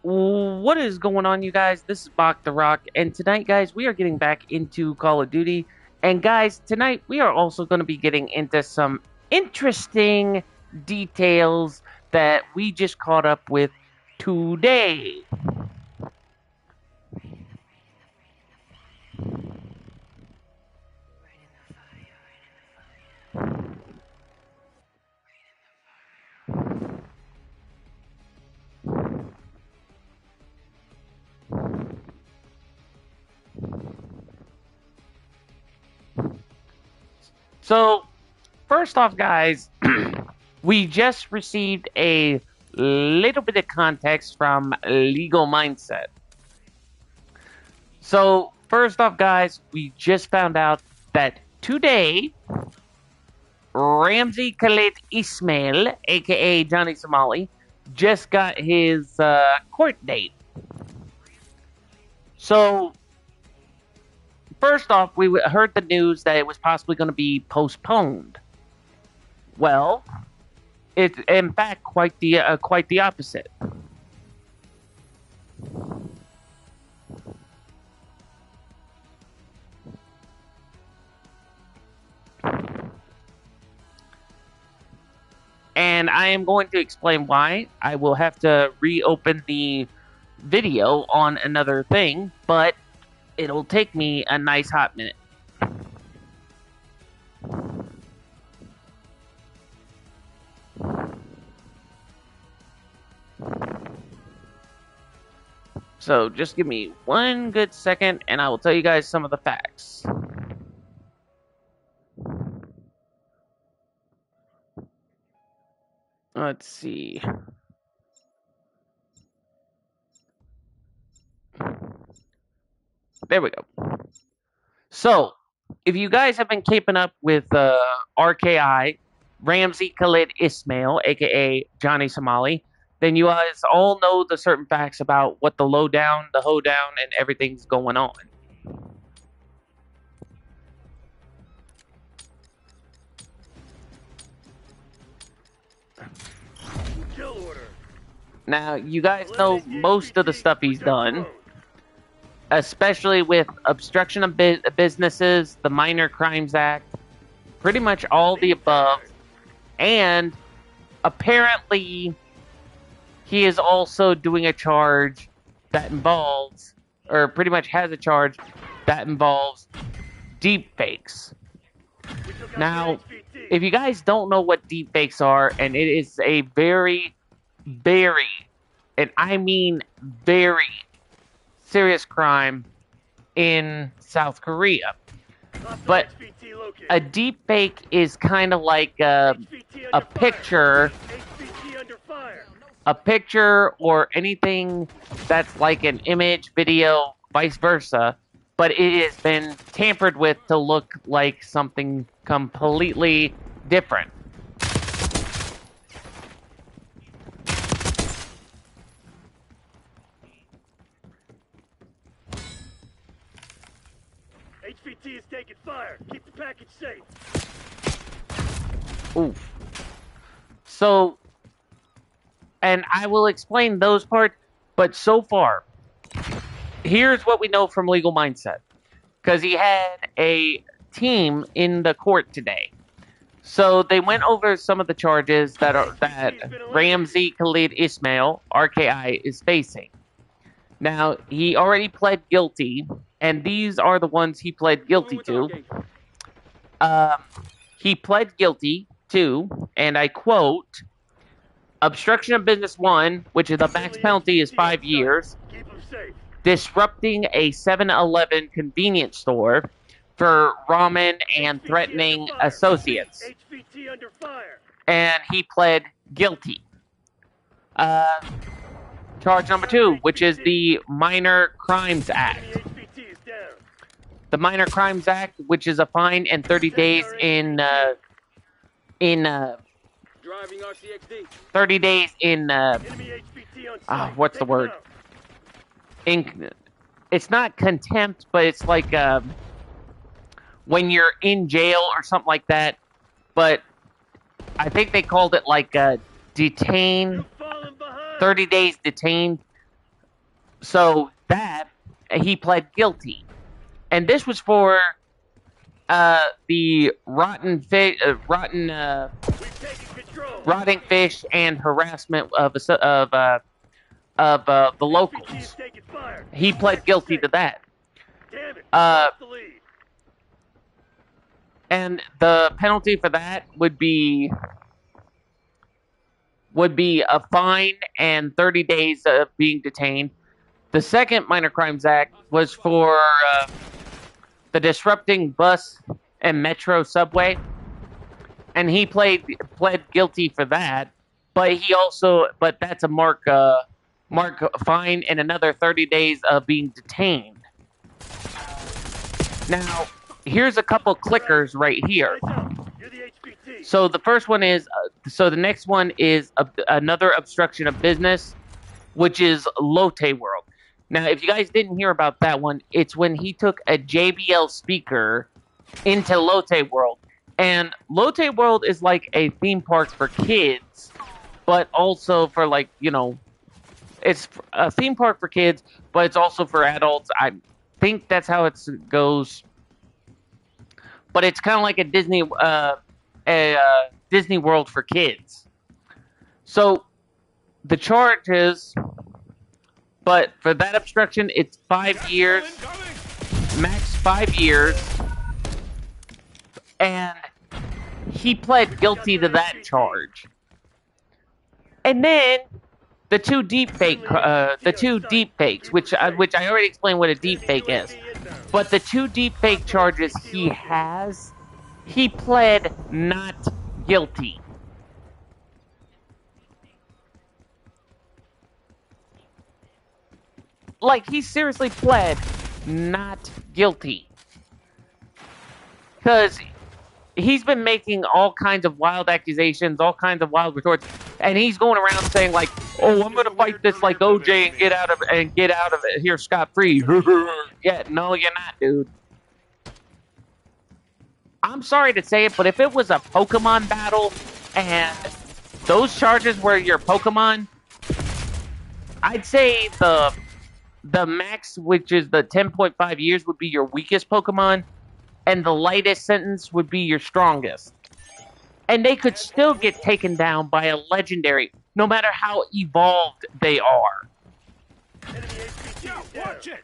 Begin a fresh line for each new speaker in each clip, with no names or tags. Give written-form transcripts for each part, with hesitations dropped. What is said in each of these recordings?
What is going on, you guys? This is Bach the Rock, and tonight, guys, we are getting back into Call of Duty. And, guys, tonight we are also going to be getting into some interesting details that we just caught up with today. So, first off, guys, we just received a little bit of context from Legal Mindset. So, first off, guys, we just found out that today, Ramsey Khalid Ismail, aka Johnny Somali, just got his court date. So, first off, we heard the news that it was possibly going to be postponed. Well, it's in fact quite the opposite. And I am going to explain why. I will have to reopen the video on another thing, but it'll take me a nice hot minute. So just give me one good second and I will tell you guys some of the facts. Let's see. There we go. So, if you guys have been keeping up with RKI, Ramsey Khalid Ismail, aka Johnny Somali, then you guys all know the certain facts about what the lowdown, the hoedown, and everything's going on. Now, you guys know most of the stuff he's done, especially with obstruction of businesses, the Minor Crimes Act, pretty much all the above, and apparently he is also doing a charge that involves, or pretty much has a charge that involves deepfakes. Now, if you guys don't know what deepfakes are, and it is a very, and I mean very serious crime in South Korea. But a deepfake is kind of like a picture or anything that's like an image, video, vice versa, but it has been tampered with to look like something completely different.
HVT is taking fire. Keep the package safe.
Oof. So, and I will explain those parts, but so far, here's what we know from Legal Mindset. Because he had a team in the court today. So they went over some of the charges that Ramsey Khalid Ismail, RKI, is facing. Now, he already pled guilty, and these are the ones he pled guilty to. He pled guilty to, and I quote, obstruction of business 1, which is the max penalty is 5 years, disrupting a 7-Eleven convenience store for ramen and threatening associates. And he pled guilty. Charge number 2, which is the Minor Crimes Act. The Minor Crimes Act, which is a fine and 30 days in 30 days in what's the word? It's not contempt, but it's like when you're in jail or something like that. But I think they called it like detained, 30 days detained. So that he pled guilty, and this was for the rotten fish, rotting fish, and harassment of the locals. He pled guilty to that. And the penalty for that would be a fine and 30 days of being detained. The second Minor Crimes Act was for the disrupting bus and metro subway, and he pled guilty for that. But that's a mark fine and another 30 days of being detained. Now, here's a couple clickers right here. So the first one is, the next one is another obstruction of business, which is Lotte World. Now, if you guys didn't hear about that one, it's when he took a JBL speaker into Lotte World. And Lotte World is like a theme park for kids, but also for it's a theme park for kids, but it's also for adults. I think that's how it goes. But it's kind of like a Disney World for kids. So the charges, but for that obstruction, it's 5 years, max 5 years, and he pled guilty to that charge. And then the two deepfakes, which I already explained what a deepfake is. But the two deepfake charges he pled not guilty. Like, he seriously pled not guilty. Because he's been making all kinds of wild accusations, all kinds of wild retorts, and he's going around saying like, "Oh, I'm gonna fight this like OJ and get out of it here scot-free." Yeah, no, you're not, dude. I'm sorry to say it, but if it was a Pokemon battle and those charges were your Pokemon, I'd say the max, which is the 10.5 years, would be your weakest Pokemon, and the lightest sentence would be your strongest. And they could still get taken down by a legendary, no matter how evolved they are.
Watch it.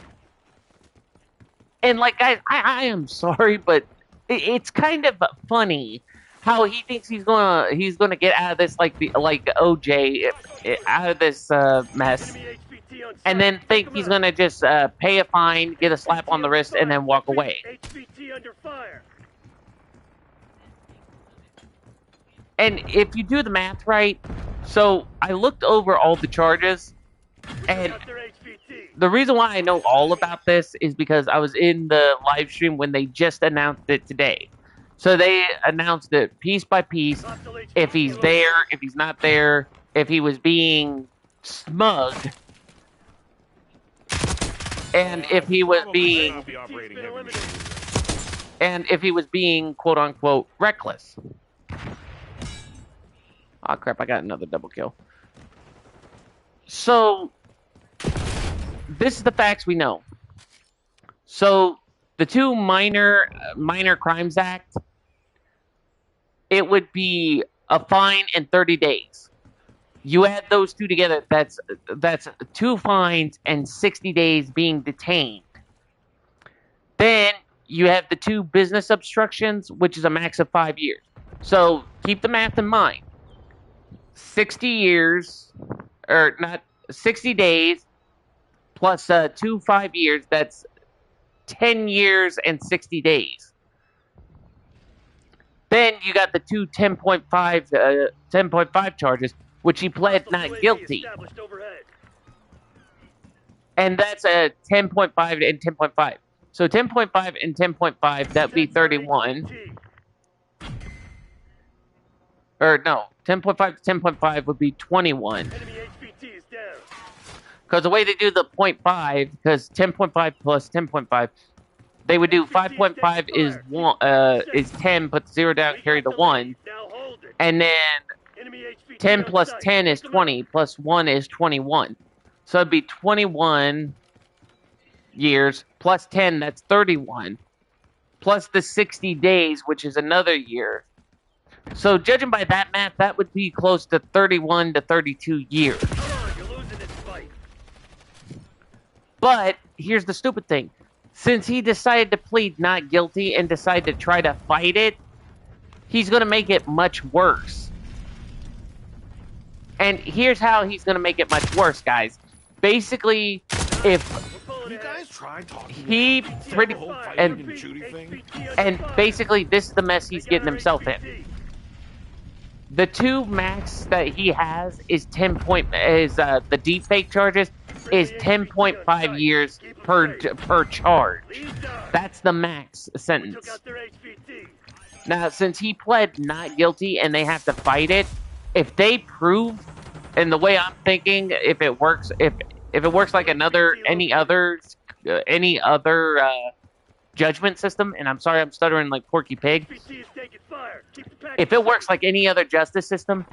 And like, guys, I am sorry, but it's kind of funny how he thinks he's gonna get out of this like OJ out of this mess, and then think he's gonna just pay a fine, get a slap on the wrist, and then walk away. And if you do the math right, so I looked over all the charges, and the reason why I know all about this is because I was in the live stream when they just announced it today. So they announced it piece by piece, if he's there, if he's not there, if he was being smug, and if he was being quote unquote reckless. Oh crap, I got another double kill. So this is the facts we know. So the two minor crimes act, it would be a fine and 30 days. You add those two together, that's 2 fines and 60 days being detained. Then you have the 2 business obstructions, which is a max of 5 years. So keep the math in mind. 60 years, or not 60 days, plus 2 5 years, that's 10 years and 60 days. Then you got the 2 10.5 charges, which he pled not guilty. And that's a 10.5 and 10.5. So 10.5 and 10.5, that would be 31. Or no, 10.5 to 10.5 would be 21. Because the way they do the 0.5, because 10.5 plus 10.5, they would do 5.5 is 10, put the 0 down, carry the 1. And then 10 plus 10 is 20, plus 1 is 21. So it'd be 21 years plus 10, that's 31. Plus the 60 days, which is another year. So judging by that math, that would be close to 31 to 32 years.
Come on, you're losing this fight.
But here's the stupid thing. Since he decided to plead not guilty and decide to try to fight it, he's going to make it much worse. And here's how he's going to make it much worse, guys. Basically, if
You guys
Try talking.
he pretty and basically this is the mess he's getting himself in. The two max that he has is the deepfake charges is 10.5 years per charge. That's the max sentence. Now, since he pled not guilty and they have to fight it, if they prove, and the way I'm thinking, if it works like any other judgment system, and I'm sorry I'm stuttering like Porky Pig. If it works like any other justice system,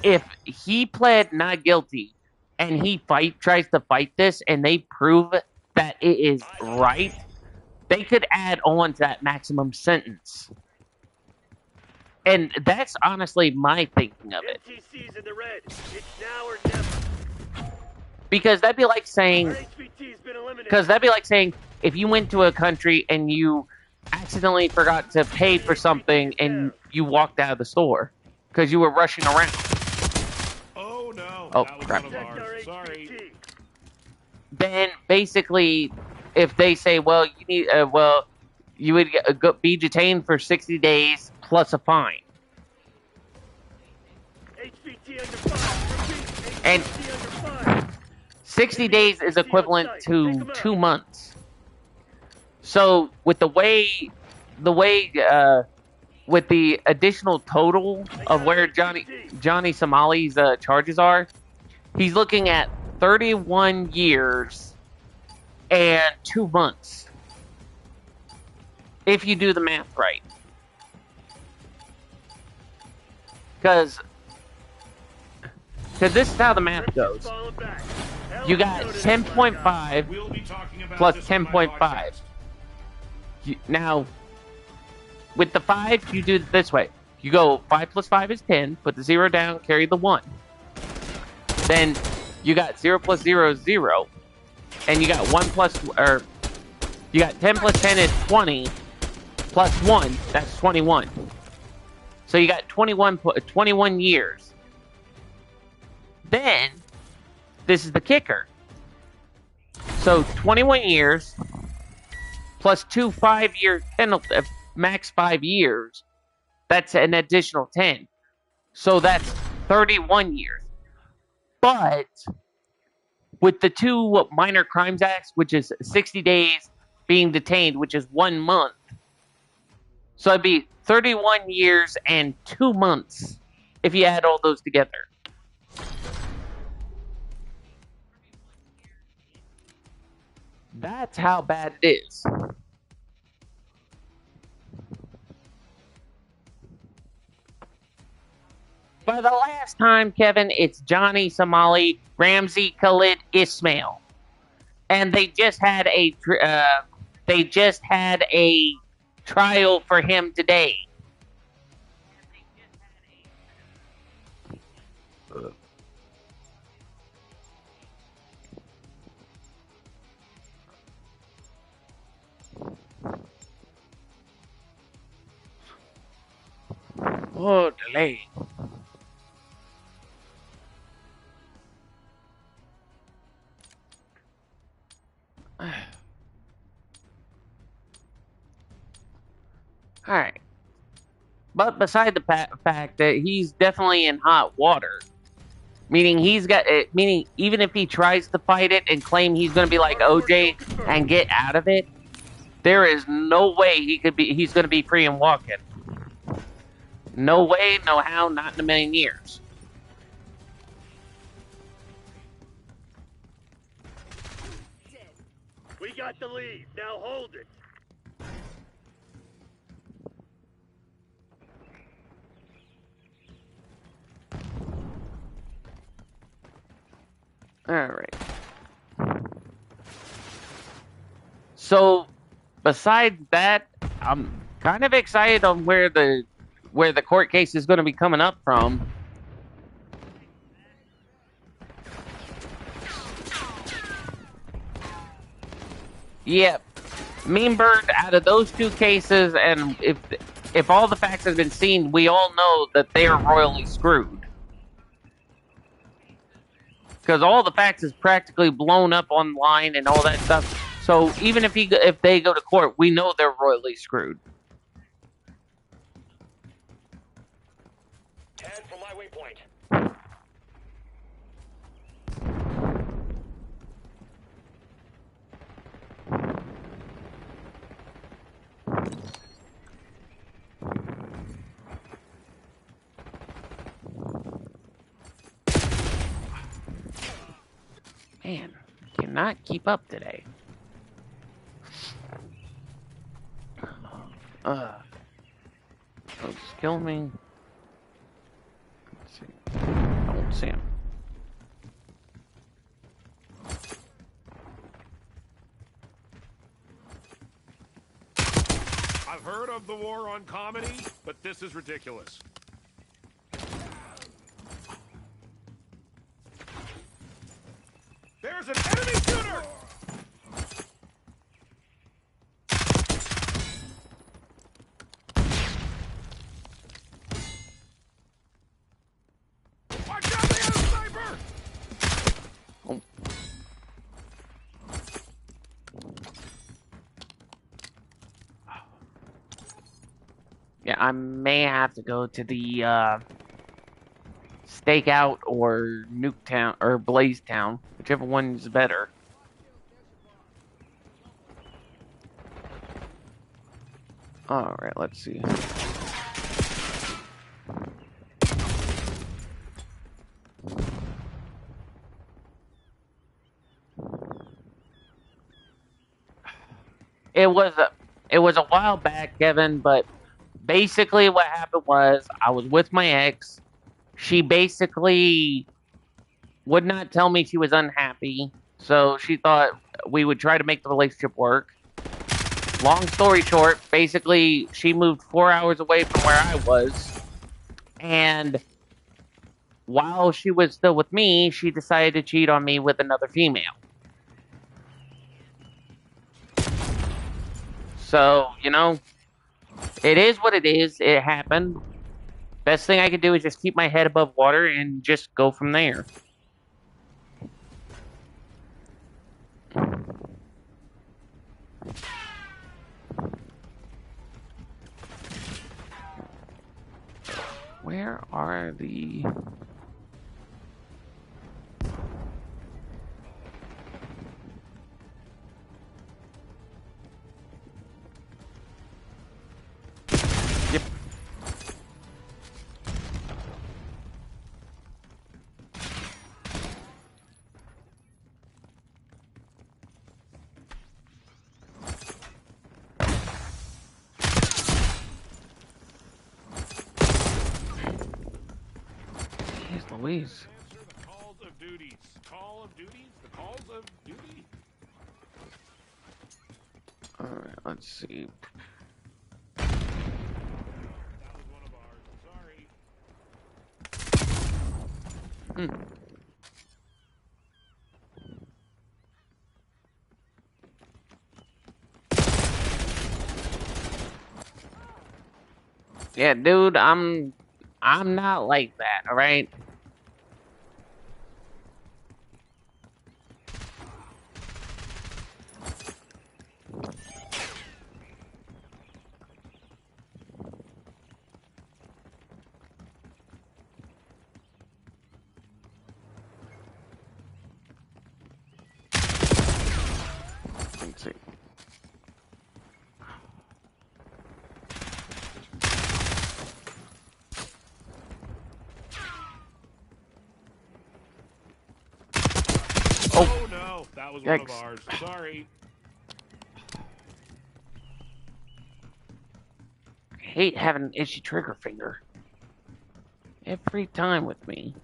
if he pled not guilty and he tries to fight this and they prove that it is right, they could add on to that maximum sentence. And that's honestly my thinking of it. Because that'd be like saying if you went to a country and you accidentally forgot to pay for something and you walked out of the store because you were rushing around.
Oh no!
Oh,
that was
crap.
one of ours. Sorry.
Then basically, if they say, well, you would be detained for 60 days plus a fine. And 60 days is equivalent to 2 months. So with with the additional total of where Johnny Somali's charges are, he's looking at 31 years and 2 months. If you do the math right. Because this is how the math goes. You got 10.5 plus 10.5. Now, with the 5, you do it this way. You go 5 plus 5 is 10, put the 0 down, carry the 1. Then you got 0 plus 0 is 0. And you got 10 plus 10 is 20. Plus 1, that's 21. So you got 21 years. Then, this is the kicker. So 21 years plus 2 5-year penalty, max 5 years. That's an additional 10. So that's 31 years. But with the 2 minor crimes acts, which is 60 days being detained, which is 1 month. So it'd be 31 years and 2 months if you add all those together. That's how bad it is. For the last time, Kevin, it's Johnny Somali, Ramsey Khalid Ismail. And they just had a trial for him today. Oh, delay. Alright. But beside the fact that he's definitely in hot water, meaning meaning even if he tries to fight it and claim he's going to be like OJ and get out of it, there is no way he's going to be free and walking. No way, no how, not in a million years.
We got the lead. Now hold it.
Alright. So, besides that, I'm kind of excited on where the court case is going to be coming up from. Yep. Mean Bird, out of those two cases, and if all the facts have been seen, we all know that they are royally screwed. Because all the facts is practically blown up online and all that stuff. So even if they go to court, we know they're royally screwed.
Head for my waypoint.
Man, cannot keep up today. Just kill me. Let's see. I won't see him.
I've heard of the war on comedy, but this is ridiculous. There's an enemy shooter! Watch out, they have a sniper!
Oh. Yeah, I may have to go to the Stakeout or Nuketown or Blaze Town, whichever one's better. Alright, let's see. It was a while back, Kevin, but basically what happened was I was with my ex. She basically would not tell me she was unhappy, so she thought we would try to make the relationship work. Long story short, basically she moved 4 hours away from where I was, and while she was still with me, she decided to cheat on me with another female. So, you know, it is what it is. It happened. Best thing I could do is just keep my head above water and just go from there. Where are the... Yep. Jeez Louise.
Answer the calls of duties. Call of duties? The calls of duty?
Alright, let's see.
That was one of ours. Sorry.
Yeah, dude, I'm not like that, alright? Let's see.
Oh no, that was one of
Yikes.
ours. Sorry.
I hate having an itchy trigger finger. Every time with me.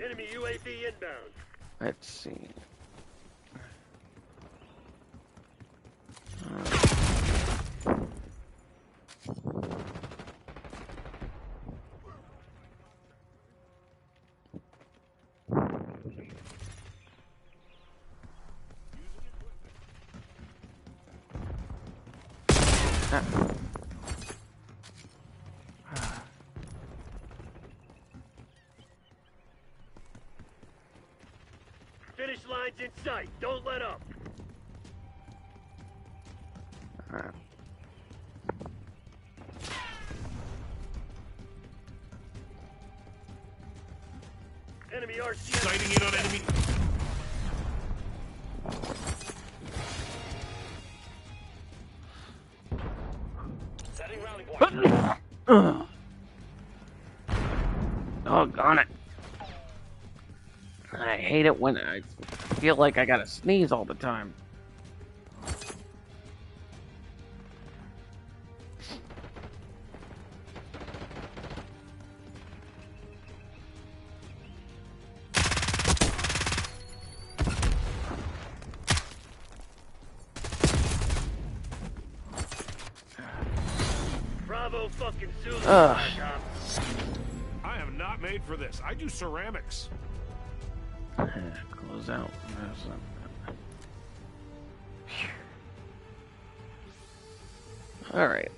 Enemy UAV inbound.
Let's see.
Finish line's in sight. Don't let up. Enemy RCS.
Sighting in on enemy.
Setting rally point.
Doggone it. I hate it when I feel like I gotta sneeze all the time.
Bravo fucking Zulu.
I am not made for this. I do ceramics.
Close out. All right.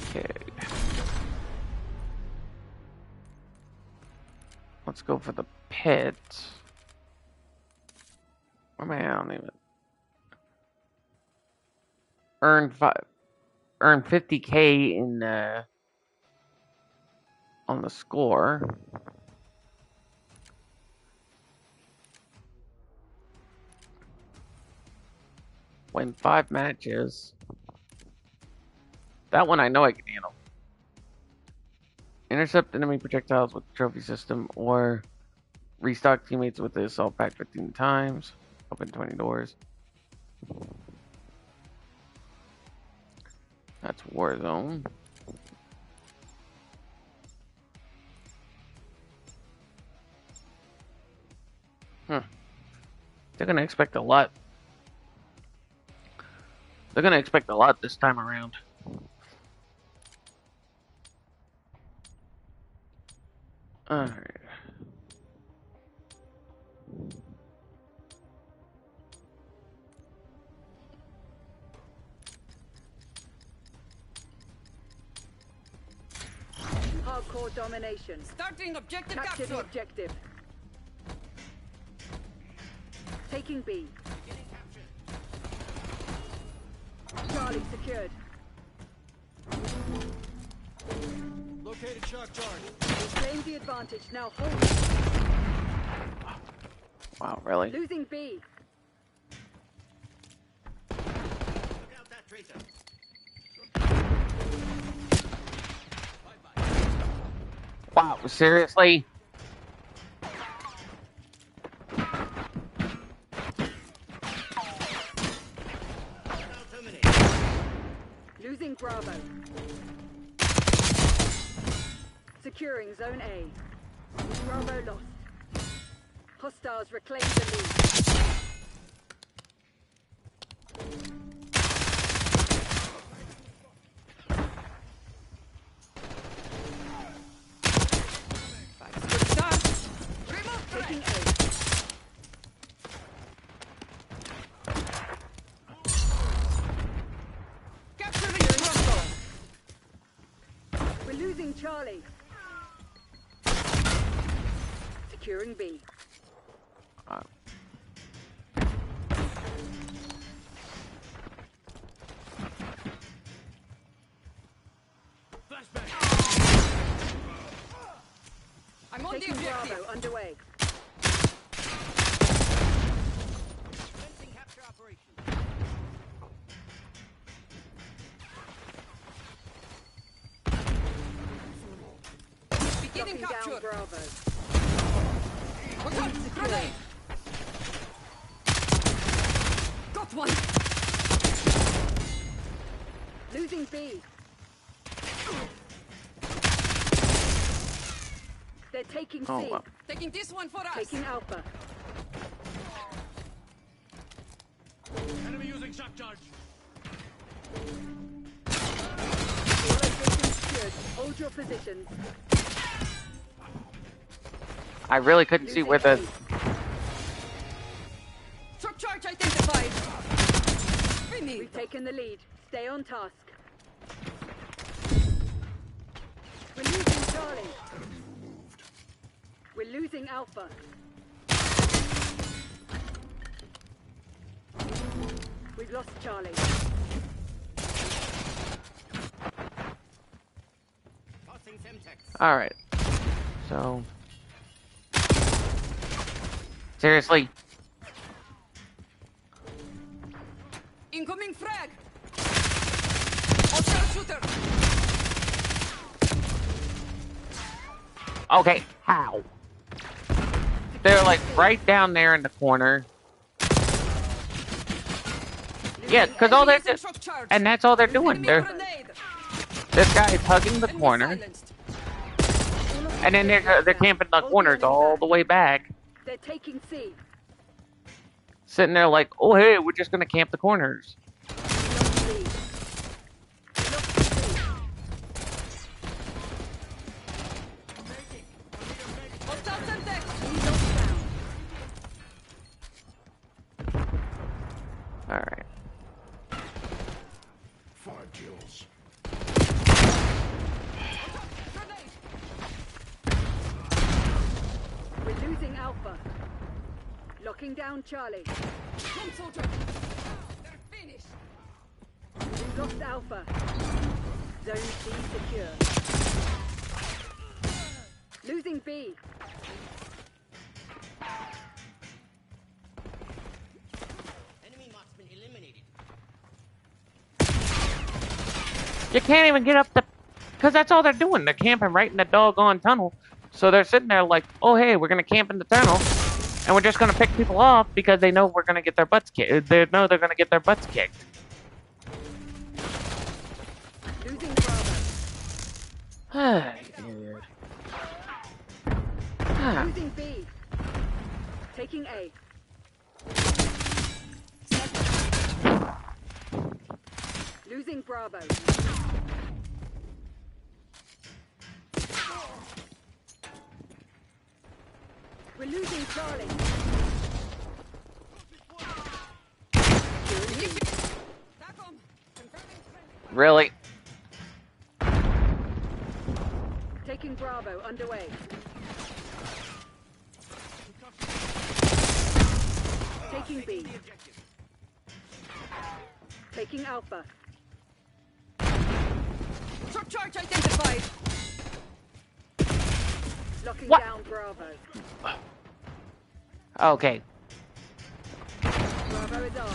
Okay. Let's go for the pit. I mean, I don't even earn 50K in on the score. Win 5 matches. That one I know I can handle. Intercept enemy projectiles with the trophy system, or restock teammates with the assault pack 15 times. Open 20 doors. That's Warzone. They're gonna expect a lot. They're gonna expect a lot this time around. Alright.
Hardcore domination.
Starting objective
Capture the
capture.
objective. Taking B. Charlie secured.
Located shock charge.
Claim the advantage. Now hold.
Wow, really?
Losing B.
Look out that tracer.
Wow, seriously?
Losing Bravo. Securing Zone A. Bravo lost. Hostiles reclaim the lead.
Good start. Remove
Taking
threat.
A.
Capture the control.
We're losing Charlie. Securing B.
I'm on the
Taking
objective.
Bravo underway.
Commencing capture operation.
Beginning
Locking down
capture.
Bravo.
Watch out! Grenade! Got one!
Losing B. They're taking C.
Oh, well.
Taking this one for us!
Taking Alpha.
Enemy using shock charge.
All locations secured. Hold your positions.
I really couldn't see where the...
Truck charge identified! Finish!
We've taken the lead. Stay on task. We're losing Charlie. We're losing Alpha. We've lost Charlie.
Tossing Semtex.
Alright. So... Seriously?
Incoming frag! Hostile shooter!
Okay, how? They're like right down there in the corner. Yeah, because all they're
Using shock charge.
and that's all they're doing.
Enemy
They're
grenade.
this guy is hugging the
Enemy
corner,
silenced.
and then they're camping the corners all the way back,
They're taking C.
sitting there like, oh hey, we're just gonna camp the corners.
Lost B. Lost C.
Hostile Semtex.
B locked down.
All right.
5 kills.
Grenade.
We're losing Alpha. Locking down Charlie.
Come, soldier. They're finished.
We've lost Alpha. Zone C secure. Losing B.
Enemy marksman eliminated.
You can't even get up the, because that's all they're doing. They're camping right in the doggone tunnel. So they're sitting there like, oh hey, we're gonna camp in the tunnel, and we're just gonna pick people off because they know we're gonna get their butts kicked. They know they're gonna get their butts kicked.
Losing Bravo. Losing B. Taking A. Losing Bravo. We're losing Charlie.
Back on. Confirming friendly.
Really?
Taking Bravo underway. Taking B. Taking Alpha.
Truck charge identified.
Locking
What?
down Bravo.
Okay.
Bravo is on.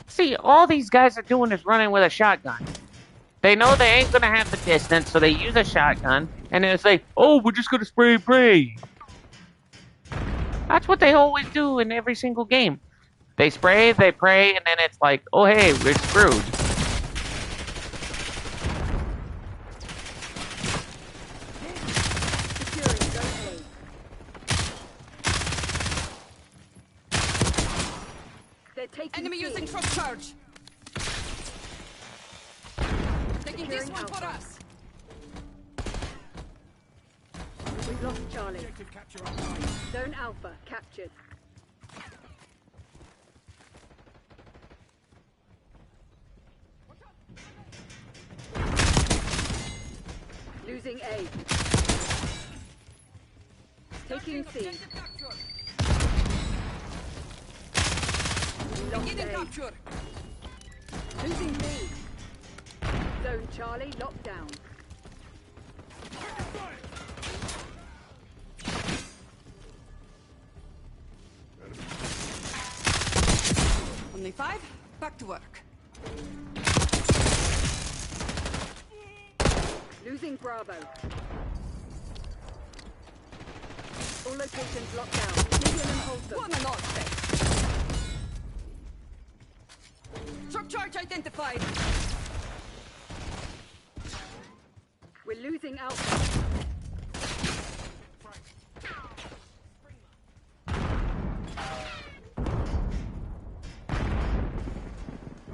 See, all these guys are doing is running with a shotgun. They know they ain't gonna have the distance, so they use a shotgun, and then it's like, oh, we're just gonna spray and pray. That's what they always do in every single game. They spray, they pray, and then it's like, oh hey, we're screwed.
Securing Zone A. They're taking
Enemy
C.
using truck charge. Taking this
Securing
one for
Alpha.
us.
We've lost Charlie.
Objective capture online.
Zone Alpha captured. Losing A. Taking C.
Objective capture.
Lost
Beginning
A.
capture.
Losing B. Zone Charlie locked down.
identified. Back to work.
Losing Bravo. All locations locked down. Dig in and hold them.
One and all set. Truck charge identified.
We're losing Alpha.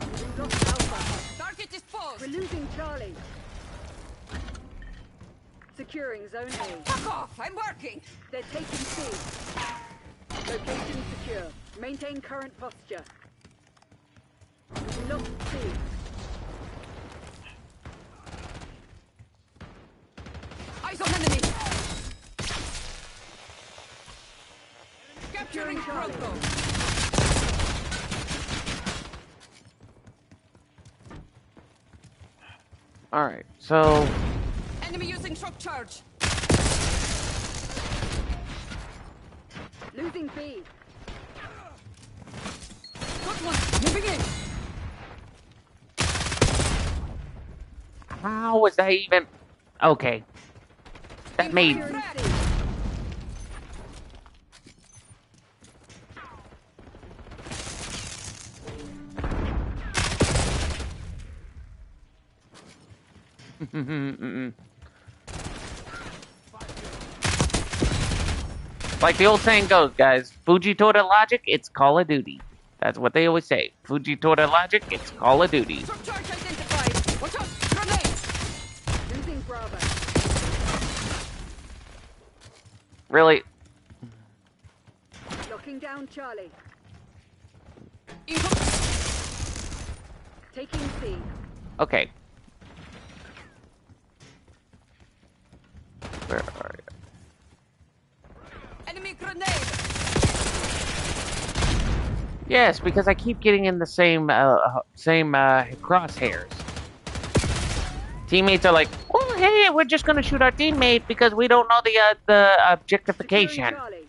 We've lost Alpha.
Target is paused.
We're losing Charlie. Securing Zone A.
Fuck off! I'm working.
They're taking C. Location secure. Maintain current posture. We lost C.
Eyes on enemy. Capturing
Charlie.
Bronco.
All right, so
Enemy using shock charge.
Losing B.
Got one. Moving in.
how was that even? Okay, that made.
Securing C.
Like the old saying goes, guys, Fuji Tora logic, it's Call of Duty. That's what they always say. Fuji Tora logic, it's Call of Duty.
Shock charge identified. Watch out. Grenade.
Losing Bravo.
Really?
Locking down Charlie. Taking C.
Okay. Where are you?
Enemy grenade.
Yes, because I keep getting in the same crosshairs. Teammates are like, "Oh, hey, we're just gonna shoot our teammate because we don't know the objectification."
Securing Charlie.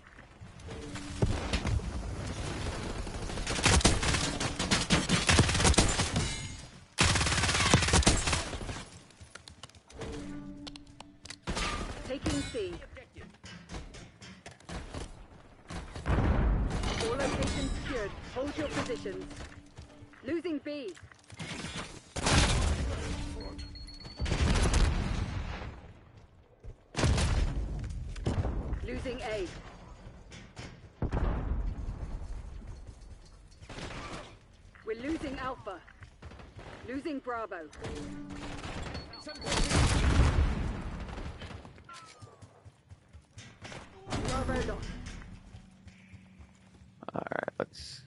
Taking C. All locations secured. Hold your positions. Losing B. Losing A. We're losing Alpha. Losing Bravo. Bravo lost.
Alright, let's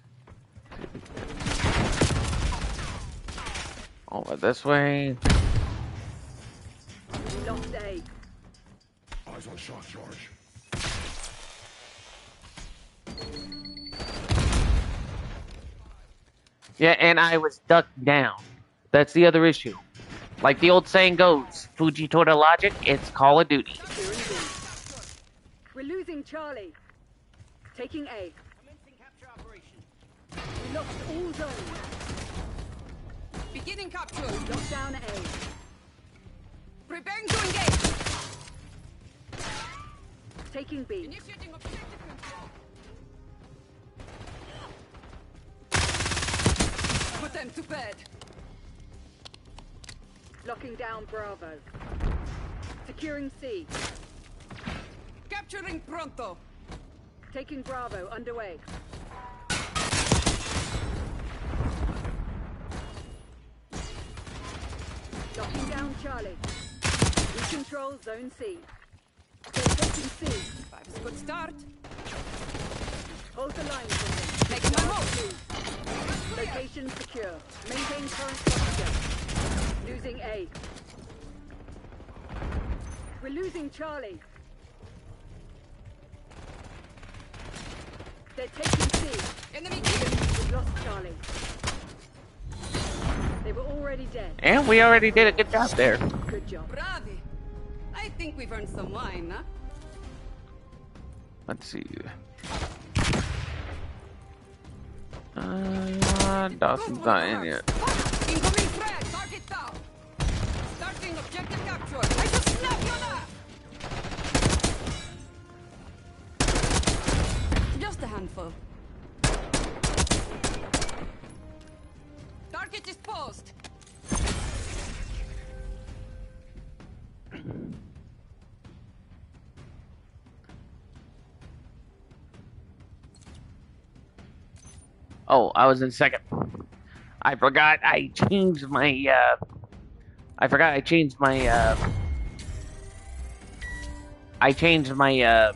over this way.
We lost A.
Eyes on shock charge.
Yeah, and I was ducked down. That's the other issue. Like the old saying goes, Fuji Tora logic, it's Call of Duty.
Securing B. We're losing Charlie. Taking A.
Commencing capture operation.
We lost all zones.
Beginning capture.
Lock down A.
Preparing to engage.
Taking B.
Initiating objective control. Put them to bed.
Locking down Bravo. Securing C.
Capturing Pronto.
Taking Bravo underway. Locking down Charlie. We control Zone C. They're taking C.
Five is a good start.
Hold the line for them.
Making my move.
Location secure. Maintain current posture. Losing A. We're losing Charlie. They're taking C.
Enemy killed.
We've lost Charlie. They were already dead.
And we already did a good job there.
Good job.
Bravi. I think we've earned some wine, huh?
Let's see. Dawson's not in yet.
Incoming threat! Target down! Starting objective capture! I just snap you that! Just a handful. Target is posed!
Oh, I was in second. I forgot I changed my, I forgot I changed my, I changed my,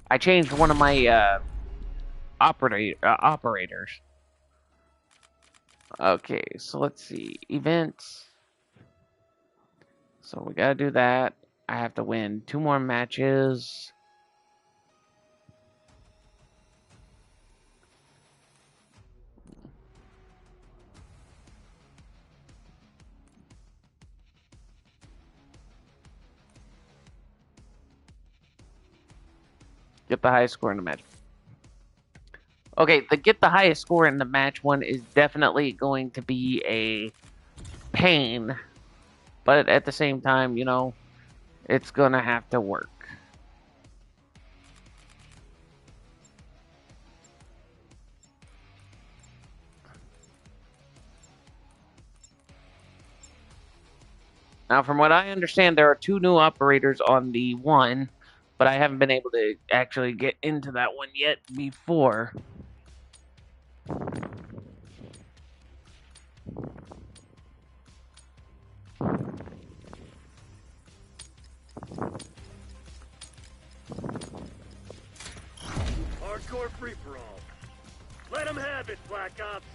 I changed one of my, operators. Okay, so let's see. Events. So we gotta do that. I have to win 2 more matches. Get the highest score in the match. Okay, the get the highest score in the match one is definitely going to be a pain. But at the same time, you know, it's gonna have to work. Now, from what I understand, there are 2 new operators on the one, but I haven't been able to actually get into that one yet before.
Hardcore free-for-all. Let them have it, Black Ops.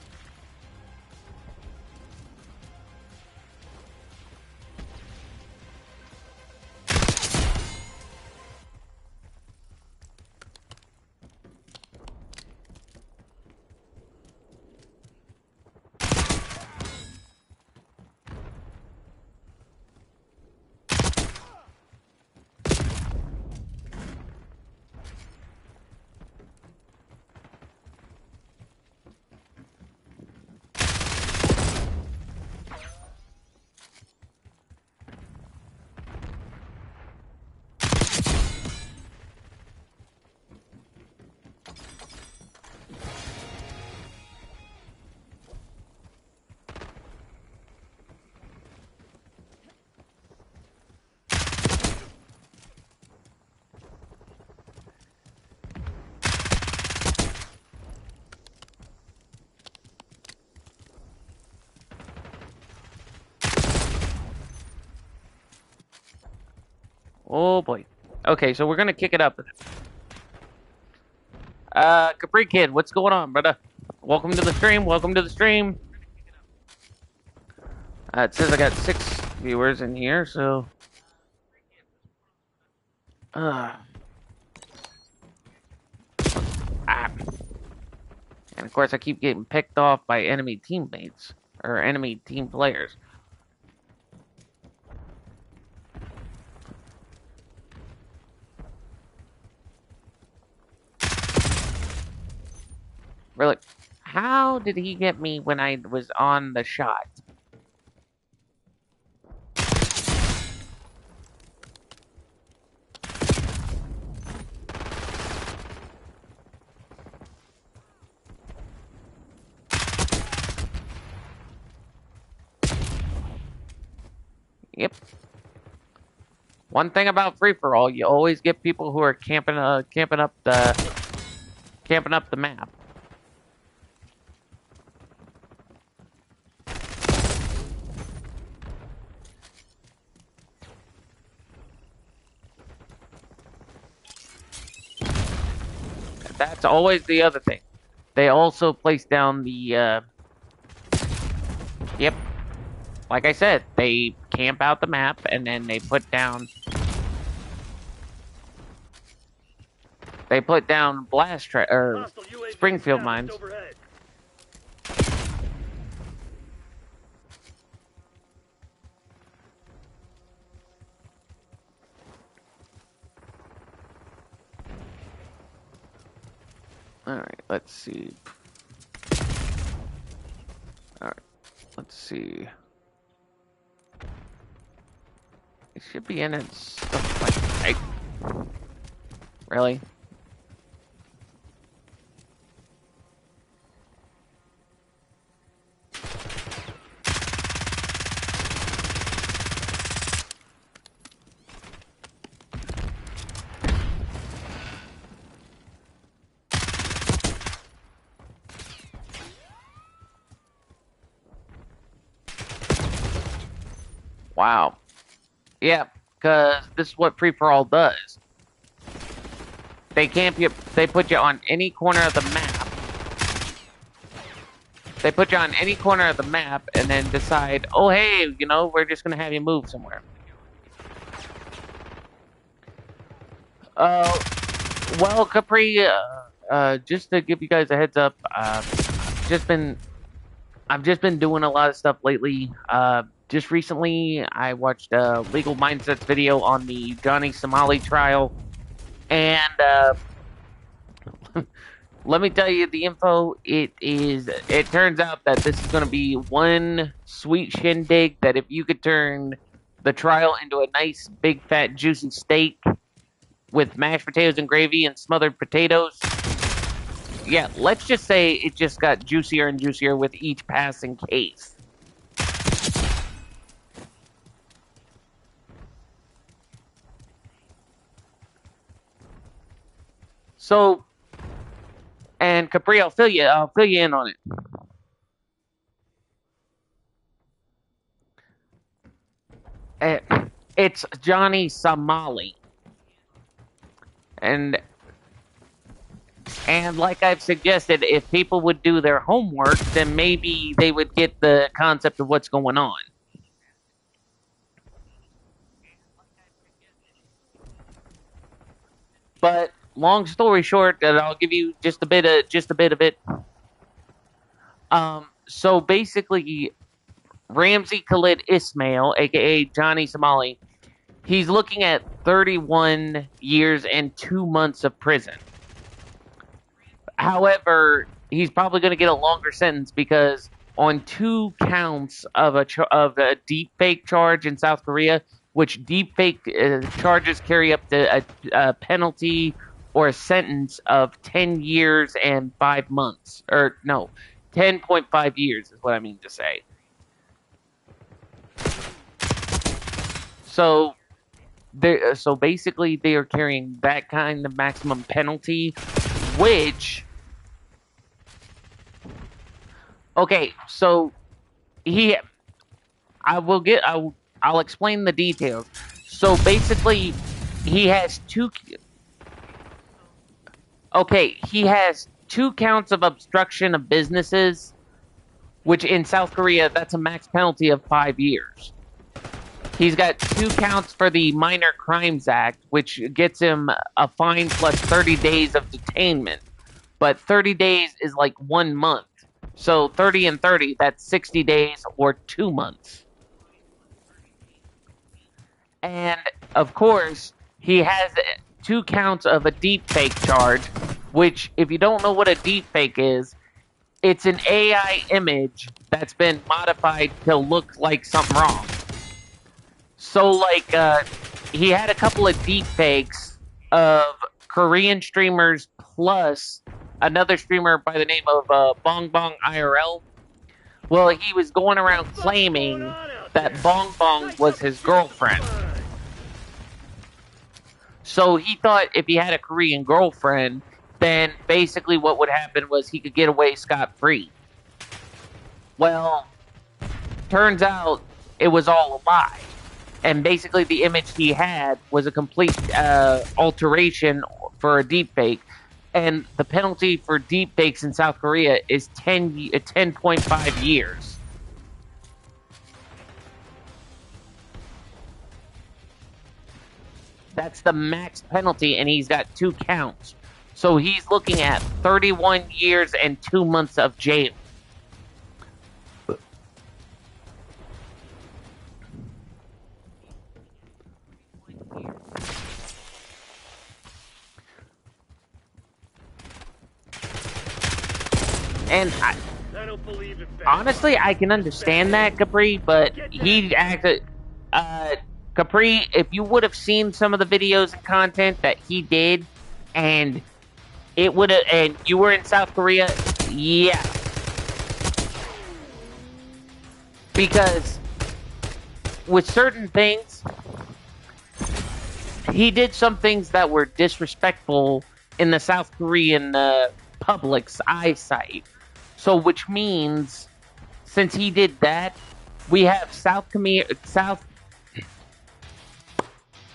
Oh boy. Okay, so we're gonna kick it up. Capri Kid, what's going on, brother? Welcome to the stream. Welcome to the stream. It says I got 6 viewers in here, so. Ah. And of course, I keep getting picked off by enemy teammates or enemy team players. Really? How did he get me when I was on the shot? Yep. One thing about free for all, you always get people who are camping up the map. That's always the other thing. They also place down the, yep. Like I said, they camp out the map and then they put down blast or
Hostile UAV
Springfield
established
mines.
overhead.
Alright, let's see. Alright, let's see. It should be in it stuff like... Really? Wow. Yeah, because this is what free-for-all does. They camp you, they put you on any corner of the map. They put you on any corner of the map and then decide, oh hey, you know, we're just going to have you move somewhere. Well, Capri, just to give you guys a heads up, I've just been doing a lot of stuff lately. Just recently, I watched a Legal Mindsets video on the Johnny Somali trial, and let me tell you the info. It turns out that this is going to be one sweet shindig. That if you could turn the trial into a nice, big, fat, juicy steak with mashed potatoes and gravy and smothered potatoes. Yeah, let's just say it just got juicier and juicier with each passing case. So, and Capri, I'll fill you in on it. It's Johnny Somali. And like I've suggested, if people would do their homework, then maybe they would get the concept of what's going on. But long story short, and I'll give you just a bit of it. So basically, Ramsey Khalid Ismail, aka Johnny Somali, he's looking at 31 years and 2 months of prison. However, he's probably going to get a longer sentence because on 2 counts of a deepfake charge in South Korea, which deepfake charges carry up to a penalty or a sentence of 10 years and 5 months. Or, no, 10.5 years is what I mean to say. So basically, they are carrying that kind of maximum penalty, which... Okay, so I'll explain the details. So basically, he has 2 counts of obstruction of businesses, which in South Korea, that's a max penalty of 5 years. He's got 2 counts for the Minor Crimes Act, which gets him a fine plus 30 days of detainment. But 30 days is like 1 month. So 30 and 30, that's 60 days or 2 months. And, of course, he has 2 counts of a deepfake charge, which, if you don't know what a deepfake is, it's an AI image that's been modified to look like something wrong. So, like, he had a couple of deepfakes of Korean streamers plus another streamer by the name of Bong Bong IRL. Well, he was going around claiming that Bong Bong was his girlfriend. So he thought if he had a Korean girlfriend, then basically what would happen was he could get away scot-free. Well, turns out it was all a lie. And basically the image he had was a complete alteration for a deepfake. And the penalty for deepfakes in South Korea is 10.5 years. That's the max penalty, and he's got 2 counts. So he's looking at 31 years and 2 months of jail. And
I don't believe in bad.
honestly, I can understand that, Capri, but he acted. Capri, if you would have seen some of the videos and content that he did, and it would have, and you were in South Korea, yeah. Because with certain things, he did some things that were disrespectful in the South Korean public's eyesight. So, which means, since he did that, we have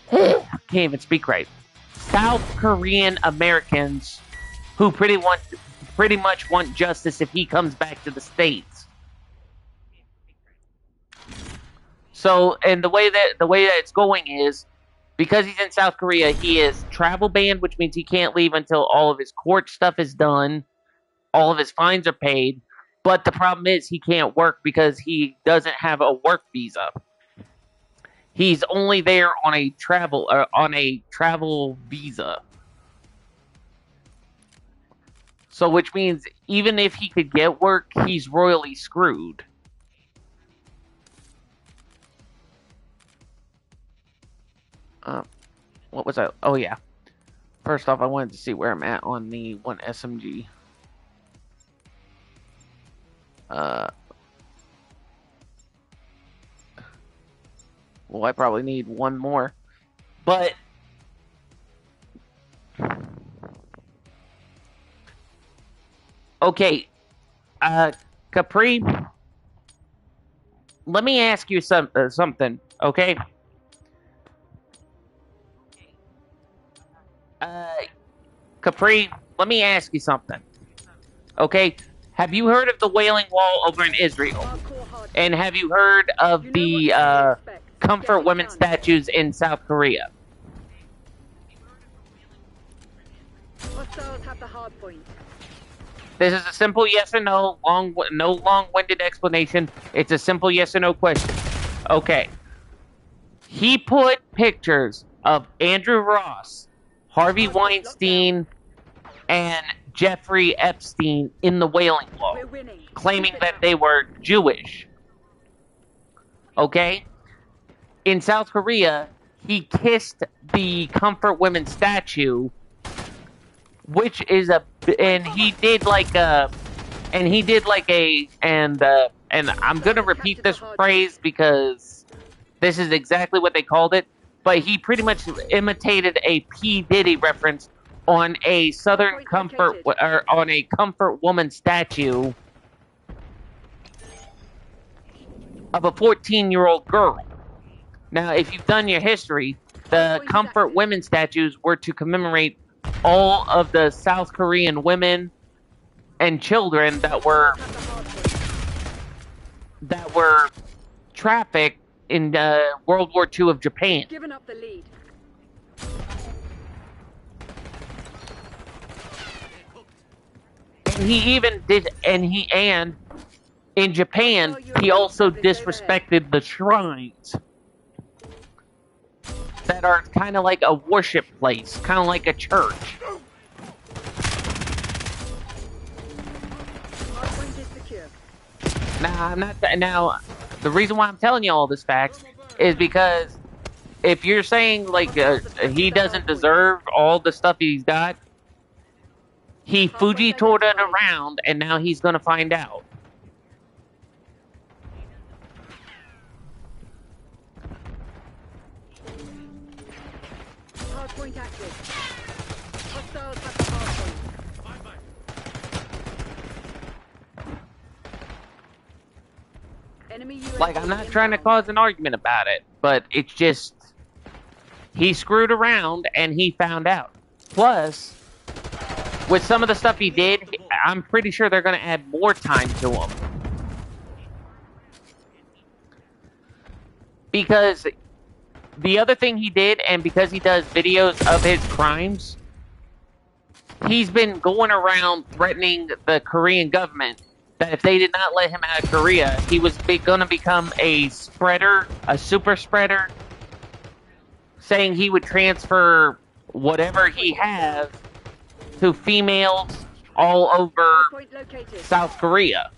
can't even speak right. South Korean Americans who pretty much want justice if he comes back to the States. So, and the way that it's going is, because he's in South Korea, he is travel banned, which means he can't leave until all of his court stuff is done, all of his fines are paid. But the problem is he can't work because he doesn't have a work visa. He's only there on a travel visa. So, which means even if he could get work, he's royally screwed. What was that? Oh, yeah. First off, I wanted to see where I'm at on the one SMG. Well, I probably need one more. But okay, Capri, let me ask you something, okay? Capri, let me ask you something, okay? Have you heard of the Wailing Wall over in Israel? And have you heard of the Comfort Women statues in South Korea?
Hostiles have the hard point.
This is a simple yes or no, no long-winded explanation. It's a simple yes or no question. Okay. He put pictures of Andrew Ross, Harvey Weinstein, and Jeffrey Epstein in the Wailing Wall, claiming that they were Jewish. Okay? In South Korea, he kissed the Comfort Women statue, which is and I'm gonna repeat this phrase because this is exactly what they called it, but he pretty much imitated a P. Diddy reference on a on a Comfort Woman statue of a 14-year-old girl. Now, if you've done your history, the Comfort Women statues were to commemorate all of the South Korean women and children that were trafficked in World War II of Japan.
Giving up the lead.
And he even did, and in Japan, he also disrespected the shrines that are kind of like a worship place, kind of like a church. Now, the reason why I'm telling you all this facts is because if you're saying like he doesn't deserve all the stuff he's got, he Fuji toured it around, and now he's gonna find out.
Hardpoint active. Hostiles have the hardpoint. Enemy UAV
Like, I'm not trying to cause an argument about it, but it's just he screwed around and he found out. Plus, with some of the stuff he did, I'm pretty sure they're going to add more time to him. Because the other thing he did, and because he does videos of his crimes, he's been going around threatening the Korean government that if they did not let him out of Korea, he was going to become a spreader, a super spreader, saying he would transfer whatever he has to females all over
Hardpoint located.
South Korea.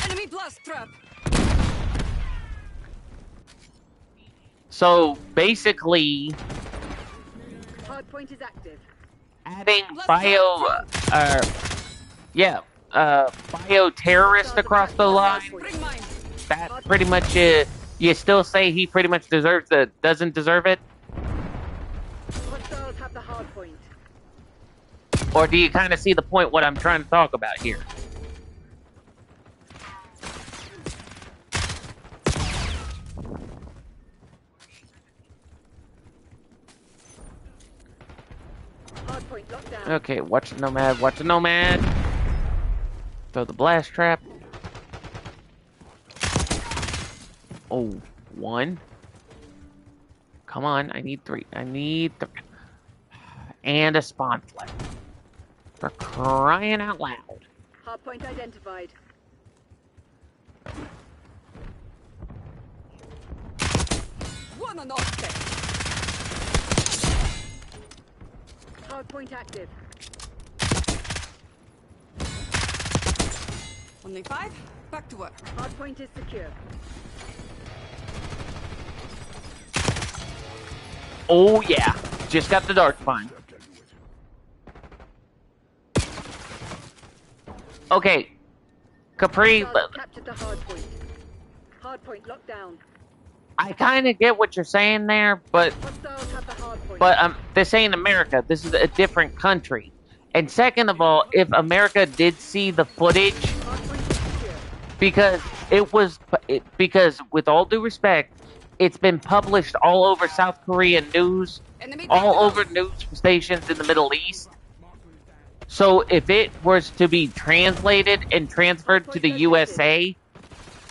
Enemy blast trap.
So basically,
Hardpoint is active.
adding bioterrorist across the line,
Bring mine.
that pretty much you still say he pretty much doesn't deserve it?
Hostiles have the hardpoint.
Or do you kind of see the point what I'm trying to talk about here?
Hardpoint locked down.
Okay, watch the Nomad, watch the Nomad. Throw the blast trap. Oh, one. Come on, I need three. I need three. And a spawn flag. For crying out loud.
Hardpoint identified.
One on off.
Hardpoint active.
Only 5. Back to work.
Hardpoint is secure.
Oh yeah, just got the dark spine. Okay, Capri,
Hostiles captured the hardpoint. Hardpoint locked down.
I kind of get what you're saying there, but
Hostiles have the hardpoint.
this ain't America. This is a different country. And second of all, if America did see the footage,
Hardpoint is secure.
because with all due respect, it's been published all over South Korean news,
Enemy
all
down.
over news stations in the Middle East. So if it was to be translated and transferred to the USA,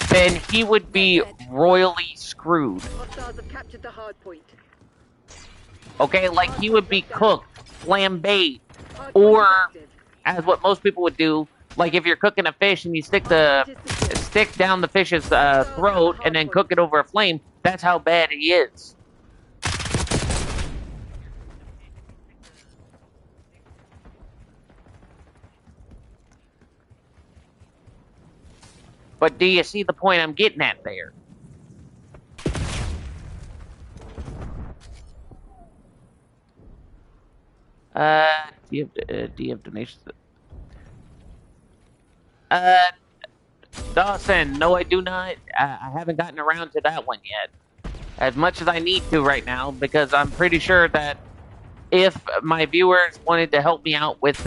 then he would be royally screwed.
Hostiles have captured the hardpoint.
Okay, like he would be cooked, flambéed,
Hardpoint
or
is active.
as what most people would do, like if you're cooking a fish and you stick down the fish's throat and then cook it over a flame. That's how bad he is. But do you see the point I'm getting at there? Do you have donations? Dawson, no, I do not. I haven't gotten around to that one yet. As much as I need to right now, because I'm pretty sure that if my viewers wanted to help me out with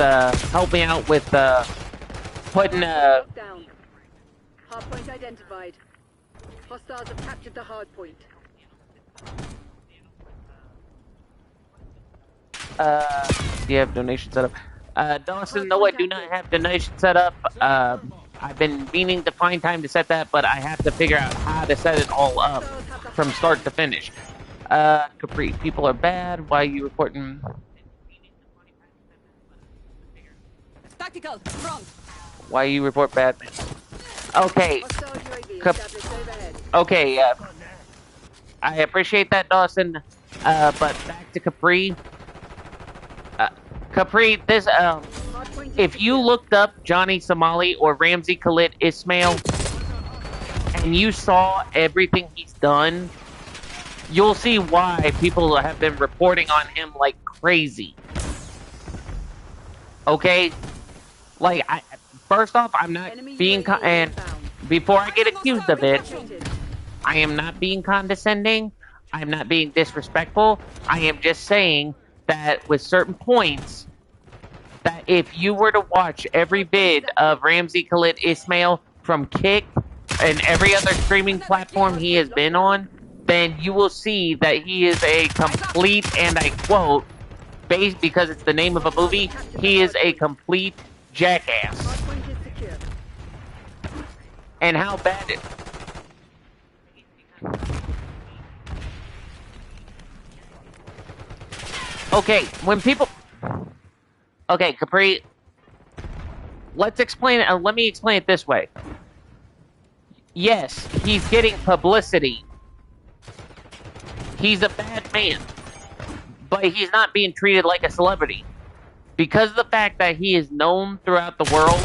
putting
Locked down. Hardpoint identified. Hostiles have captured the hardpoint.
do you have donation set up? Dawson, no, I do not have donation set up. I've been meaning to find time to set that, but I have to figure out how to set it all up from start to finish. Capri, people are bad. Why are you reporting?
Tactical, front.
Why you report bad? Okay,
Hostile UAV
Cap-
established overhead.
okay. I appreciate that, Dawson. But back to Capri. Capri, this
Hardpoint is
if you
secure.
looked up Johnny Somali or Ramsey Khalid Ismail and you saw everything he's done, you'll see why people have been reporting on him like crazy. Okay? Like, first off, I'm not
Enemy
being
UAV
and
inbound.
before I get accused of it,
Located.
I am not being condescending. I'm not being disrespectful. I am just saying that with certain points, that if you were to watch every vid of Ramsey Khalid Ismail from Kick and every other streaming platform he has been on, then you will see that he is a complete, and I quote, based because it's the name of a movie, he is a complete jackass.
Hardpoint is secure.
And how bad it... Okay, when people... Okay, Capri, let's explain it. Let me explain it this way. Yes, he's getting publicity. He's a bad man. But he's not being treated like a celebrity. because of the fact that he is known throughout the world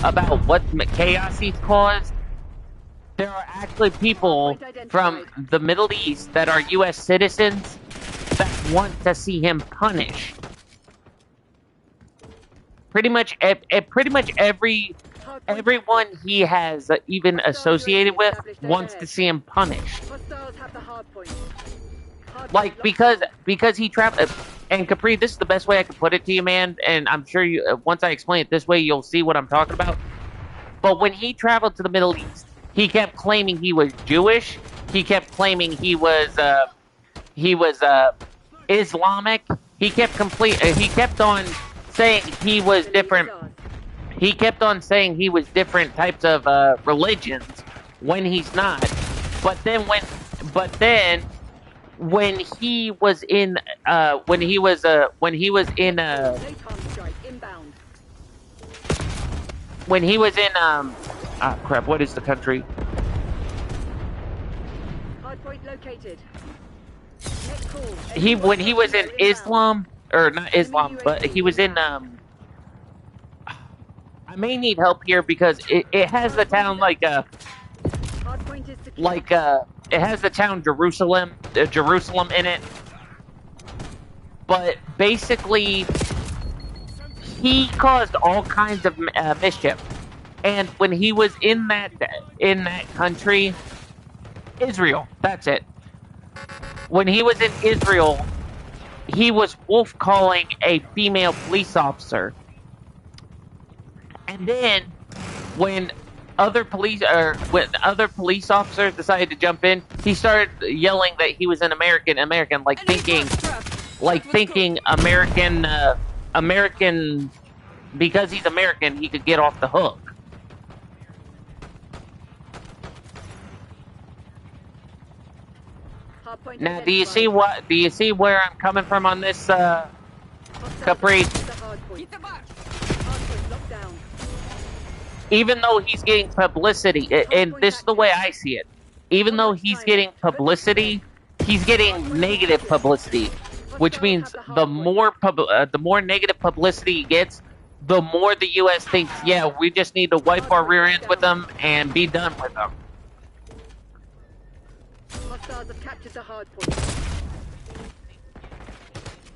about what chaos he's caused, there are actually people from the Middle East that are U.S. citizens that want to see him punished. Pretty much everyone he has even associated with wants to see him punished.
Hostiles have the hard point.
Like, because he traveled. And Capri, this is the best way I can put it to you, man. And I'm sure you, once I explain it this way, you'll see what I'm talking about. But when he traveled to the Middle East, he kept claiming he was Jewish. He kept claiming he was Islamic. He kept on saying he was different. He kept on saying he was different types of religions when he's not. But then when he was in crap, what is the country?
Hardpoint located.
When he was in Islam, or not Islam, but he was in I may need help here because it has the town it has the town Jerusalem in it. But basically, he caused all kinds of mischief. And when he was in that country, Israel, that's it. When he was in Israel, he was wolf calling a female police officer. And then when other police officers decided to jump in, he started yelling that he was an American, like thinking American, because he's American, he could get off the hook. Now, do you see where I'm coming from on this, Capri? Even though he's getting publicity, and this is the way I see it, even though he's getting publicity, he's getting negative publicity, which means the more negative publicity he gets, the more the U.S. thinks, yeah, we just need to wipe our rear ends with them and be done with them.
Hostiles have captured the hard point.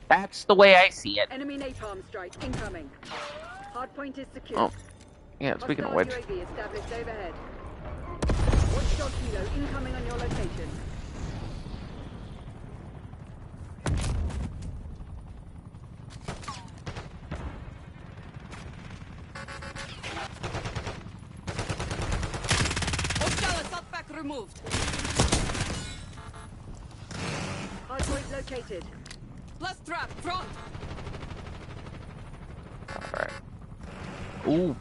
That's the way I see it.
Enemy napalm strike incoming. Hard point is secure.
Oh, yeah. Speaking of which,
UAV established overhead. Watchdog Kilo incoming on your location.
Hostile assault pack removed.
Hardpoint located.
Plus trap front.
alright. Ooh.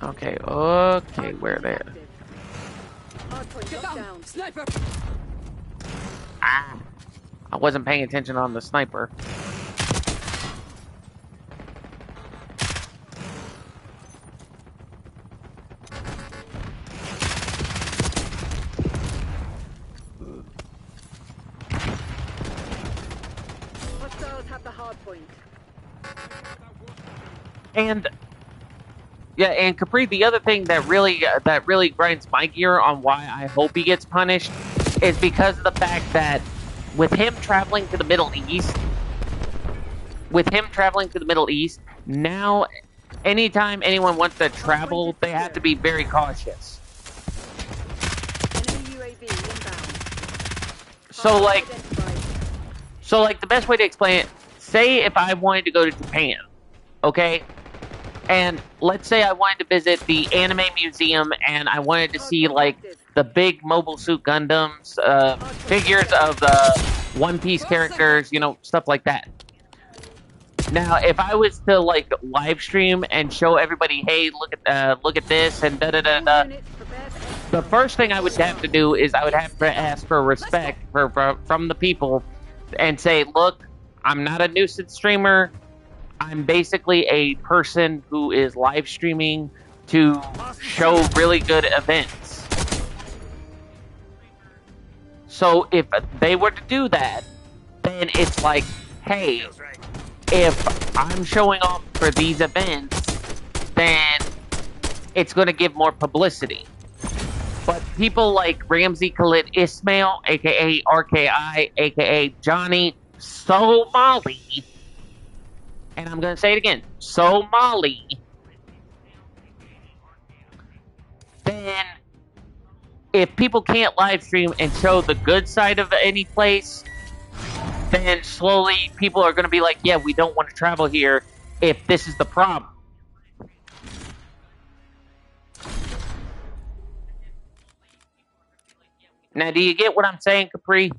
Okay, where they at?
Hardpoint
Get
locked
down.
down.
Sniper.
Ah! I wasn't paying attention on the sniper.
Hostiles have the hard point.
And yeah, and Capri, the other thing that really grinds my gear on why I hope he gets punished is because of the fact that with him traveling to the Middle East, now anytime anyone wants to travel, they have to be very cautious.
Enemy UAV inbound.
So like the best way to explain it, say if I wanted to go to Japan, okay? And let's say I wanted to visit the anime museum and I wanted to see like the big Mobile Suit Gundams, figures of the One Piece characters, you know, stuff like that. Now, if I was to like live stream and show everybody, hey, look at this and da da da da, the first thing I would have to do is I would have to ask for respect from the people and say, look, I'm not a nuisance streamer. I'm basically a person who is live streaming to show really good events. So if they were to do that, then it's like, hey,
Feels right.
if I'm showing off for these events, then it's going to give more publicity. But people like Ramsey Khalid Ismail, aka RKI, aka Johnny Somali, and I'm going to say it again, Somali, then if people can't live stream and show the good side of any place, then slowly people are going to be like, yeah, we don't want to travel here if this is the problem. Now, do you get what I'm saying, Capri?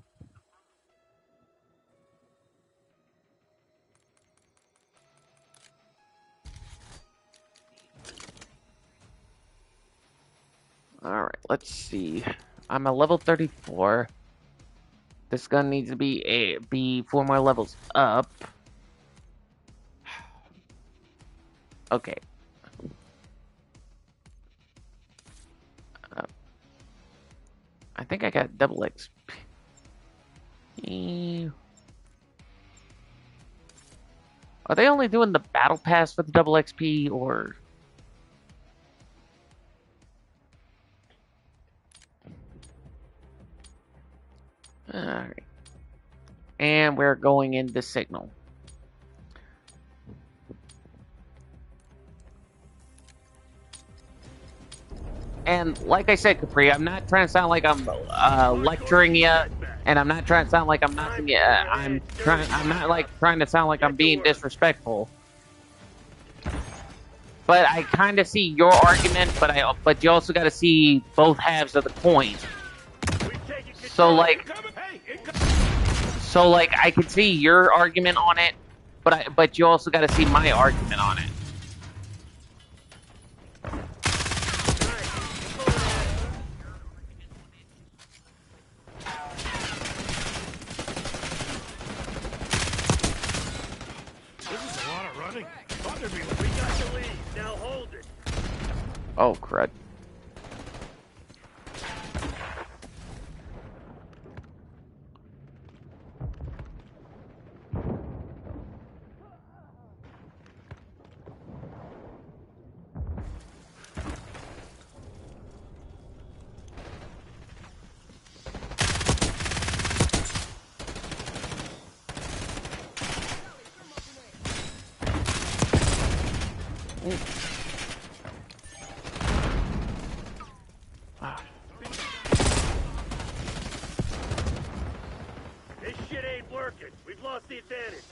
Alright, let's see. I'm a level 34. This gun needs to be 4 more levels up. Okay. I think I got double XP. Are they only doing the battle pass for the double XP, or... Alright. And we're going into signal. And like I said, Capri, I'm not trying to sound like I'm lecturing you, and I'm not trying to sound like I'm not. I'm not like trying to sound like I'm being disrespectful. But I kind of see your argument, but you also got to see both halves of the coin. So like I can see your argument on it, but you also got to see my argument on it.
We got the lead. Now hold it.
Oh, crud.
This shit ain't working. We've lost the advantage.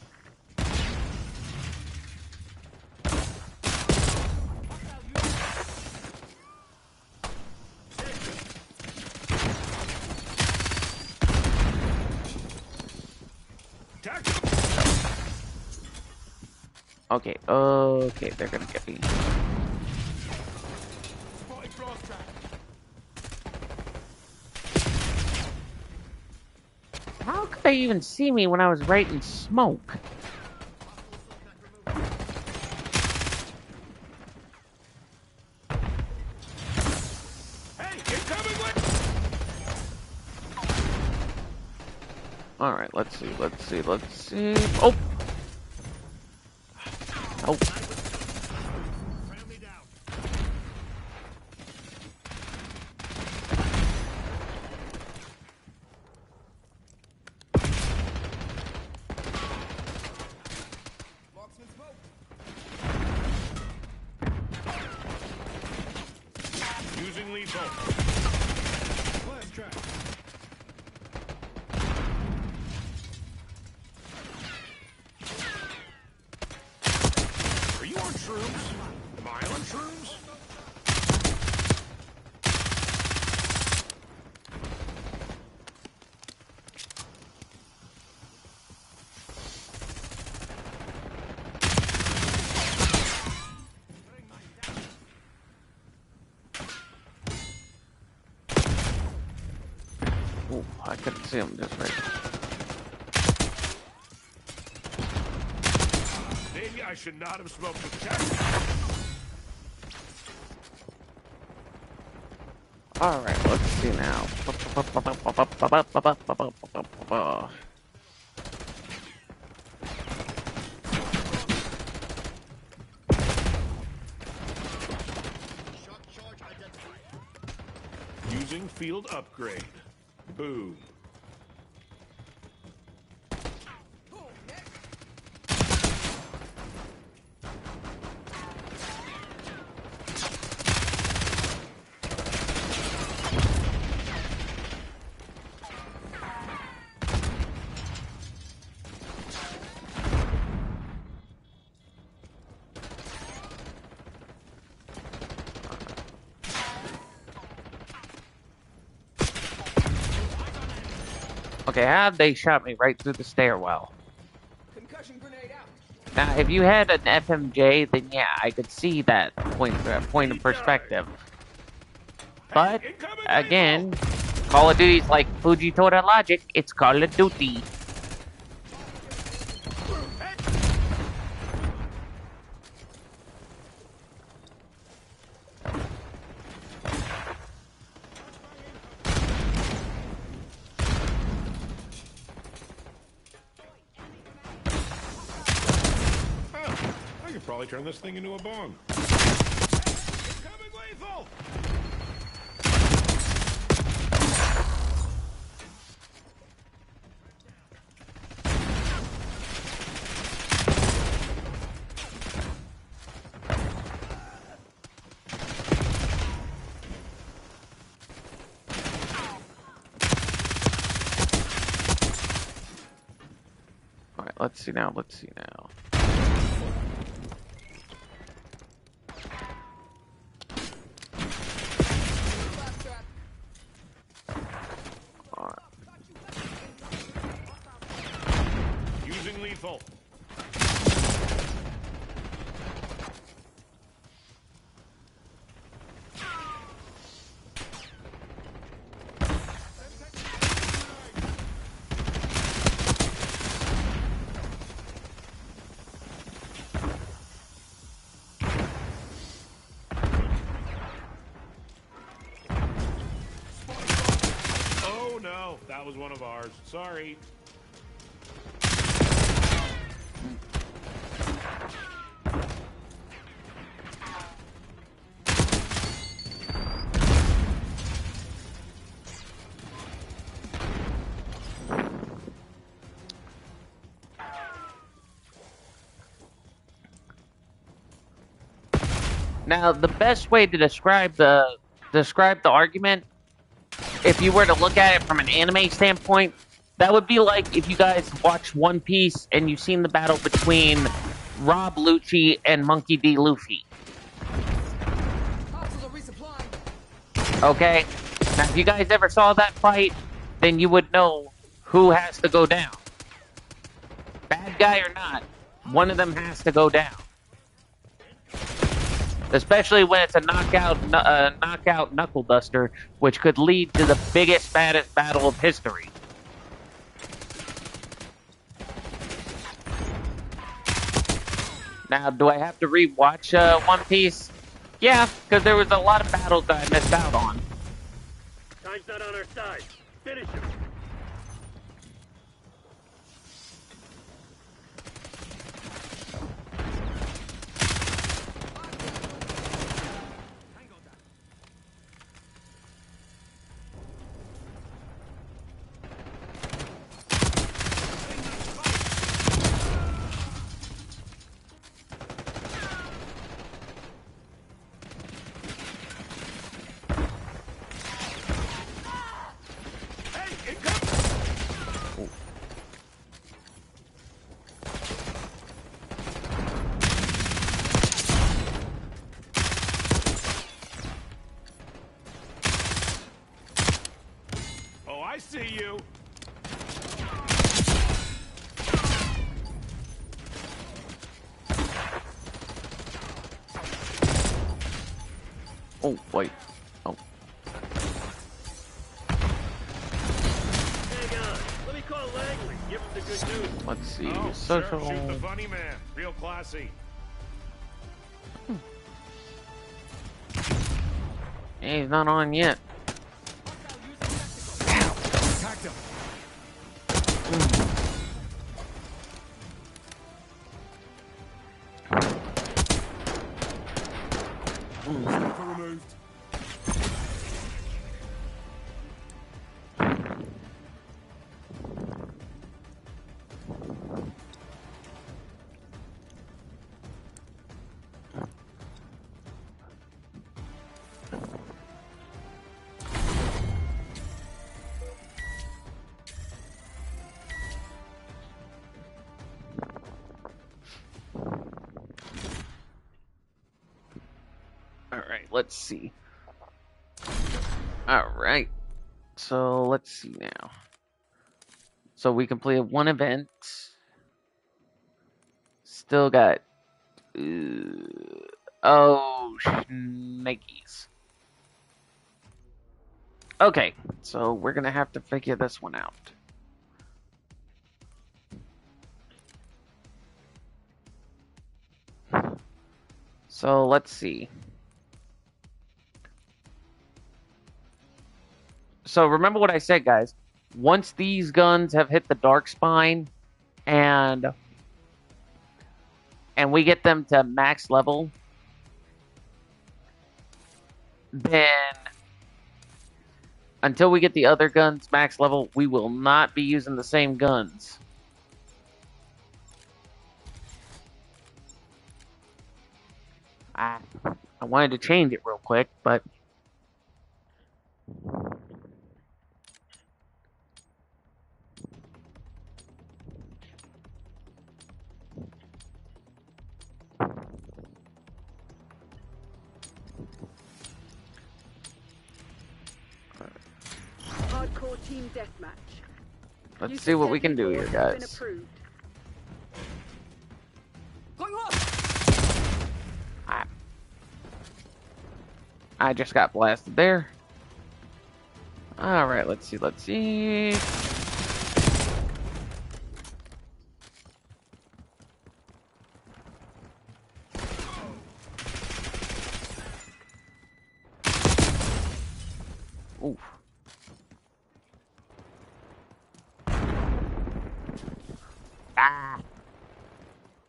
Okay, okay, they're gonna get me. How could they even see me when I was right in smoke? Alright, let's see. Oh! Oh.
Using lethal. Last track. Are you on shrooms? Am I on shrooms?
Ooh, I couldn't see him just right.
Maybe I should not have smoked with Jack.
Alright, let's see now.
Battlefield upgrade. Boom.
Okay, how they shot me right through the stairwell?
Concussion grenade out.
Now, if you had an FMJ, then yeah, I could see that point of perspective. But again, Call of Duty's like Fujitora logic. It's Call of Duty.
I could probably turn this thing into a bomb. Incoming lethal!
Alright, let's see now. Alright.
Using lethal. Oh no, that was one of ours. Sorry.
Now, the best way to describe the argument, if you were to look at it from an anime standpoint, that would be like if you guys watched One Piece and you've seen the battle between Rob Lucci and Monkey D. Luffy.
Hostiles are resupplying.
Okay? Now, if you guys ever saw that fight, then you would know who has to go down. Bad guy or not, one of them has to go down. Especially when it's a knockout knuckle duster, which could lead to the biggest, baddest battle of history. Now, do I have to rewatch One Piece? Yeah, because there was a lot of battles that I missed out on.
Time's not on our side. Finish him.
I see you.
Oh, wait. Oh.
Hang on. Let me call Langley. Give him the good news.
Let's see.
Oh,
Social.
sure, shoot the funny man. Real classy.
Hey, he's not on yet.
Attacked him.
Sniper removed.
Alright, let's see. Alright. So, let's see now. So, we completed one event. Still got... oh, shnikes. Okay, so we're gonna have to figure this one out. So, let's see. So, remember what I said, guys. Once these guns have hit the dark spine and we get them to max level, then until we get the other guns max level, we will not be using the same guns. I wanted to change it real quick, but
Hardcore team deathmatch.
let's see what we can do here, guys. I just got blasted there. Alright, let's see. Oof. Ah.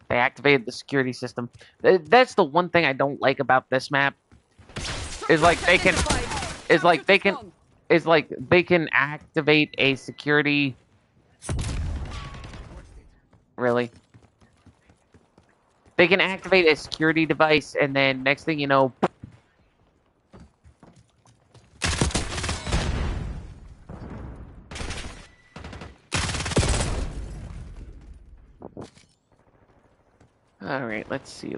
They activated the security system. That's the one thing I don't like about this map. Is like they can activate a security. Really? They can activate a security device and then next thing you know, alright, let's see.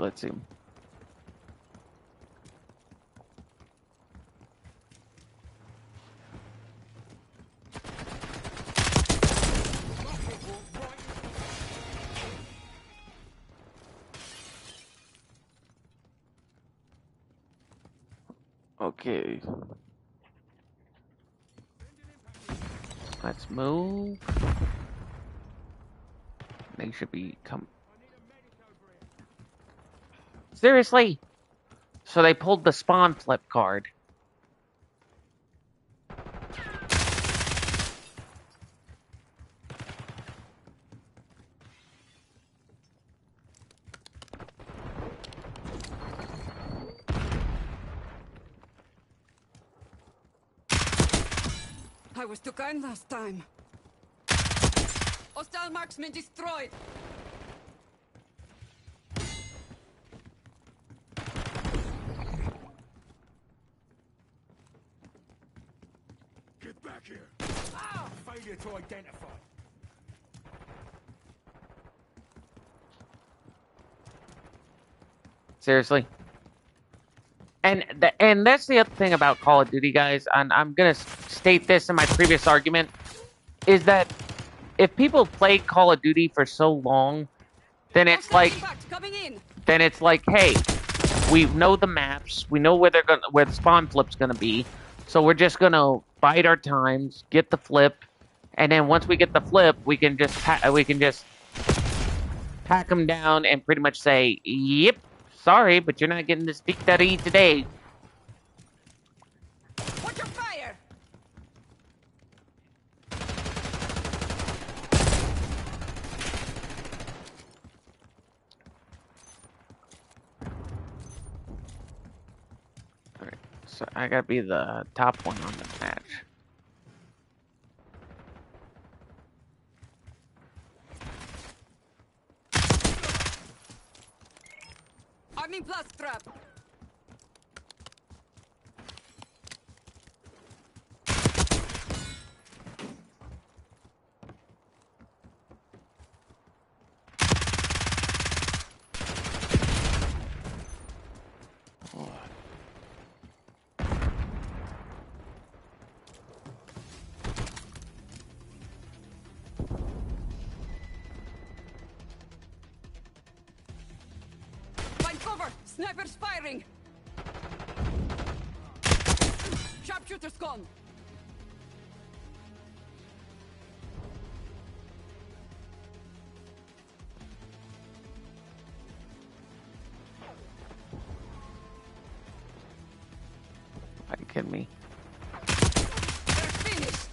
Okay. Let's move. They should be Seriously? So they pulled the spawn flip card.
I was too kind last time. Hostile marksman destroyed.
Get back here.
Ah! Failure to identify.
Seriously? And that's the other thing about Call of Duty, guys, and I'm gonna state this in my previous argument, is that if people play Call of Duty for so long, then it's like, hey, we know the maps, we know where the spawn flip's gonna be, so we're just gonna bide our times, get the flip, and then once we get the flip, we can just pack them down and pretty much say, yep. Sorry, but you're not getting this Big Daddy today.
Watch your fire!
Alright, so I gotta be the top one on the match.
Arming plus trap. Sniper's firing! Sharpshooter's gone!
Are you kidding me?
They're finished!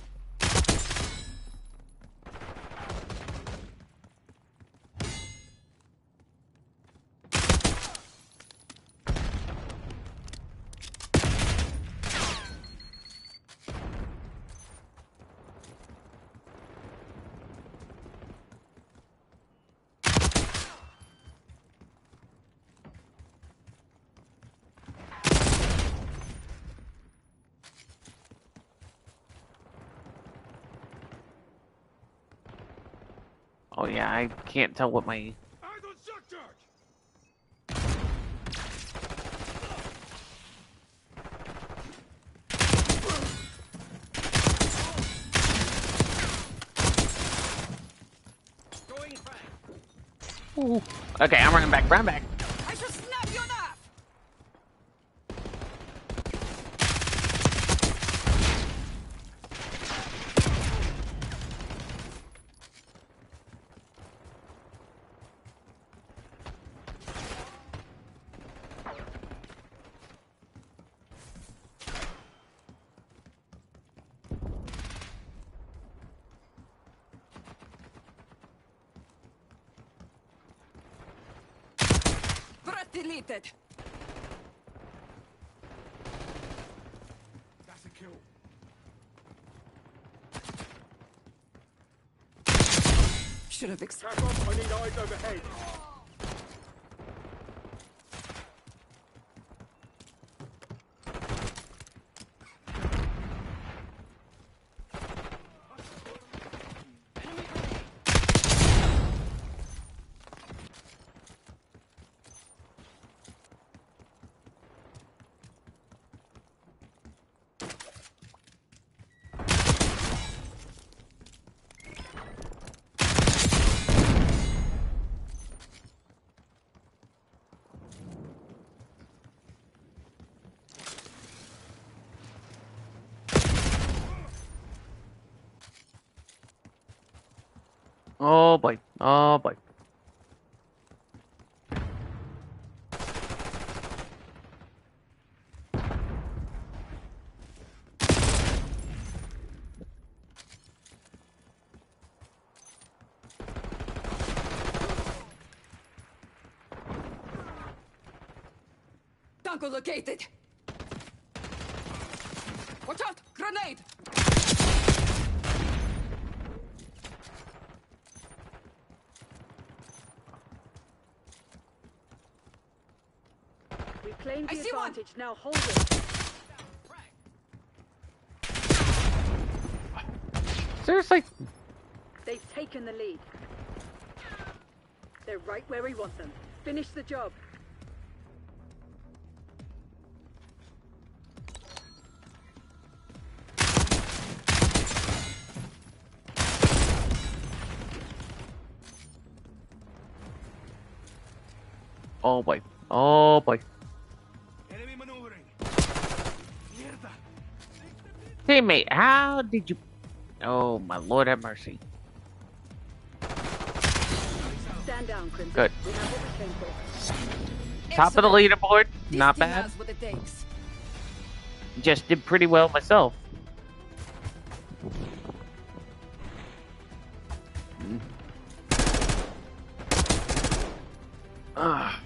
Oh yeah, I can't tell what my...
Eyes on shock charge!
Ooh. Okay, I'm running back, run back.
I shall snap you enough! Threat deleted!
That's a kill.
Should have
Pack up, I need eyes overhead.
Oh boy, oh boy.
Tango located! Watch out! Grenade!
We claimed
I
the
see one.
advantage. Now hold it.
Seriously?
They've taken the lead. They're right where we want them. Finish the job.
Oh boy, oh boy.
Enemy maneuvering. Mierda.
Teammate, how did you... Oh my lord have mercy.
Stand down, Crimson.
Good.
We have what we came for.
Top of the
Excellent.
leaderboard,
This
not
team
bad.
has what it takes.
Just did pretty well myself. Ah.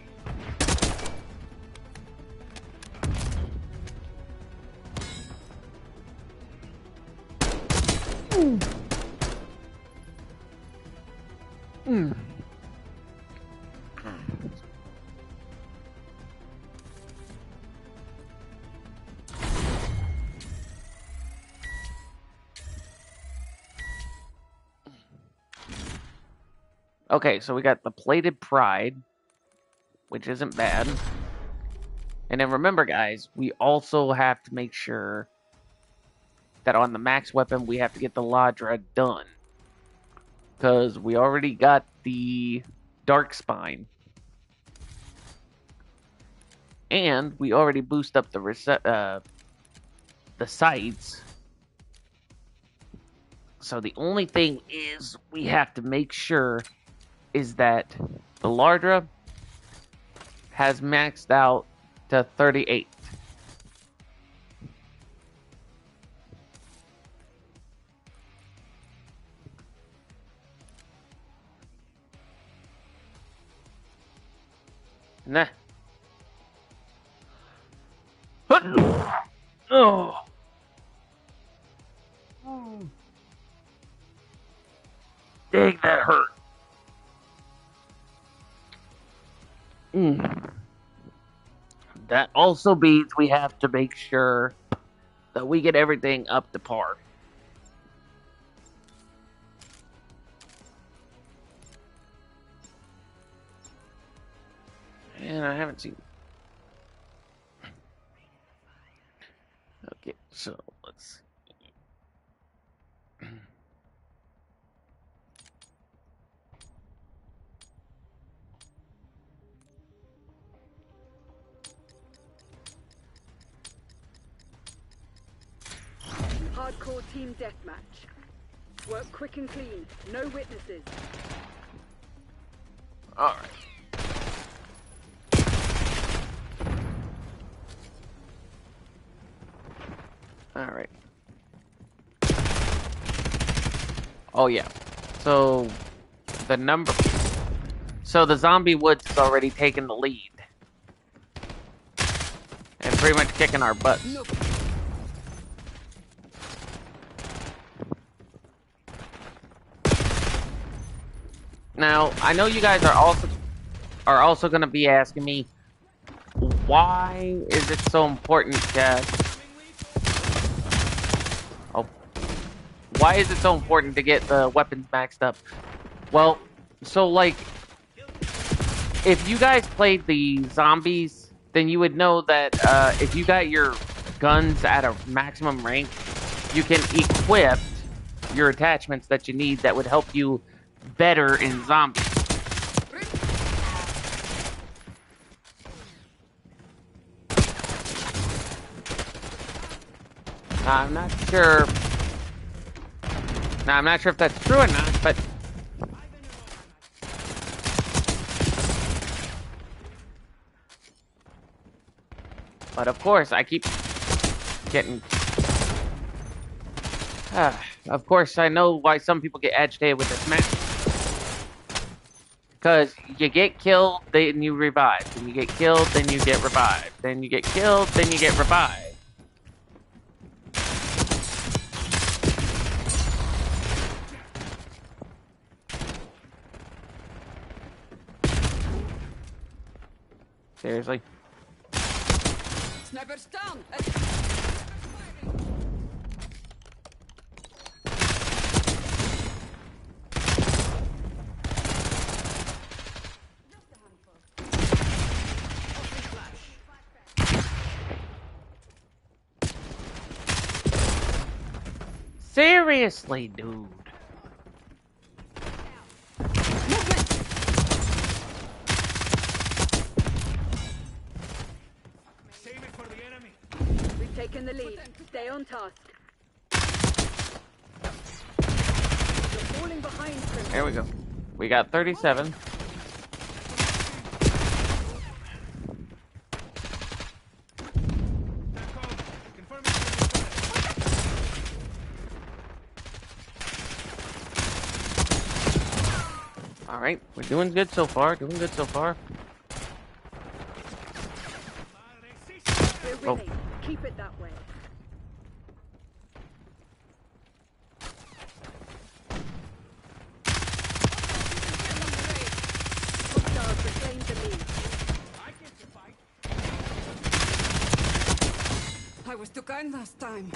Okay, so we got the plated pride, which isn't bad. And then remember, guys, we also have to make sure that on the max weapon, we have to get the Ladra done. Because we already got the Dark Spine. And we already boost up the sights. So the only thing is we have to make sure is that the Lardra has maxed out to 38. Nah. Oh. Dang, that hurt. That also means we have to make sure that we get everything up to par. And I haven't seen. Okay, so let's see.
Hardcore team deathmatch. Work quick and clean. No witnesses.
All right. All right. Oh yeah. So the zombie woods has already taken the lead and pretty much kicking our butts.
Nope.
Now, I know you guys are also going to be asking me, why is it so important to why is it so important to get the weapons maxed up? Well, so like if you guys played the zombies, then you would know that if you got your guns at a maximum rank, you can equip your attachments that you need that would help you better in zombies. I'm not sure. Now, I'm not sure if that's true or not, but of course I keep getting. Of course, I know why some people get agitated with this match. Because you get killed, then you revive. Then you get killed, then you get revived. Then you get killed, then you get revived. Seriously?
Sniper's down.
Seriously, dude.
Save it for the enemy.
We've taken the lead. Stay on task. You're falling behind, Crimson.
There we go. We got 37. All right, we're doing good so far. Doing good so far.
We're winning. Keep it that way. Hostiles reclaim the lead.
I was too kind last time.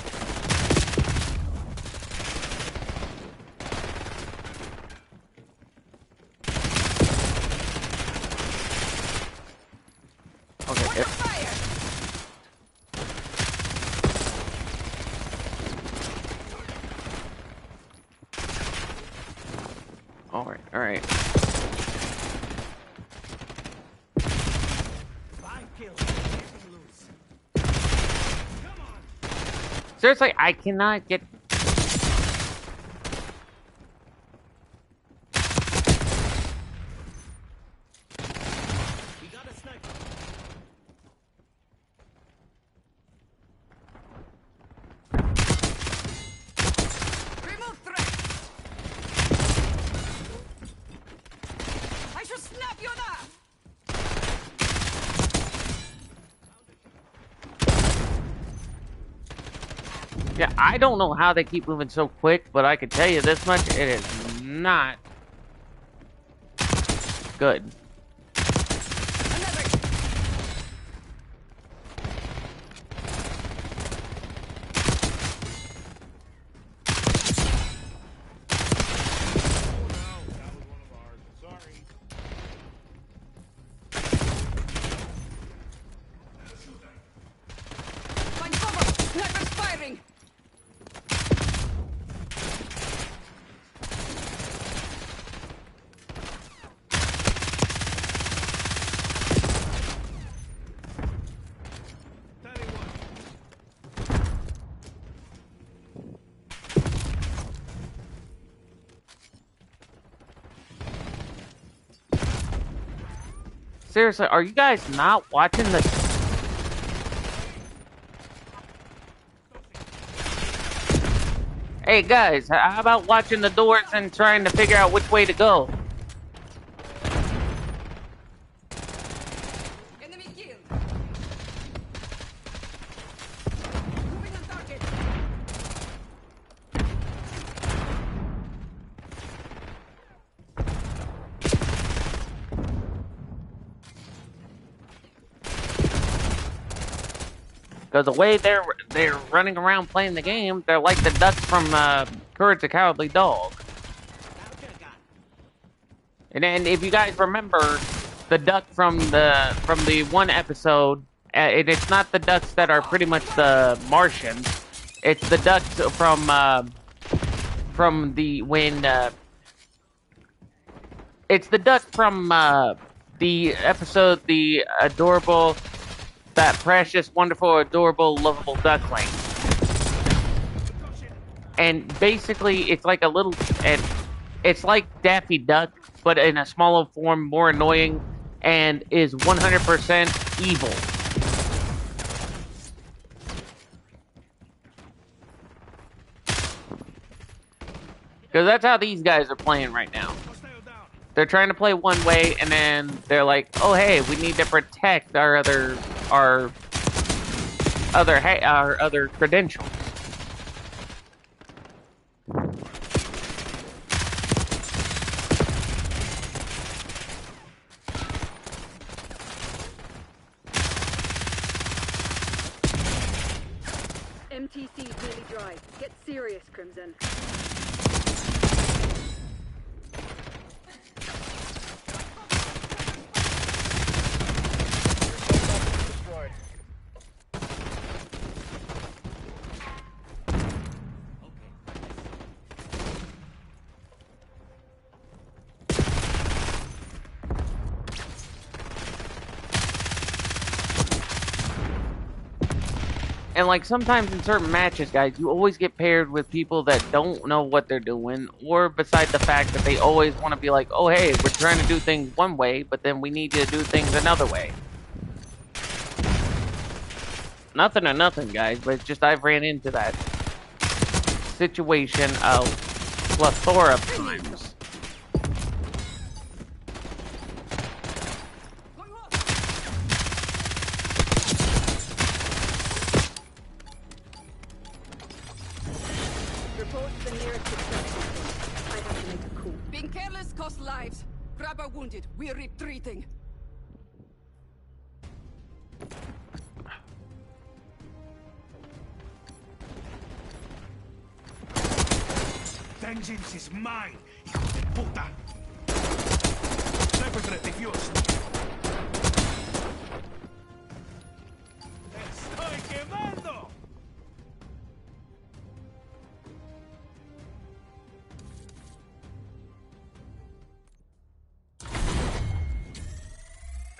Okay.
Fire!
All right. All right.
5 kills.
Seriously, I cannot get...
We got a sniper.
Remove threat. I should snap you that.
Yeah, I don't know how they keep moving so quick, but I can tell you this much, it is not good.
Another.
No, that was one of ours. Sorry.
Find cover. Sniper's firing.
Seriously, are you guys not watching the... Hey guys, how about watching the doors and trying to figure out which way to go?
Enemy killed. Moving on target.
Because the way they're running around playing the game, they're like the ducks from Courage the Cowardly Dog. And if you guys remember, the duck from the one episode, it's not the ducks that are pretty much the Martians. It's the ducks from the when it's the duck from the episode, the adorable, that precious, wonderful, adorable, lovable duckling. And basically, it's like a little, and it's like Daffy Duck, but in a smaller form, more annoying, and is 100% evil. Because that's how these guys are playing right now. They're trying to play one way, and then they're like, "Oh, hey, we need to protect our other credentials."
MTC nearly dry. Get serious, Crimson.
And like sometimes in certain matches, guys, you always get paired with people that don't know what they're doing, or beside the fact that they always want to be like, "Oh, hey, we're trying to do things one way, but then we need you to do things another way." Nothing or nothing, guys, but it's just I've ran into that situation a plethora of times.
Report to the nearest extraction point. I have to make a call.
Being careless costs lives. Grab our wounded. We're retreating.
Vengeance is mine, hijo de puta. Sniper threat defused. Estoy quemando.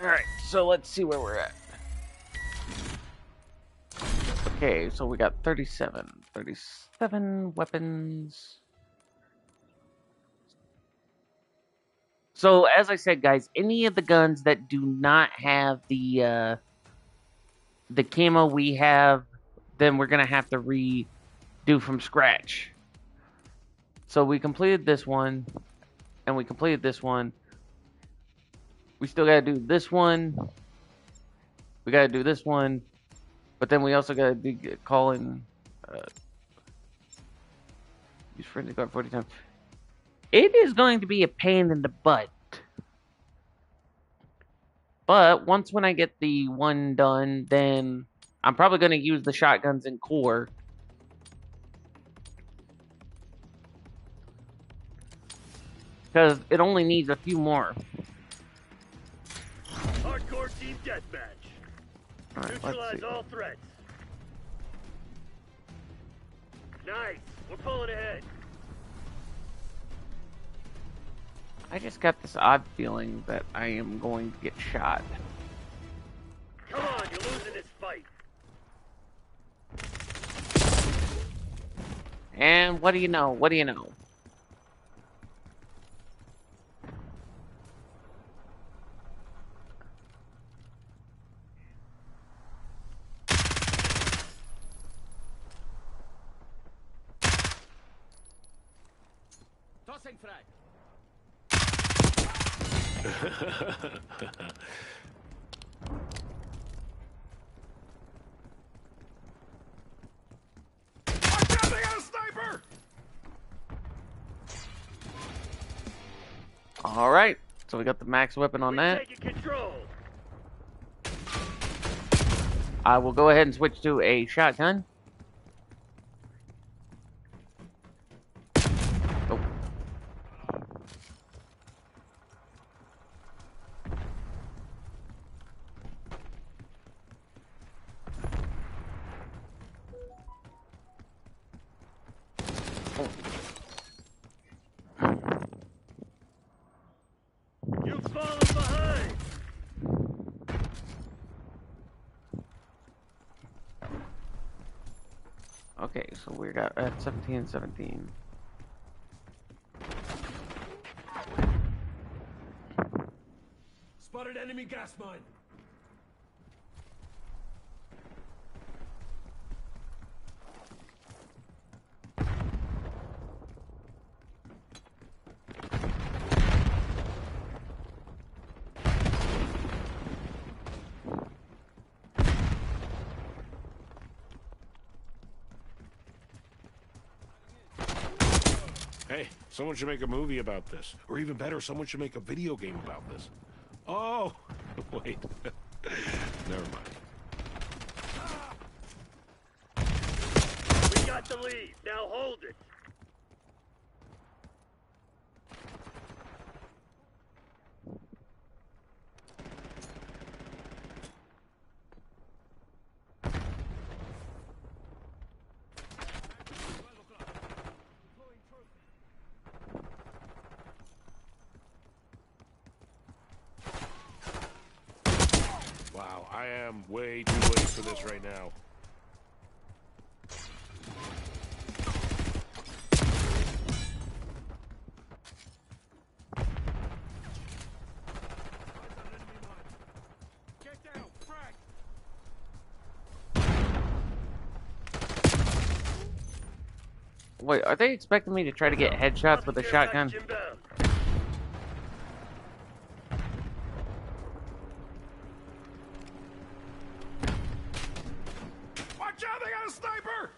Alright, so let's see where we're at. Okay, so we got 37. 37 weapons. So, as I said, guys, any of the guns that do not have the camo we have, then we're going to have to redo from scratch. So, we completed this one, and we completed this one. We still got to do this one. We got to do this one. But then we also got to do calling... use forensic guard 40 times. It is going to be a pain in the butt. But once when I get the one done, then I'm probably going to use the shotguns in core. Because it only needs a few more.
Hardcore team deathmatch.
Alright, let's
Neutralize
see.
all threats. Nice. We're pulling ahead.
I just got this odd feeling that I am going to get shot.
Come on, you're losing this fight.
And what do you know? What do you know?
Tossing frag.
Watch out, they got a sniper!
Alright, so we got the max weapon on that.
Taking control.
I will go ahead and switch to a shotgun. Oh.
You've fallen behind.
Okay, so we got at 17, 17.
Spotted enemy gas mine.
Hey, someone should make a movie about this. Or even better, someone should make a video game about this. Oh, wait. Never mind.
We got the lead. Now hold it.
Wow, I am way too late for this right now.
Get down, frag.
Wait, are they expecting me to try to get headshots with a shotgun?
Inbound.
Watch out, they got a sniper!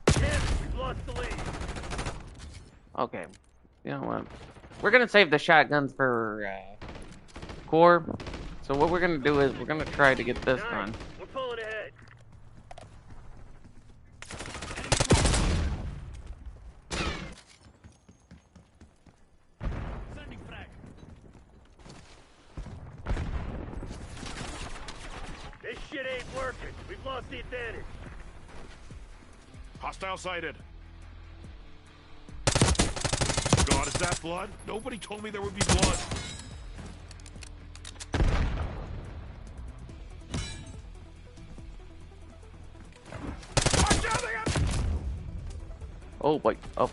Damn, we've lost the lead.
Okay. You know what? We're gonna save the shotguns for core. So what we're gonna do is we're gonna try to get this
Nice.
done.
We're pulling ahead.
Sending frag.
lost the advantage.
Hostile sighted. God, is that blood? Nobody told me there would be blood. Watch out, they got...
Oh boy. Oh.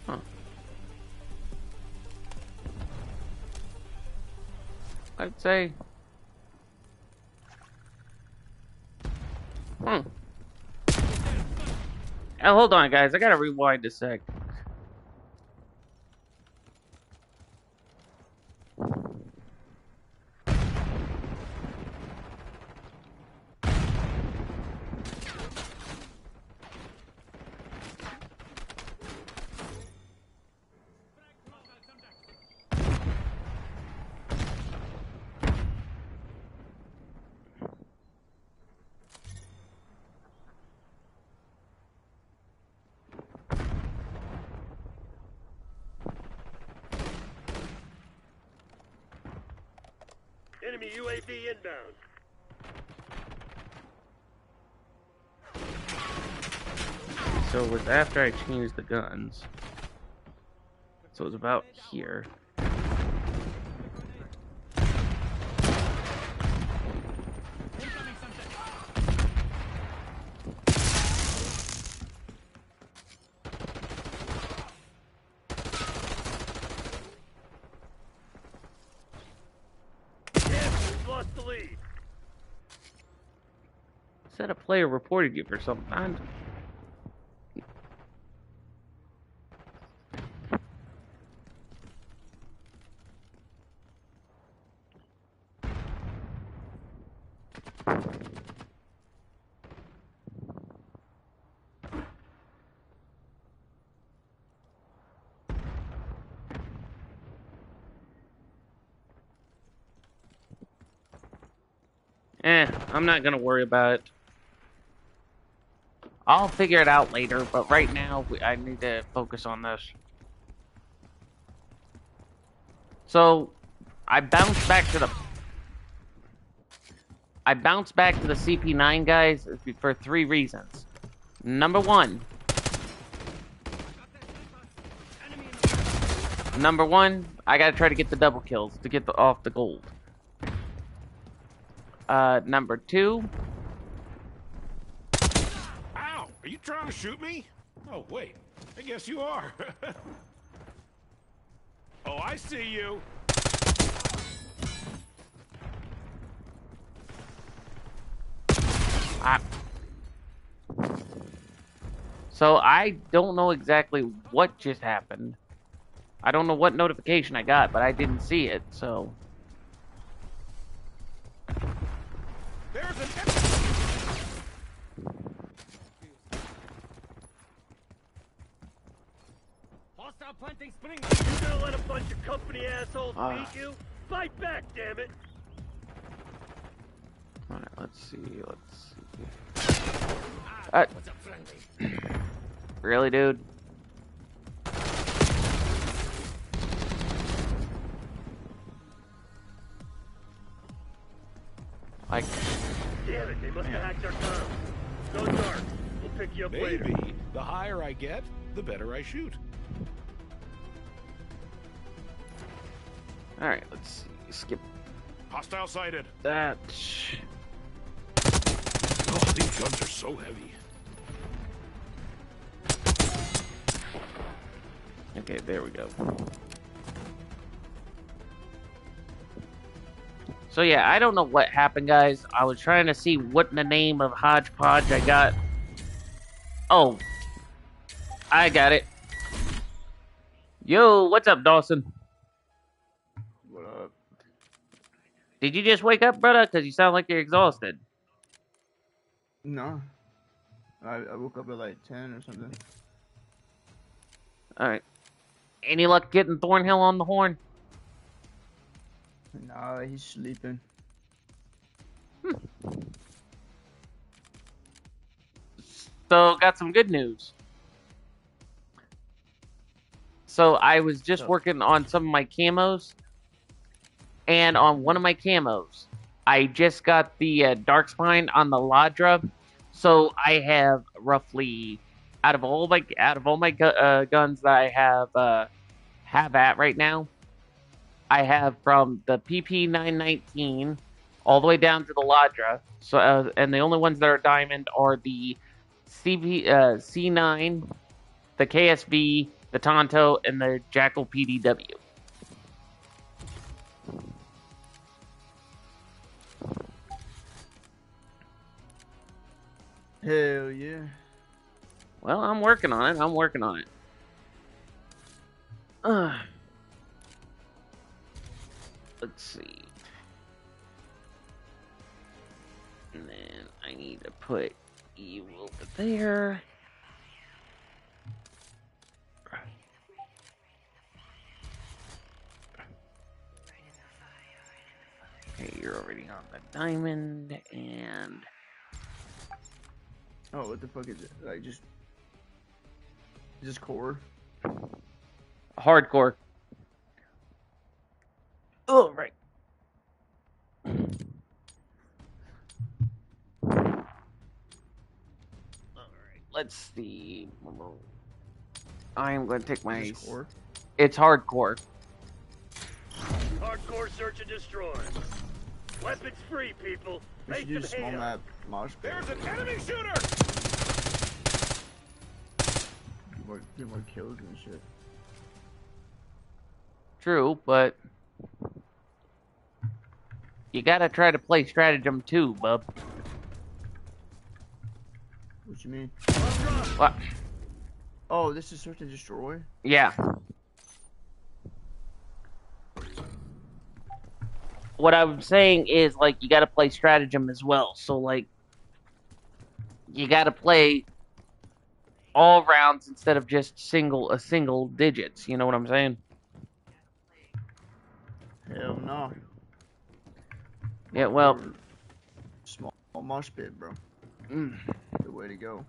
Huh. I'd say. Oh, hold on, guys. I gotta rewind a sec.
Enemy UAV inbound.
So it was after I changed the guns. So it was about here.
We've lost the lead.
Said a player reported you for something. I'm not gonna worry about it. I'll figure it out later, but right now I need to focus on this. So, I bounced back to the CP9 guys for 3 reasons. Number one, I gotta try to get the double kills to get off the gold. Number 2.
Ow! Are you trying to shoot me? Oh, wait. I guess you are. Oh, I see you.
So I don't know exactly what just happened. I don't know what notification I got, but I didn't see it, so...
There's an...
Hostile planting spring.
You gonna let a bunch of company assholes beat you? Fight back, damn it!
Alright, let's see.
What's up, friendly?
Really, dude? Like...
Damn it, they must have hacked our comms. Go dark. We'll pick you up later.
Maybe the higher I get, the better I shoot.
Alright, let's see. Skip
Hostile sighted.
that.
Oh, these guns are so heavy.
Okay, there we go. So yeah, I don't know what happened, guys. I was trying to see what in the name of hodgepodge I got. Oh. I got it. Yo, what's up, Dawson?
What up?
Did you just wake up, brother? Because you sound like you're exhausted.
No. I woke up at like 10 or something.
Alright. Any luck getting Thornhill on the horn?
Nah, he's sleeping.
So, got some good news. So, I was just working on some of my camos. And on one of my camos, I just got the Dark Spine on the Ladra, so I have roughly out of all my guns that I have at right now, I have from the PP919 all the way down to the Ladra. So and the only ones that are diamond are the C9, the KSV, the Tonto, and the Jackal PDW.
Hell yeah.
Well, I'm working on it. Let's see. And then I need to put you over there. Okay, you're already on the diamond, and...
Oh, what the fuck is it? Like, just core?
Hardcore. Oh, right. Alright, let's see. I am going to take my...
Core?
It's hardcore.
Hardcore search and destroy. Weapons free, people.
We should
Make
do
them
small
hail.
map mosh pit.
There's an enemy shooter!
Get more kills and shit.
True, but... You gotta try to play stratagem too, bub.
What you mean?
What?
Oh, this is search and destroy?
Yeah. What I'm saying is, like, you gotta play stratagem as well. So, like, you gotta play all rounds instead of just single digits. You know what I'm saying?
Hell no.
Yeah, well...
Small mosh pit, bro. The way to go.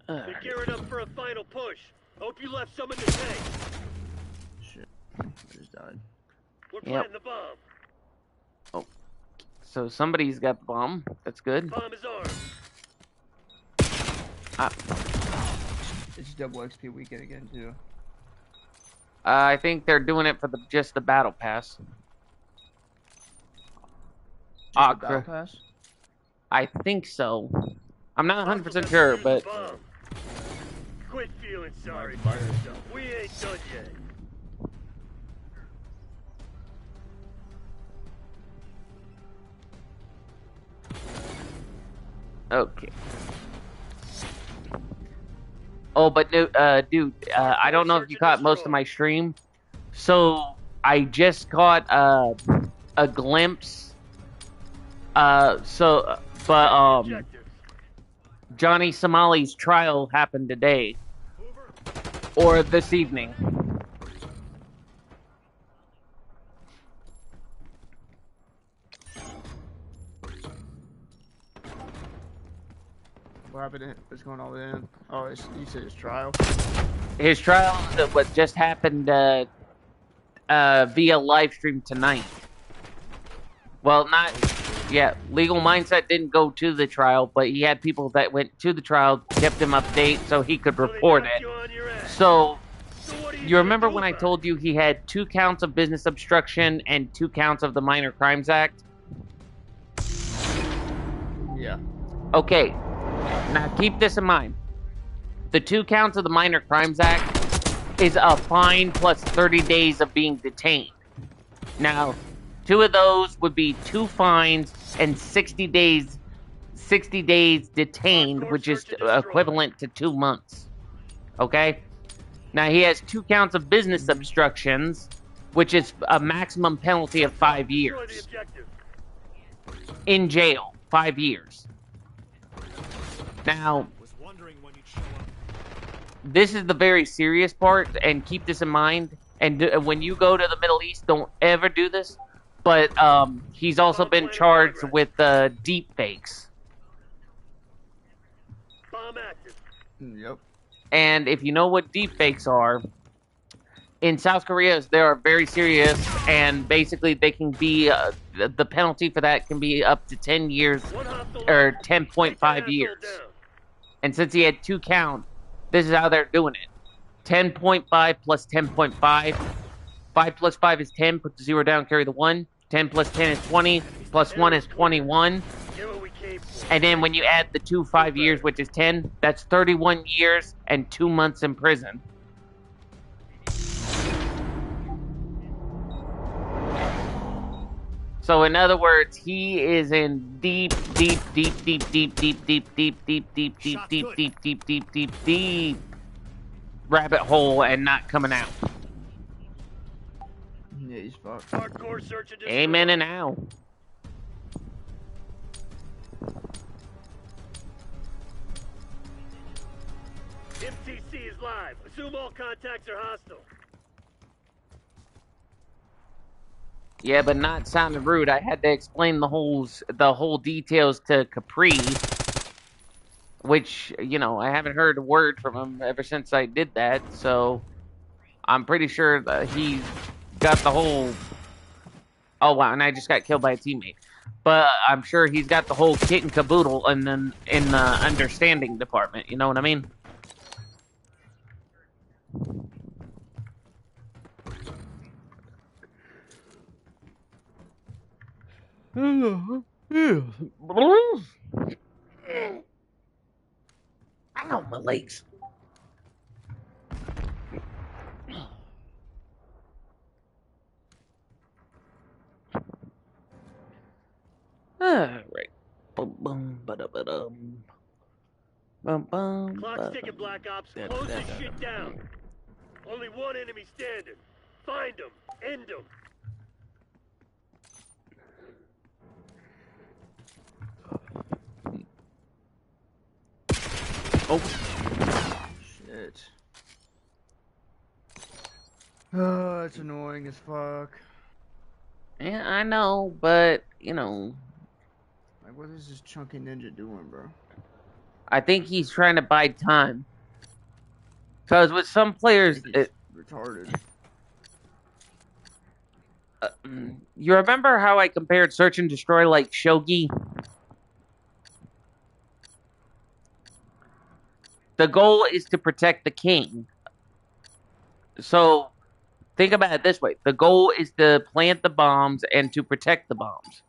They're gearing up for a final push. Hope you left some in the tank.
Shit. I just died.
We're
Yep.
planting the bomb.
So somebody's got the bomb. That's good.
Bomb is armed.
It's double XP weekend again, too.
I think they're doing it for just the battle pass.
Just the battle
Acre.
pass?
I think so. I'm not 100% sure, but...
Bomb. Quit feeling sorry for
Fire.
yourself. We ain't done yet.
Okay. Oh, but dude, I don't know if you caught most of my stream. So I just caught a glimpse.
Objectives.
Johnny Somali's trial happened today, or this evening.
What happened? What's going on with him? Oh, you said his trial?
His trial that what just happened via live stream tonight. Well, not yeah. Legal Mindset didn't go to the trial, but he had people that went to the trial, kept him update so he could report it. So you remember when I told you he had 2 counts of business obstruction and 2 counts of the Minor Crimes Act?
Yeah.
Okay. Now keep this in mind. The 2 counts of the Minor Crimes Act is a fine plus 30 days of being detained. Now, 2 of those would be 2 fines and 60 days detained, which is equivalent to 2 months. Okay? Now he has 2 counts of business obstructions, which is a maximum penalty of 5 years. In jail, 5 years. Now, this is the very serious part, and keep this in mind. And when you go to the Middle East, don't ever do this. But he's also been charged with deep fakes.
Bomb active.
Yep.
And if you know what deep fakes are, in South Korea, they are very serious, and basically they can be the penalty for that can be up to 10 years
One hostile
or
left.
10.5
Take that asshole
years.
down.
And since he had 2 counts, this is how they're doing it: 10.5 plus 10.5. 5 plus 5 is 10. Put the 0 down, carry the 1. 10 plus 10 is 20. Plus 1 is 21.
Get what we came for.
And then when you add the 2 5 years, which is 10, that's 31 years and 2 months in prison. So in other words, he is in deep rabbit hole and not coming out.
Yeah, he's fucked.
Hardcore search and destroy.
Amen and ow.
MTC is live. Assume all contacts are hostile.
Yeah, but not sounding rude. I had to explain the whole details to Capri, which, you know, I haven't heard a word from him ever since I did that. So I'm pretty sure that he got the whole. Oh wow! And I just got killed by a teammate. But I'm sure he's got the whole kit and caboodle, and then in the understanding department. You know what I mean? Ow, my legs. Alright. Boom, boom, ba-da-ba-dum. Bum, bum,
Clock's ticking, Black Ops. Close this shit down. Only one enemy standing. Find him. End him.
Oh,
Shit. Oh, it's annoying as fuck.
yeah, I know, but, you know,
Like, what is this chunky ninja doing, bro?
I think he's trying to buy time. Because with some
I
players,
think he's retarded.
you remember how I compared Search and Destroy like Shogi? The goal is to protect the king. So, think about it this way. The goal is to plant the bombs and to protect the bombs.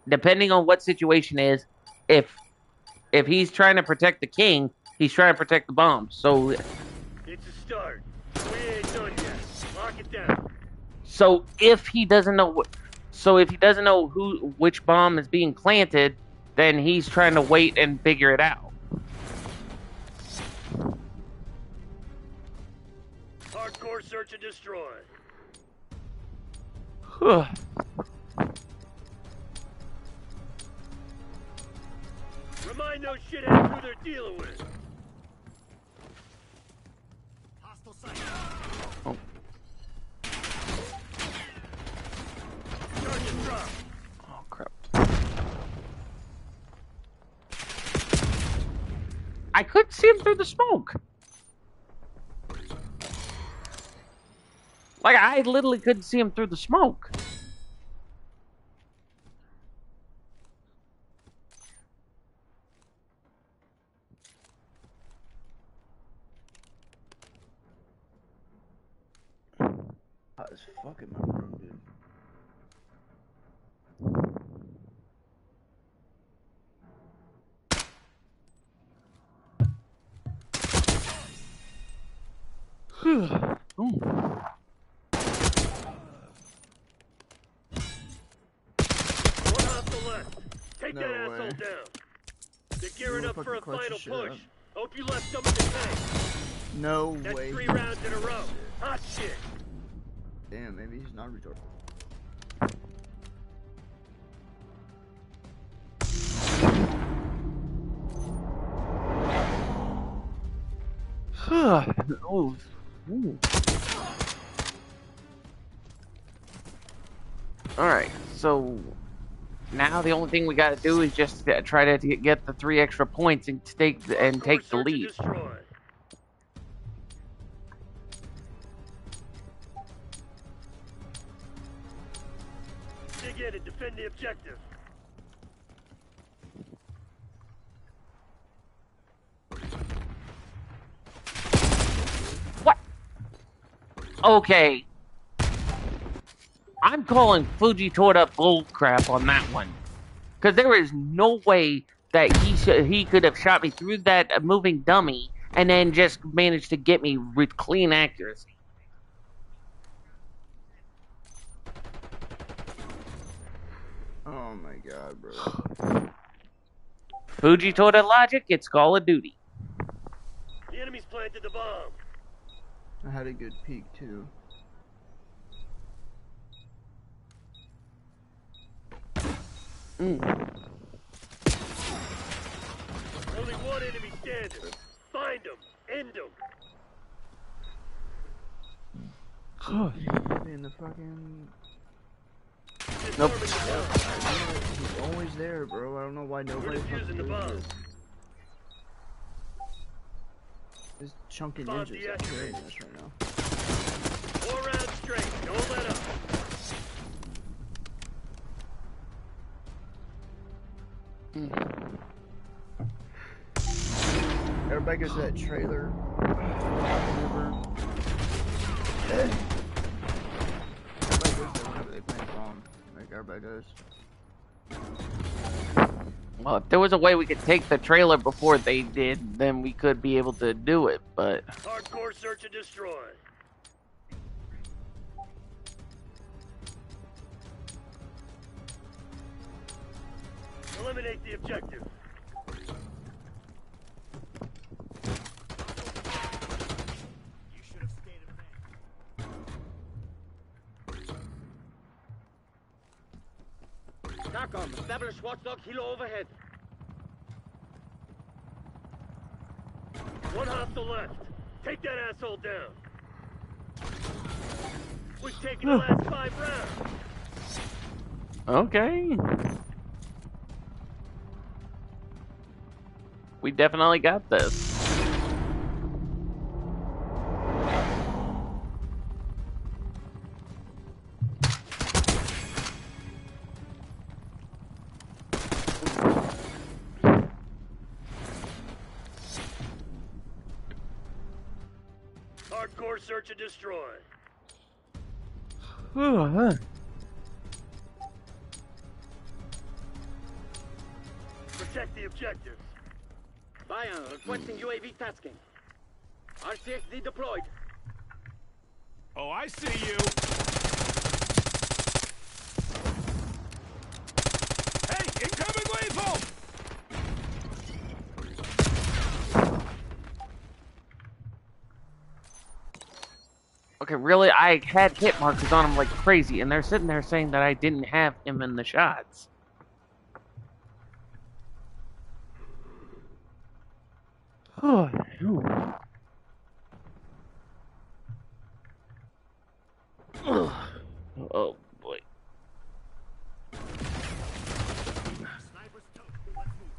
Depending on what situation is, if he's trying to protect the king, he's trying to protect the bombs. So,
It's a start. We ain't done yet. Lock it down.
so if he doesn't know which bomb is being planted, then he's trying to wait and figure it out.
Hardcore search and destroy. Remind those shitheads who they're dealing with.
Hostile sight.
Oh.
Charge and drop.
Oh crap! I couldn't see him through the smoke. Like, I literally couldn't see him through the smoke.
Hot as fuck in my room, dude.
Ooh.
One hostile left. Take
No
that
way.
asshole down. They're gearing up for a
Motherfucking clutch
final
your shit
push.
up.
Hope you left some in the tank.
No
That's
way.
3 rounds in a row. Hot shit.
Damn, maybe he's not retarded.
Oh. Ooh. Alright, so now the only thing we gotta do is just try to get the 3 extra points and take the
Hardcore search and
lead.
destroy. Dig in and defend the objective.
What? Okay. I'm calling Fujitora bullcrap on that one. Because there is no way that he could have shot me through that moving dummy and then just managed to get me with clean accuracy.
Oh my god, bro.
Fujitora logic, it's Call of Duty.
The enemy's planted the bomb.
I had a good peek too.
Mm.
Only one enemy standing. Find him. End him.
In the fucking.
Nope.
He's always there, bro. I don't know why nobody
We're defusing the
fucking
bomb.
does this. This chunky
Bomb
ninja's like carrying us right now.
4 rounds straight. Don't let up.
Everybody goes to that trailer. Whenever. Everybody goes there whenever they plant a bomb. Like everybody does.
Well, if there was a way we could take the trailer before they did, then we could be able to do it, but...
Hardcore search and destroy. Eliminate the objective.
You should have stayed in bed.
TACOM, establish watchdog kilo overhead. One hostile left. Take that asshole down. We've taken the last 5 rounds.
Okay. We definitely got this.
Hardcore search and destroy. Protect the objectives.
Bion requesting UAV tasking. RCXD deployed.
Oh, I see you. Hey, incoming lethal!
Okay, really? I had hit markers on him like crazy, and they're sitting there saying that I didn't have him in the shots. Oh, oh boy.
Sniper's toast. Let's move.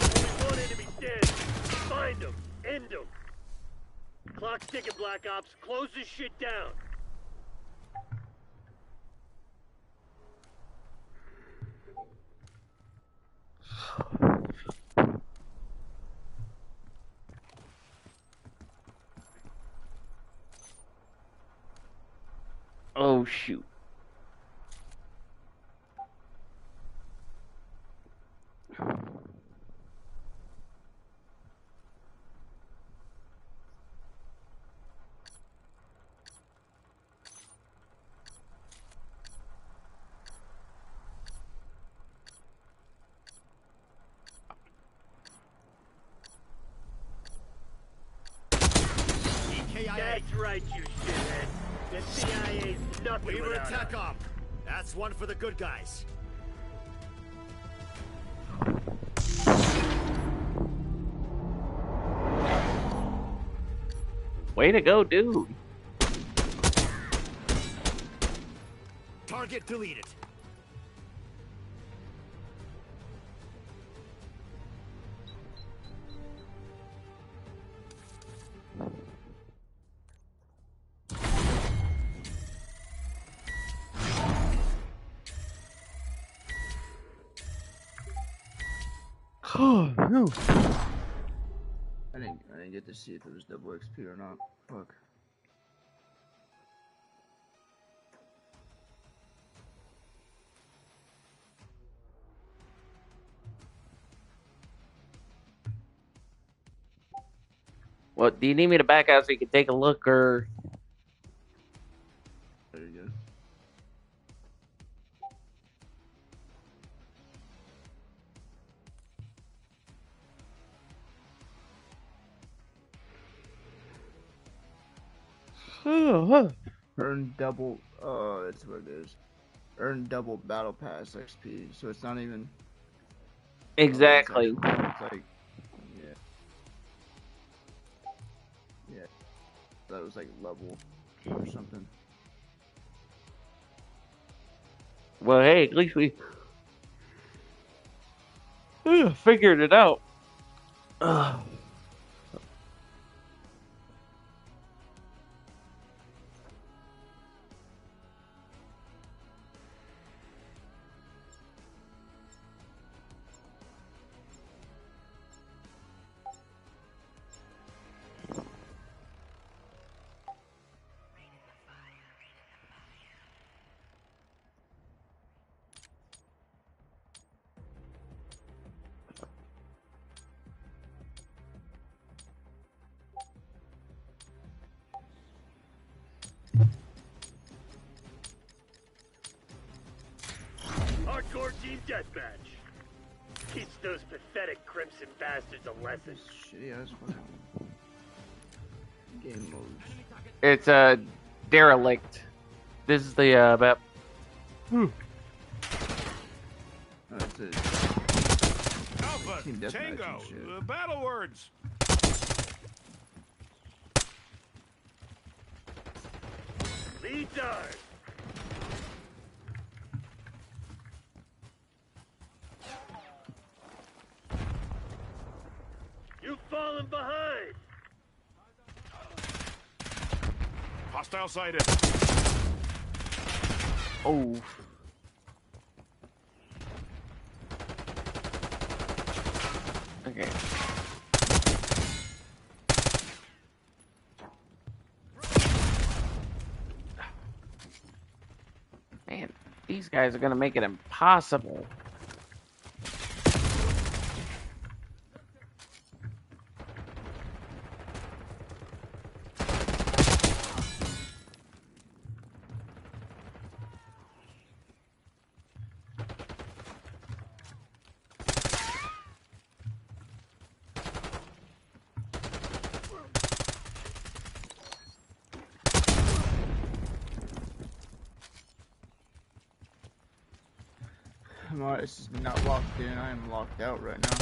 Only one enemy standing. Find him. End him. Clock's ticking, Black Ops. Close this shit down.
Oh, shoot.
That's right, you shithead. The CIA's nothing
We were
without
at
us.
TACOM. That's one for the good guys.
Way to go, dude.
Target deleted.
I didn't get to see if it was double XP or not. Fuck.
What, do you need me to back out so you can take a look, or?
There you go. Earn double. That's what it is. Earn double battle pass XP. So it's not even.
Exactly.
It's like, yeah. Yeah. That was like level or something.
Well, hey, at least we figured it out.
Hardcore team deathmatch. Teach those pathetic crimson bastards a lesson.
Shitty ass fucking game modes.
It's a derelict. This is the map.
That's it.
Alpha,
Team deathmatch
Tango,
and shit.
battle words.
Lead dive. You've fallen behind.
Hostile sighted.
Oh. Okay. Man, these guys are gonna make it impossible.
It's not locked in. I am locked out right now.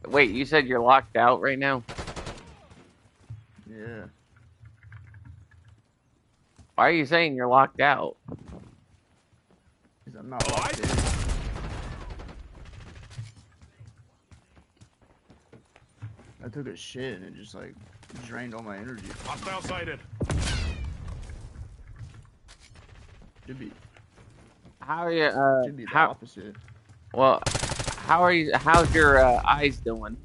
Wait, you said you're locked out right now?
Yeah.
Why are you saying you're locked out?
Because I'm not locked in. I took a shit and it just like drained all my energy.
Hostile sighted.
Should be
How are you?
should be the
How?
opposite.
Well, how are you? How's your eyes doing?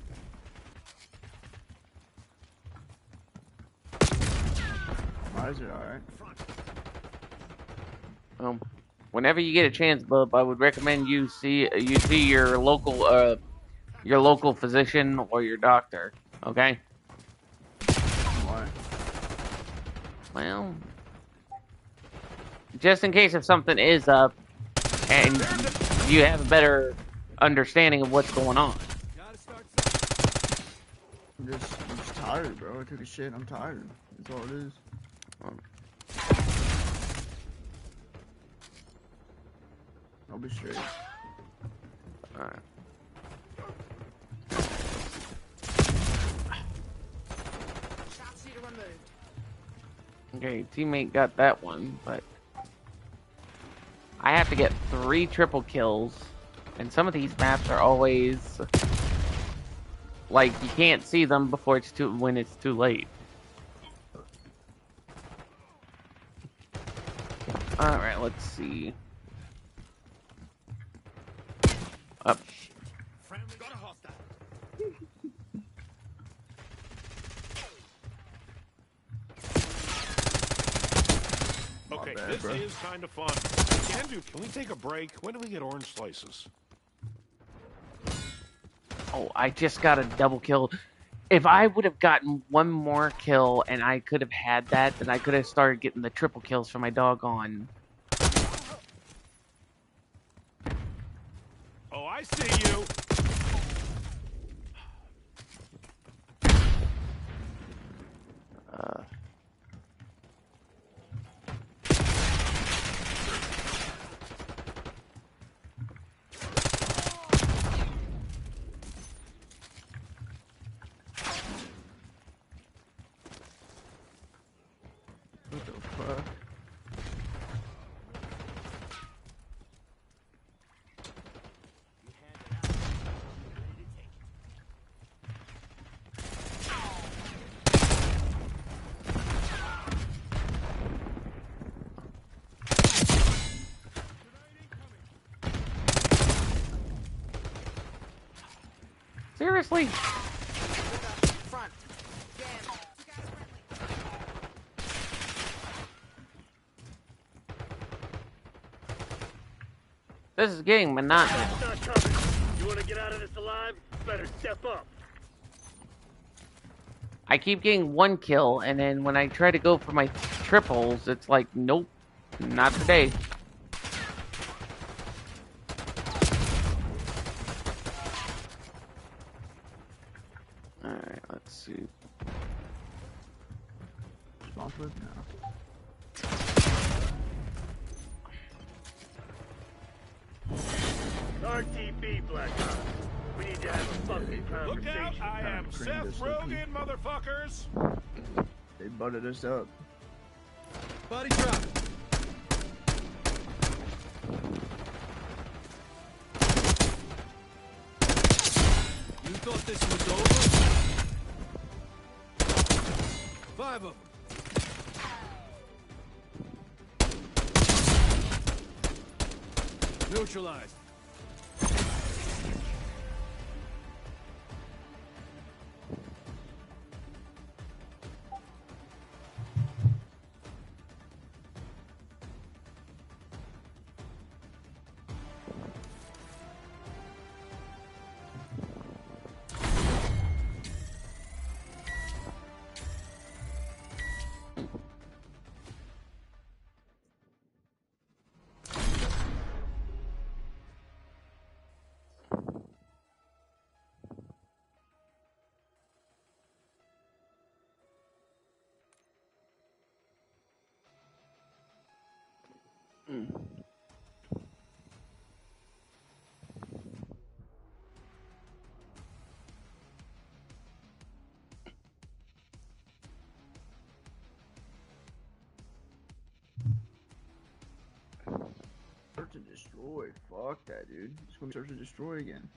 My eyes are alright.
Whenever you get a chance, bub, I would recommend you see your local physician or your doctor. Okay.
Why?
Well, just in case if something is up, and you have a better understanding of what's going on.
I'm just tired, bro. I took a shit. I'm tired. That's all it is. I'll be straight.
Alright. Okay, teammate got that one, but I have to get 3 triple kills, and some of these maps are always like you can't see them before it's when it's too late. All right, let's see. Up.
Friendly got a hostile.
Okay,
bad,
this
bro.
is kind of fun. Hey, Andrew, can we take a break? When do we get orange slices?
Oh, I just got a double kill. If I would have gotten one more kill and I could have had that, then I could have started getting the triple kills for my doggone.
Oh, I see you.
What the fuck?
Seriously?
Front. Damn. You guys friendly.
This is getting monotonous.
It's not coming. You want to get out of this alive? Better step up.
I keep getting one kill, and then when I try to go for my triples, it's like, nope, not today. Alright, let's see.
Spawn flip now.
RTB, Black Ops. We need to have a fucking
Look
conversation.
out, I am
Cream
Seth
this
Rogen, motherfuckers.
They butted us up.
Body drop. You thought this was over? 5 of them. Neutralized.
Search and destroy. Fuck that, dude. It's gonna be search and destroy again.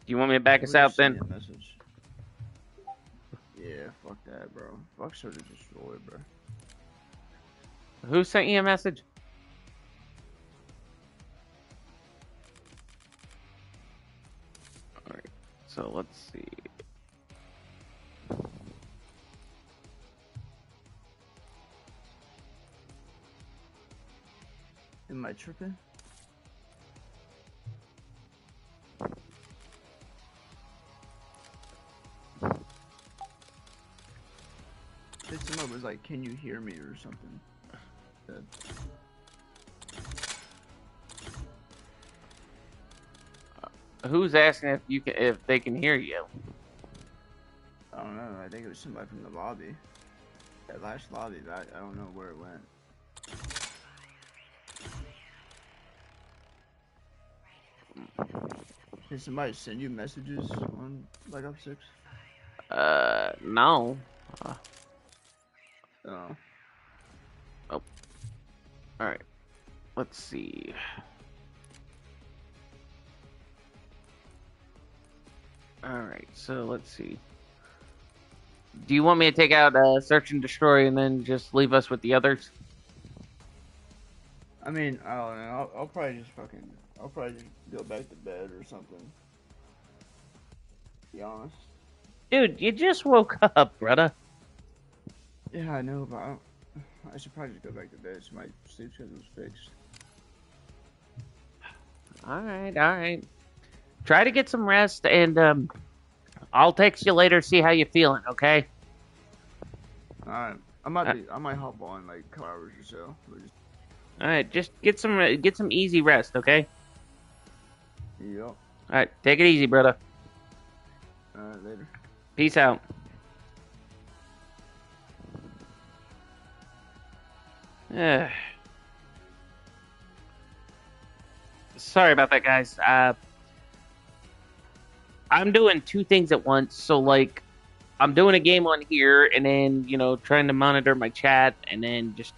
Do you want me to back us
Let me
out
just send
then?
you a message. Yeah, fuck that, bro. Fuck search and destroy, bro.
Who sent you a message? Alright, so let's see.
Am I tripping? Someone was like, "Can you hear me?" or something. That-
Who's asking if you can, if they can hear you?
I don't know. I think it was somebody from the lobby. That last lobby, but I don't know where it went. Did somebody send you messages on Black Ops 6?
No.
Oh.
Alright. Let's see. Alright, so let's see. Do you want me to take out search and destroy and then just leave us with the others?
I mean, I don't know. I'll probably just fucking. I'll probably just go back to bed or something. To be honest.
Dude, you just woke up, brother.
Yeah, I know, but I should probably just go back to bed so my sleep schedule's fixed.
Alright. Try to get some rest, and I'll text you later, see how you're feeling, okay?
Alright. I might hop on like a couple hours or so.
Alright, just get some easy rest, okay?
Yep.
Alright, take it easy, brother.
Alright, later.
Peace out. Sorry about that, guys. I'm doing two things at once, so like I'm doing a game on here and then, trying to monitor my chat and then just,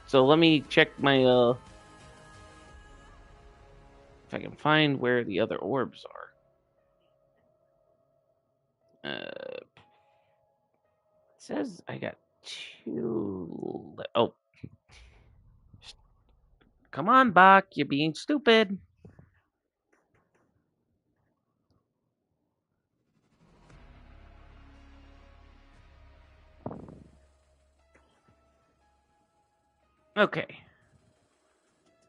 So let me check my if I can find where the other orbs are. It says I got two. Oh. Come on, Bach, you're being stupid. Okay.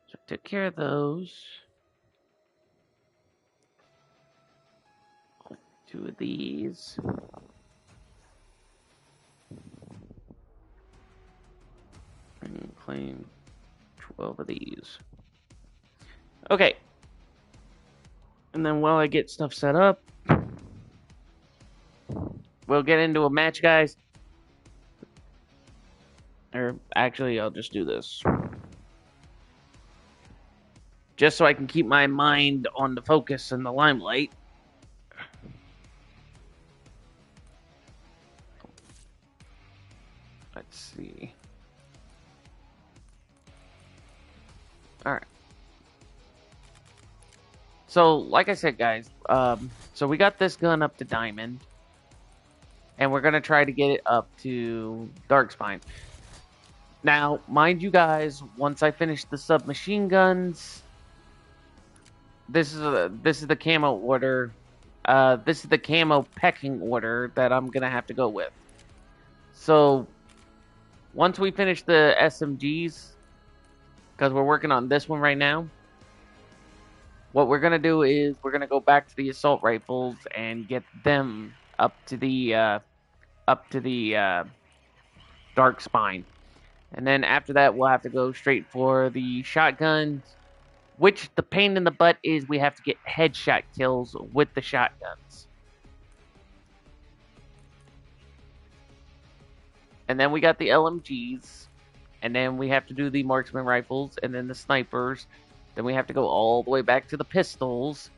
So I took care of those. Two of these. And claim 12 of these. Okay. And then while I get stuff set up, we'll get into a match, guys. Or actually, I'll just do this. Just so I can keep my mind on the focus and the limelight. Let's see. Alright. So, like I said, guys, so we got this gun up to Diamond. And we're going to try to get it up to Dark Spine. Now, mind you guys, once I finish the submachine guns, this is the camo order. This is the camo pecking order that I'm going to have to go with. So, once we finish the SMGs, because we're working on this one right now, what we're going to do is we're going to go back to the assault rifles and get them up to the Dark Spine. And then after that, we'll have to go straight for the shotguns, which the pain in the butt is we have to get headshot kills with the shotguns. And then we got the LMGs, and then we have to do the marksman rifles, and then the snipers. Then we have to go all the way back to the pistols,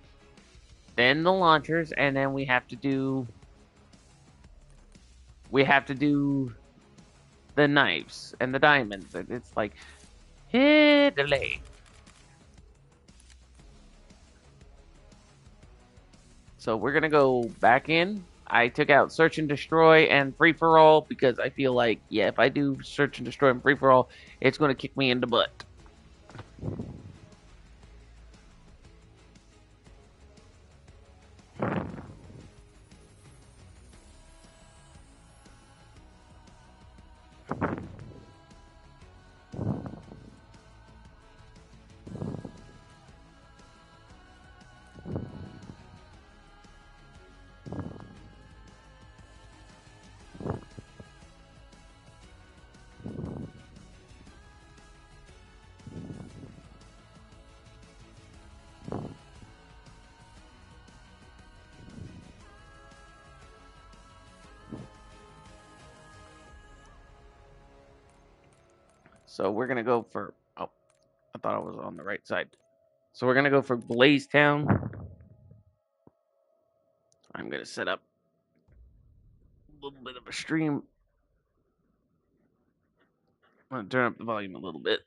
then the launchers, and then we have to do the knives and the diamonds. It's like, hit delay. So we're gonna go back in. I took out search and destroy and free for all because I feel like, yeah, if I do search and destroy and free for all, it's gonna kick me in the butt. So we're gonna go for, oh, I thought I was on the right side. So we're gonna go for Blaze Town. I'm gonna set up a little bit of a stream. I'm gonna turn up the volume a little bit.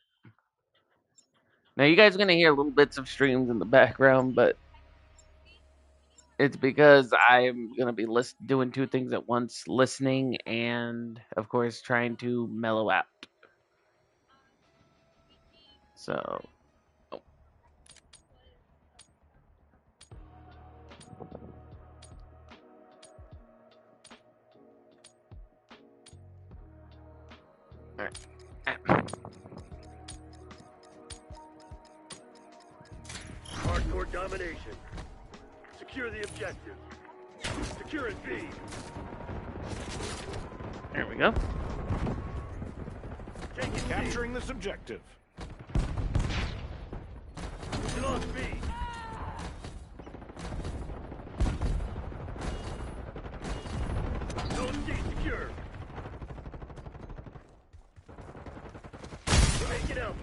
Now you guys are gonna hear little bits of streams in the background, but it's because I'm gonna be doing two things at once: listening and, of course, trying to mellow out. So. Oh. Alright.
Hardcore domination. Secure the objective. Secure it, B.
There we go.
Take it,
Capturing this objective.
Get off B. Zone C secure. Make it Alpha.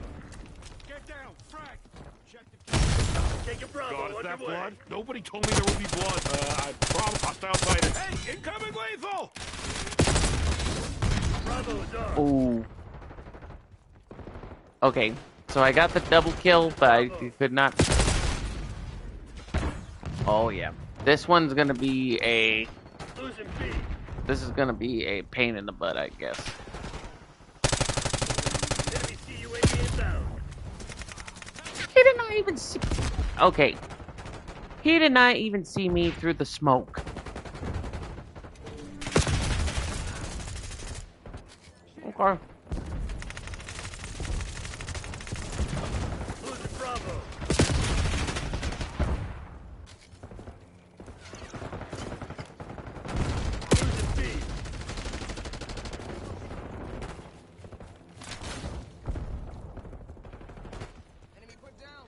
Get down, frag. Objective.
Take it Bravo.
God, is that
Underway.
blood? Nobody told me there would be blood. I promise hostile fighter. Hey, incoming lethal!
Bravo is up.
Ooh. Okay, so I got the double kill, but I could not. Oh yeah, this one's gonna be a.
Losing B.
This is gonna be a pain in the butt, I guess.
Enemy CUAV inbound.
He did not even see. Okay, he did not even see me through the smoke. Okay.
Losing Bravo. Losing B.
Enemy put down.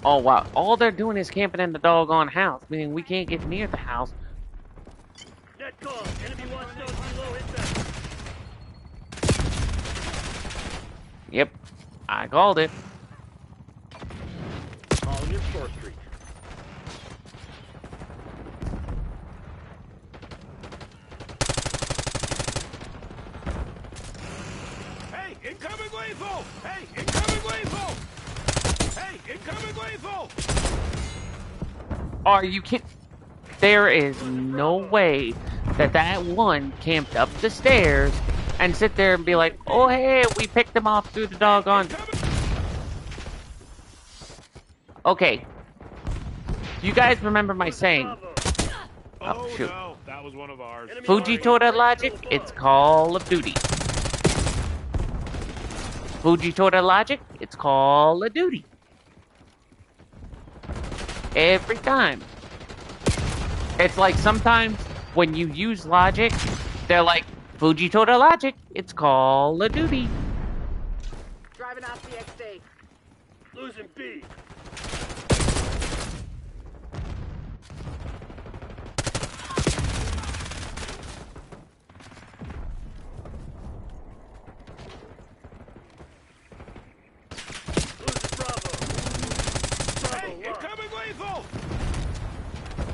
Oh wow, all they're doing is camping in the doggone house, meaning we can't get near the house.
Net call. Enemy watch zone below inbound.
Yep, I called it.
Calling in 4th Street.
Hey, incoming lethal! Hey, incoming lethal! Hey, incoming lethal!
Are you kidding? There is no way that that one camped up the stairs and sit there and be like, oh hey, we picked them off through the doggone. Okay. You guys remember my saying,
Bravo.
Oh,
shoot.
no, that was one of ours.
Enemy
Fujitora logic, it's Call of Duty. Fujitora logic, it's Call of Duty. Every time. It's like sometimes when you use logic, they're like, Fujitora logic, it's Call of Duty.
Driving out the XD.
Losing B. Losing Bravo.
Hey,
Bravo locked.
incoming lethal!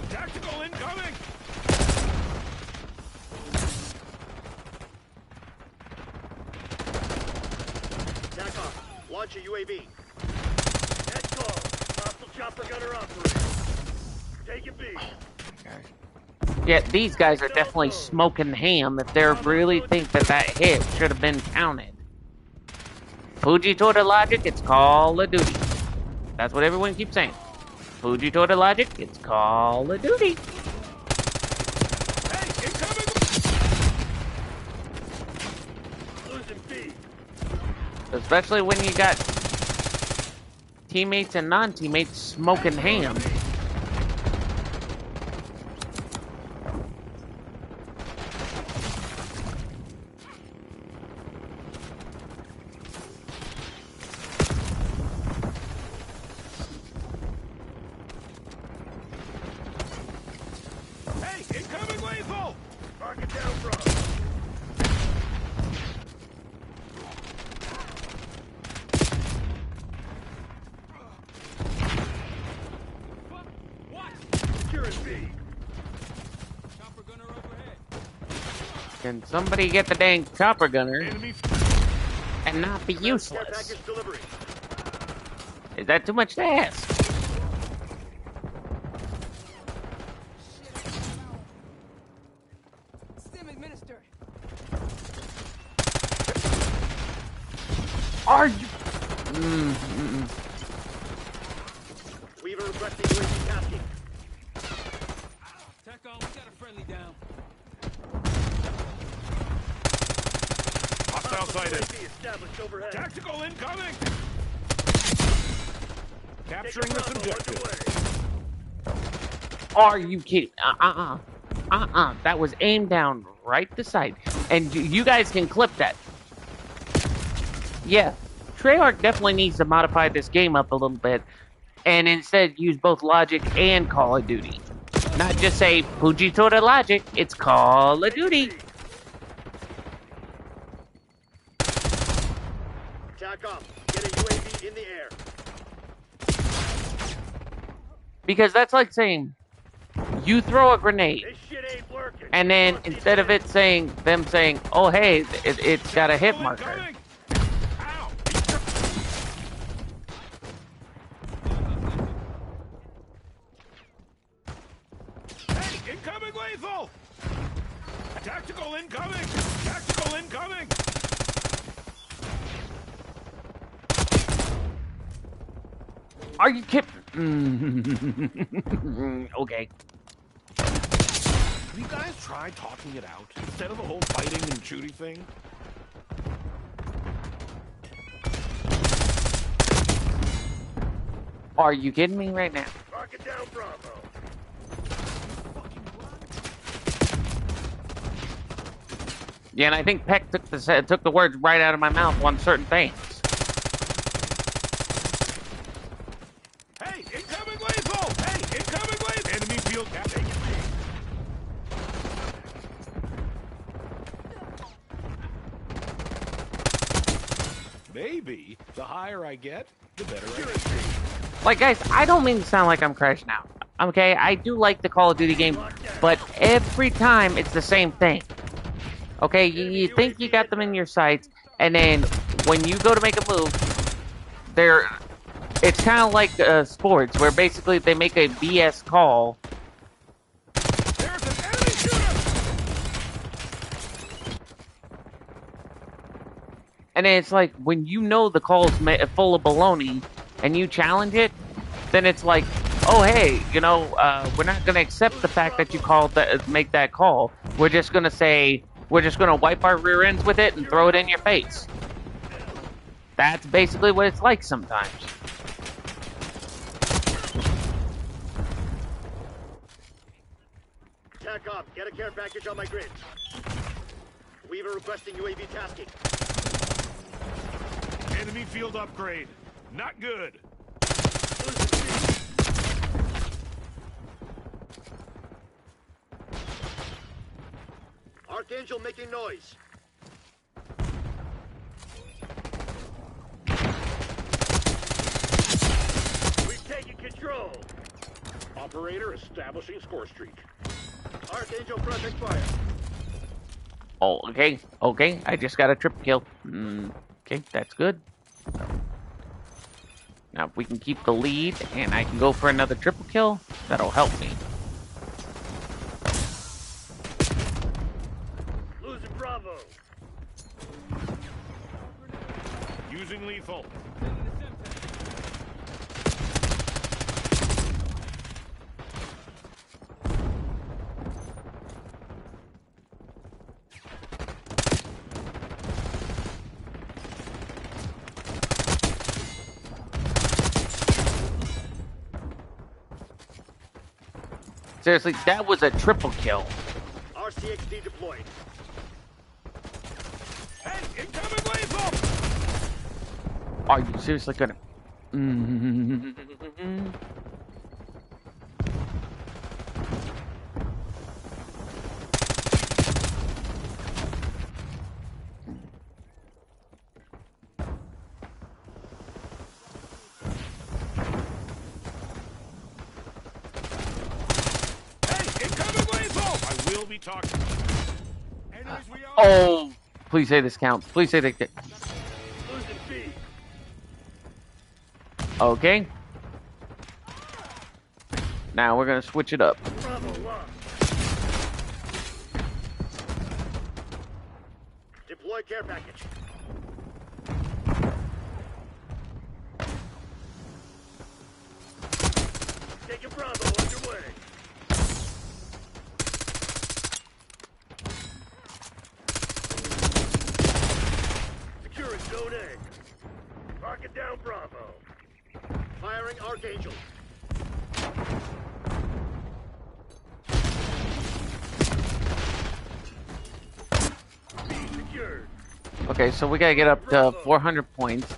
Tactical incoming!
Back off. Launch a UAV. Net call. Hostile chopper gunner operator. Take it B.
Yeah, these guys are definitely smoking ham if they really think that that hit should have been counted. Fujitora logic, it's Call of Duty. That's what everyone keeps saying. Fujitora logic, it's Call of Duty.
Hey, incoming!
Losing B.
Especially when you got teammates and non-teammates smoking ham.
Hey, incoming lethal!
Target down Bravo. Securing B.
Chopper gunner overhead.
Can somebody get the dang chopper gunner
Enemy
and not be
Care
useless?
package delivery.
Is that too much to ask?
Stimmy
Are you?
Weaver requesting UAV tasking.
Tack on, we got a friendly down.
Hostile sighted.
UAV established overhead.
Tactical incoming!
Take
Capturing this
Bravo
objective.
underway.
Are you kidding? That was aimed down right the side. And you guys can clip that. Yeah, Treyarch definitely needs to modify this game up a little bit. And instead use both Logic and Call of Duty. Not just say, Fujitora Logic, it's Call of Duty.
Tack off. Get a UAV in the air.
Because that's like saying, you throw a grenade.
This shit ain't working.
And then instead of it saying, them saying, oh hey, it's got a hit marker.
Incoming! Ow! Hey, incoming lethal! Tactical incoming! Tactical incoming!
Are you kidding? Okay.
Have you guys tried talking it out instead of the whole fighting and shooting thing?
Are you kidding me right now?
Rocket down, Bravo.
Yeah, and I think Peck took the words right out of my mouth on certain things.
Hey, incoming lethal! Hey, incoming lethal! Enemy field captain. Maybe the higher I get, the better I get.
Like, guys, I don't mean to sound like I'm crashing out. Okay, I do like the Call of Duty game, but every time it's the same thing. Okay, you think you got them in your sights, and then when you go to make a move, it's kind of like sports, where basically they make a BS call.
There's an enemy shooter!
And then it's like, when you know the call's full of baloney, and you challenge it, then it's like, oh hey, we're not gonna accept the fact that you make that call. We're just gonna wipe our rear ends with it and throw it in your face. That's basically what it's like sometimes.
Tack off. Get a care package on my grid. Weaver requesting UAV tasking.
Enemy field upgrade. Not good.
Archangel making noise. We've taken control.
Operator establishing score streak.
Archangel pressing fire.
Oh, okay, I just got a triple kill. Okay, that's good. Now, if we can keep the lead and I can go for another triple kill, that'll help me.
Losing Bravo.
Using lethal.
Seriously, that was a triple kill.
RCXD deployed.
Hey, incoming lethal!
Are you seriously gonna...
Be talking.
Oh, please say this counts. Please say that.
Losing B.
Okay. Now we're gonna switch it up.
Bravo lost. Deploy care package. Taking Bravo underway. Securing Zone A. Locking down Bravo. Firing Archangel. B secured.
Okay, so we gotta get up to 400 points.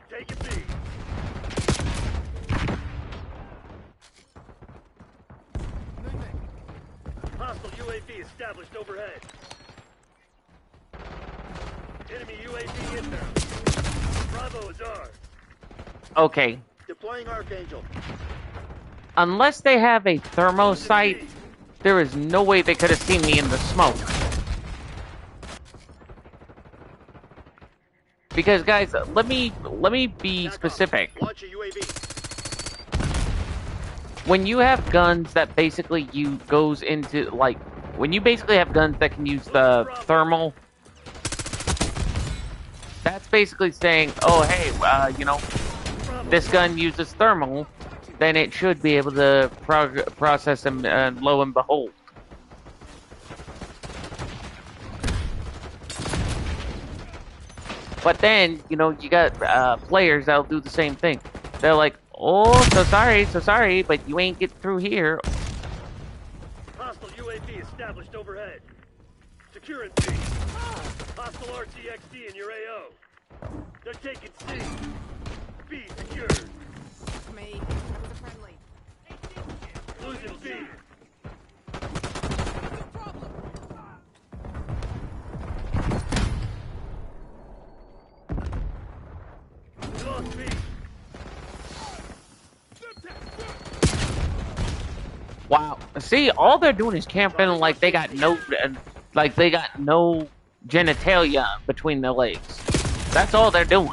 Taking B. Hostile UAV established overhead. Enemy UAV inbound. Bravo is ours.
Okay,
Deploying Archangel.
unless they have a thermo sight, there is no way they could have seen me in the smoke. Because guys, let me be specific.
Launch a UAV.
When you have guns that basically goes into like when you basically have guns that can use the thermal, that's basically saying, oh hey, you know, this gun uses thermal, then it should be able to process them, and lo and behold. But then, you know, you got players that'll do the same thing. They're like, oh, so sorry, but you ain't getting through here.
Hostile UAV established overhead. Securing B. Hostile RTXD in your AO. They're taking C. B secured.
Me. That was a friendly.
Losing B.
No problem.
We lost B.
Wow. See, all they're doing is camping like they got no genitalia between their legs. That's all they're doing.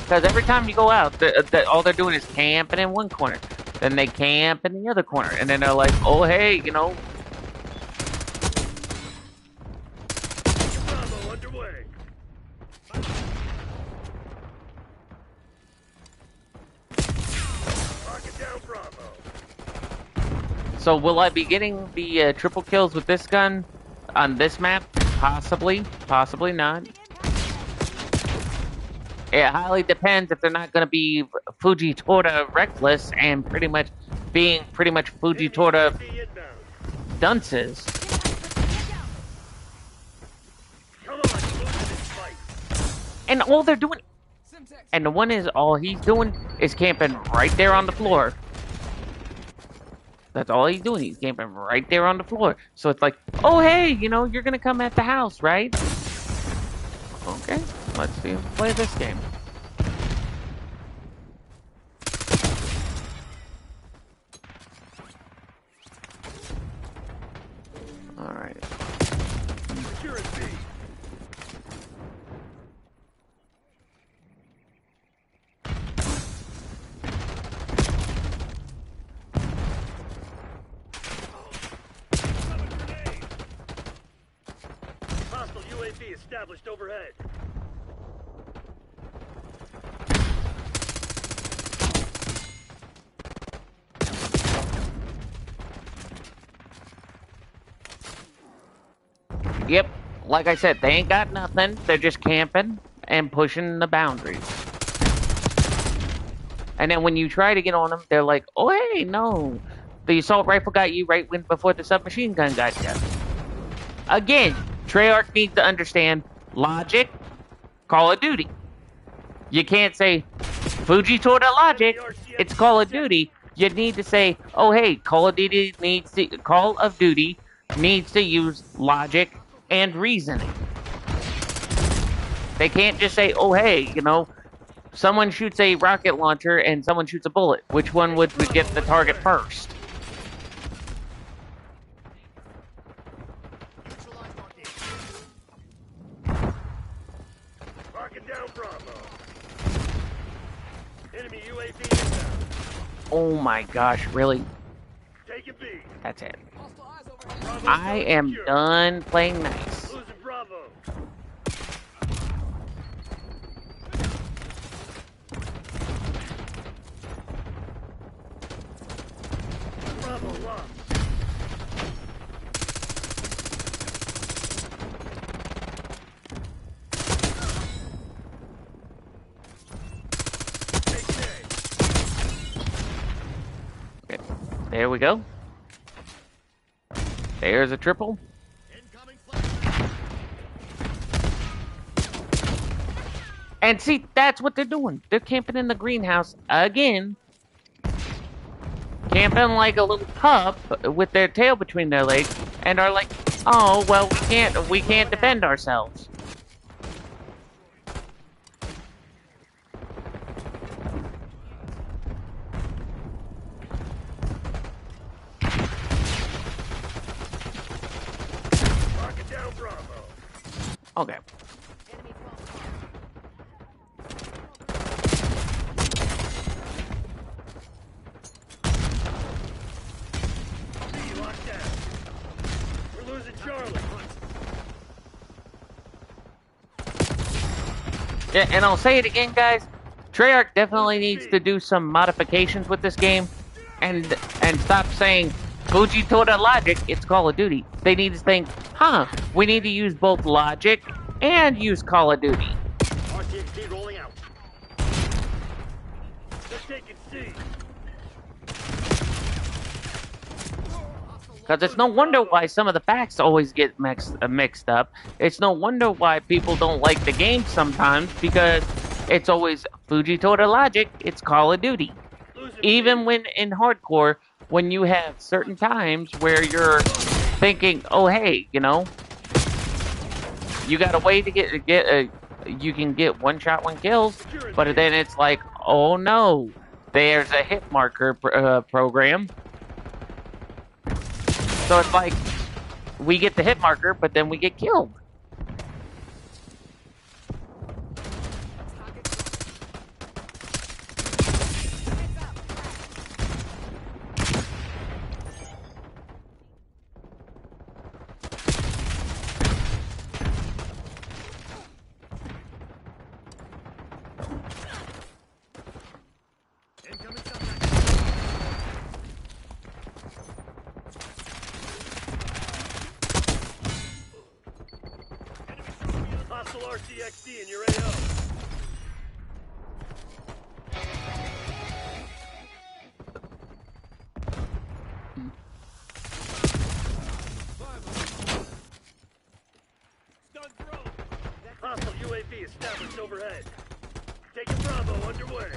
Because every time you go out, all they're doing is camping in one corner. Then they camp in the other corner. And then they're like, oh, hey, you know.
Bravo underway. Lock it down, Bravo.
So will I be getting the triple kills with this gun on this map? Possibly. Possibly not. It highly depends if they're not going to be Fujitora reckless and pretty much Fujitora
UAV inbound.
dunces.
Come on, losing this fight.
And all they're doing,
Simtex.
and the one is all he's doing is camping right there on the floor. That's all he's doing. He's camping right there on the floor. So it's like, oh hey, you know, you're gonna come at the house, right? Okay, let's see him play this game. All right.
Securing B. Hostile UAV established overhead.
Yep, like I said, they ain't got nothing. They're just camping and pushing the boundaries. And then when you try to get on them, they're like, oh hey, no. The assault rifle got you right before the submachine gun got you. Again, Treyarch needs to understand logic, Call of Duty. You can't say, Fujitora logic, it's Call of Duty. You need to say, oh hey, Call of Duty needs to use logic and reasoning. They can't just say, oh hey, you know, someone shoots a rocket launcher and someone shoots a bullet. Which one would get the target first?
Locking down Bravo. Enemy UAV inbound.
Oh my gosh, really?
Taking B.
That's it.
Hostile eyes overhead.
Bravo
I
zone
am
secure.
done playing nice.
Losing Bravo. Bravo lost. Take A.
Okay. There we go. There's a triple. And see, that's what they're doing. They're camping in the greenhouse again. Camping like a little pup with their tail between their legs and are like, oh, well, we can't defend ourselves.
Lock it down, Bravo.
Okay.
B locked down. We're losing Charlie.
Yeah, and I'll say it again, guys. Treyarch definitely needs to do some modifications with this game, and stop saying Fuji Toda logic. It's Call of Duty. They need to think, we need to use both logic and use Call of Duty.
RTXD rolling out.
They're taking C.
Because it's no wonder why some of the facts always get mixed up. It's no wonder why people don't like the game sometimes, because it's always Fuji Toda logic. It's Call of Duty.
Losing
Even
B.
when in hardcore, when you have certain times where you're thinking, oh hey, you got a way to you can get one shot, one kills, but then it's like, oh no, there's a hit marker program. So it's like, we get the hit marker, but then we get killed.
Hostile RCXD in your AO.
Stun throw.
Hostile UAV established overhead. Taking Bravo underway.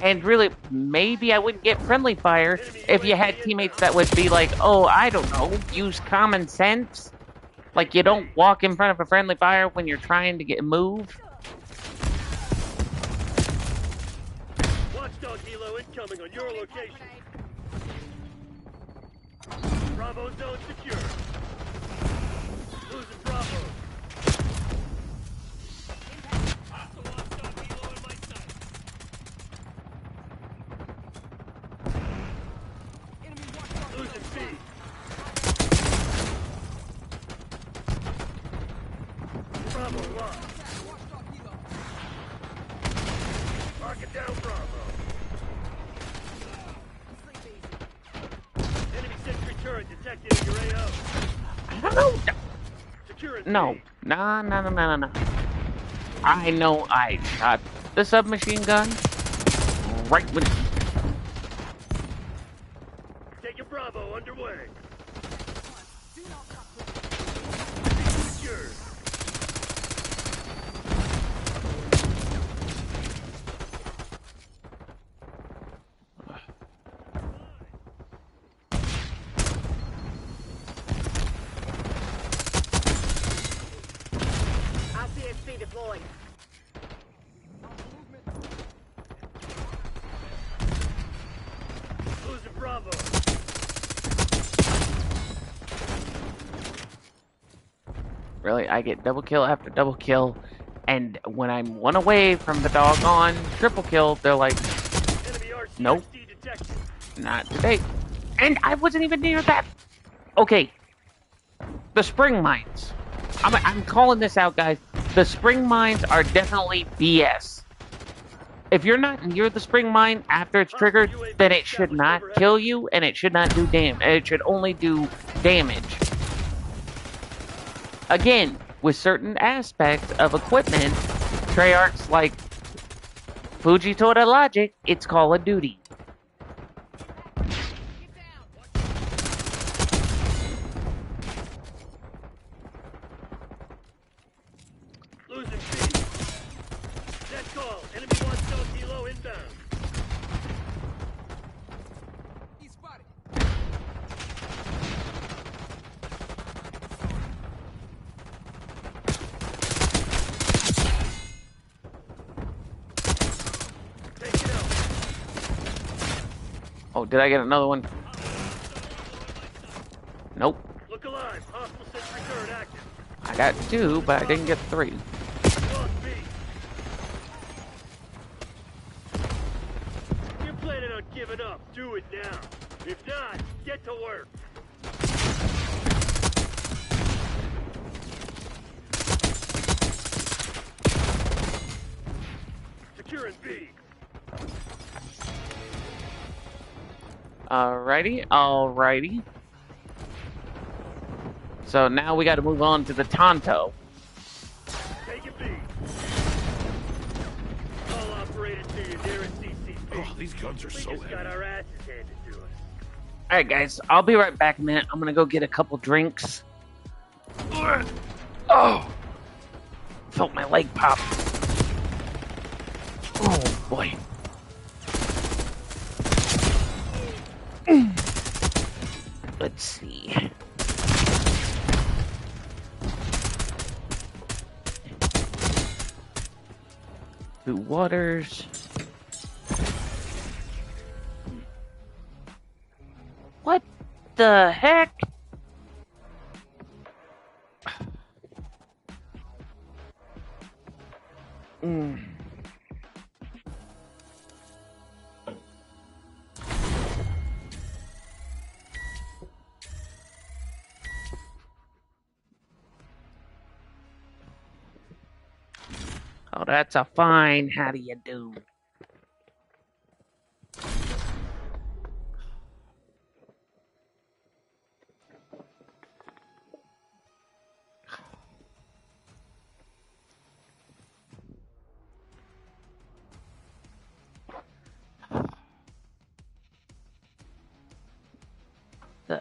And really, maybe I wouldn't get friendly fire if you had teammates that would be like, oh, I don't know, use common sense. Like, you don't walk in front of a friendly fire when you're trying to move.
Watchdog helo incoming on your location. Bravo zone secure. Losing Bravo.
Hostile watchdog helo in my sight.
Enemy watchdog.
Losing B. Bravo lost.
Watchdog helo.
Lock it down, Bravo. Enemy sentry turret detected in your AO.
I don't know.
Securing
No.
B.
No. I know I shot the submachine gun right when...
Taking Bravo underway. Secured.
RTXD deployed.
Losing Bravo.
Really, I get double kill after double kill, and when I'm one away from the doggone triple kill, they're like,
Enemy RCXD
nope,
detected.
not today. And I wasn't even near that. Okay, the spring mines. I'm calling this out, guys. The spring mines are definitely BS. If you're not near the spring mine after it's triggered, then it should not kill you, and it should not do damage. It should only do damage. Again, with certain aspects of equipment, Treyarch's like Fujitora logic, it's Call of Duty.
Losing B. Net call. Enemy wants no kilo inbound.
He's spotted.
Take it out.
Oh, did I get another one? Nope.
Look alive. Hostile sentry turret active.
I got 2, but I didn't get 3.
Lost B. You're planning on giving up. Do it now. If not, get to work. Securing B.
Alrighty. So now we got to move on to the Tonto.
Take it B. All operated to your nearest CCP.
Oh, these guns are
We
so
just got
heavy.
our asses handed to us.
Alright, guys, I'll be right back in a minute. I'm gonna go get a couple drinks. Oh! Felt my leg pop. Oh, boy. Let's see. Blue waters. What the heck? Oh, that's a fine. How do you do? The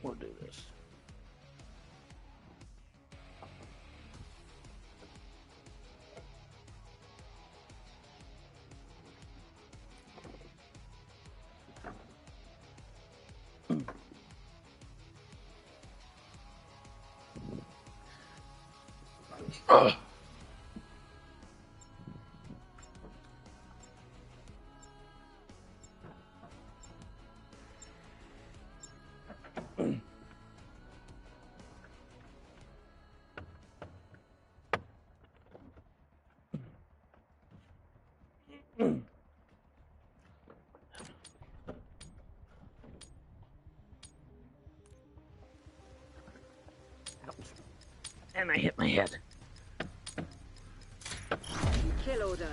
We'll do this. And I hit my head.
Kill order.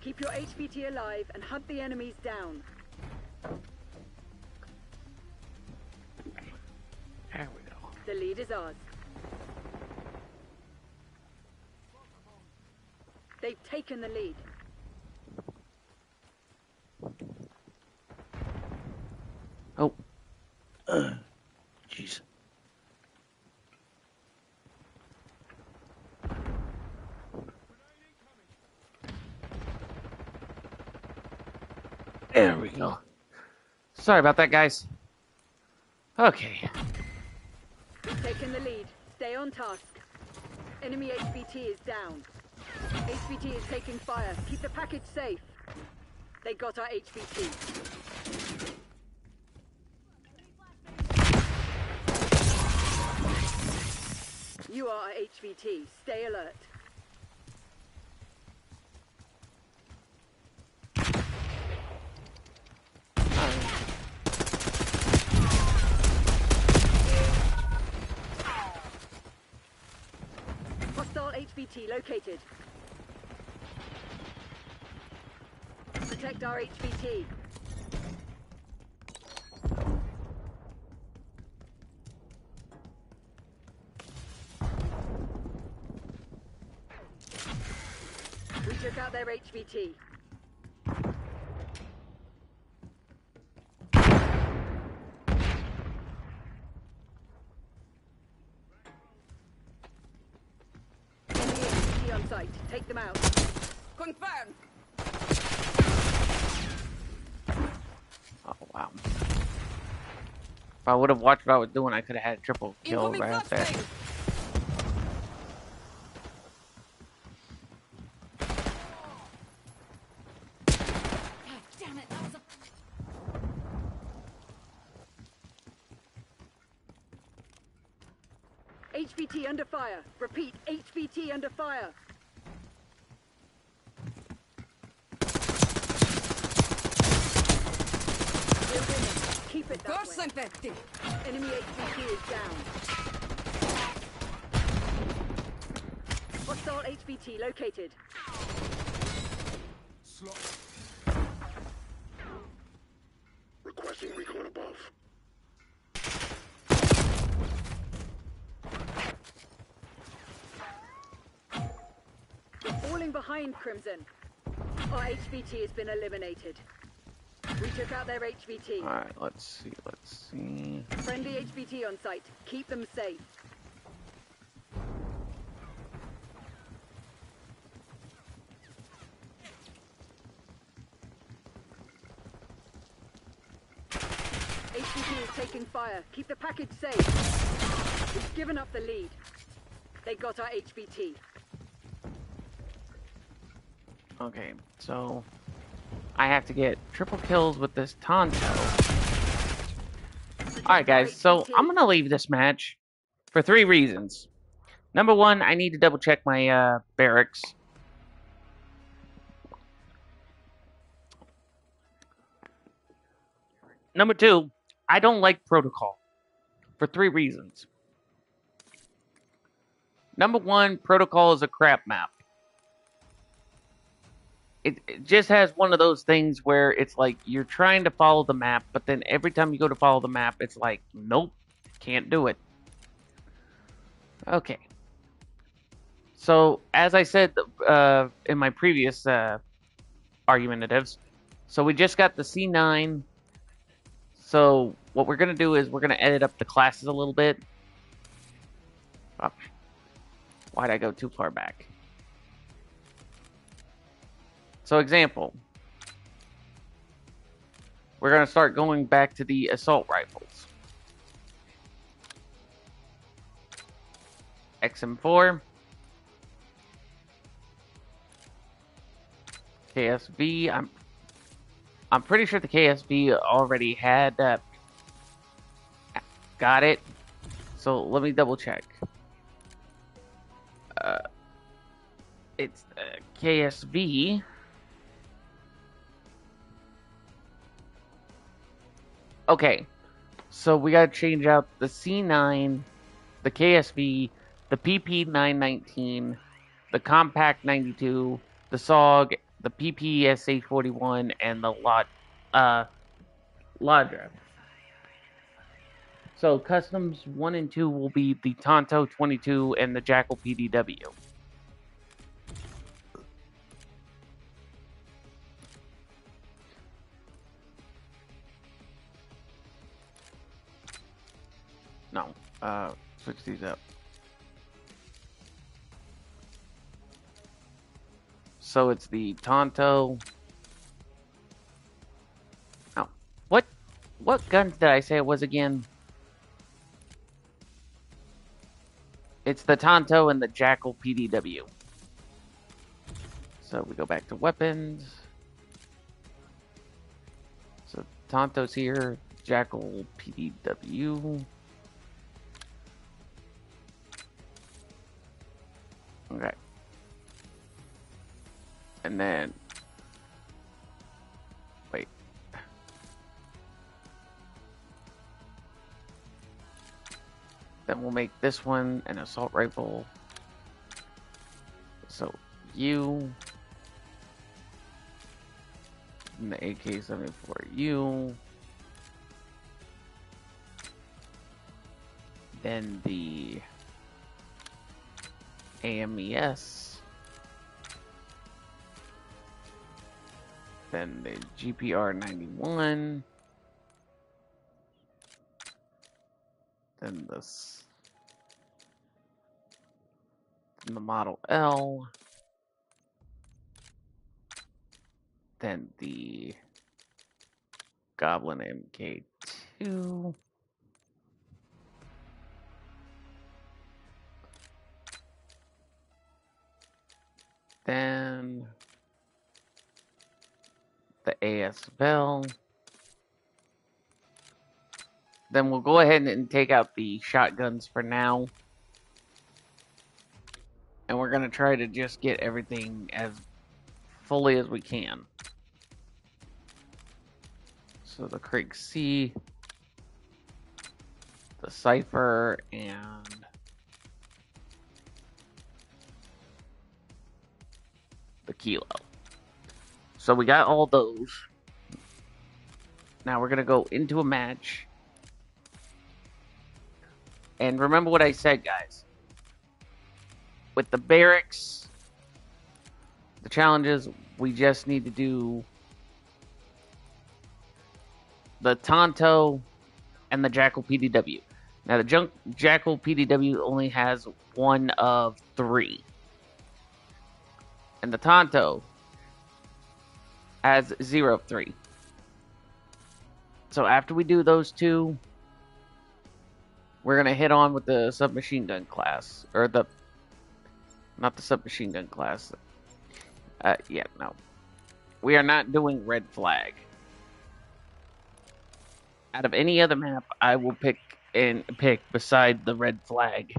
Keep your HVT alive and hunt the enemies down.
There we go.
The lead is ours. They've taken the lead.
Oh. Jeez. There we go. Sorry about that, guys. Okay.
We've taken the lead. Stay on task. Enemy HVT is down. HVT is taking fire. Keep the package safe. They got our HVT. You are our HVT. Stay alert. Hostile HVT located. Protect our HVT. We took out their HVT. Enemy HVT on site. Take them out.
Confirmed.
Oh, wow. If I would have watched what I was doing, I could have had a triple kill
Incoming
right out there.
flashbang. God damn it! That was a...
HVT under fire. Repeat, HVT under fire. We're winning. Keep it that
Course
way.
I'm empty.
Enemy HVT is down. Hostile HVT located.
Requesting recon above.
We're falling behind, Crimson. Our HVT has been eliminated. We took out their HVT.
Alright, let's see.
Friendly HVT on site. Keep them safe. HVT is taking fire. Keep the package safe. We've given up the lead. They got our HVT.
Okay, so I have to get triple kills with this Tonto. Alright guys, so I'm gonna leave this match for 3 reasons. Number 1, I need to double check my barracks. Number 2, I don't like protocol for 3 reasons. Number 1, protocol is a crap map. It just has one of those things where it's like you're trying to follow the map, but then every time you go to follow the map, it's like, nope, can't do it. Okay. So, as I said in my previous argumentatives, so we just got the C9. So, what we're going to do is we're going to edit up the classes a little bit. Oh, why'd I go too far back? So, example. We're going to start going back to the assault rifles. XM4. KSV. I'm pretty sure the KSV already had got it. So let me double check. It's KSV. Okay, so we gotta change out the C9, the KSV, the PP919, the Compact 92, the SOG, the PPSA41, and the Ladra. So customs 1 and 2 will be the Tonto 22 and the Jackal PDW. No, switch these up. So it's the Tonto, What guns did I say it was again? It's the Tonto and the Jackal PDW. So we go back to weapons. So Tonto's here, Jackal PDW. Okay. And then, wait. Then we'll make this one an assault rifle. So you, and the AK-74U. Then the AMES. Then the GPR-91. Then the Model L. Then the Goblin MK2. Then the ASVL. Then we'll go ahead and take out the shotguns for now. And we're going to try to just get everything as fully as we can. So the Craig C, the Cypher, and the Kilo. So we got all those. Now we're going to go into a match. And remember what I said, guys. With the barracks, the challenges, we just need to do the Tonto and the Jackal PDW. Now, the Jackal PDW only has 1 of 3. And the Tonto has 0 of 3. So after we do those two, we're going to hit on with the submachine gun class. Or the... Not the submachine gun class. Yeah, no. We are not doing red flag. Out of any other map, I will pick beside the red flag.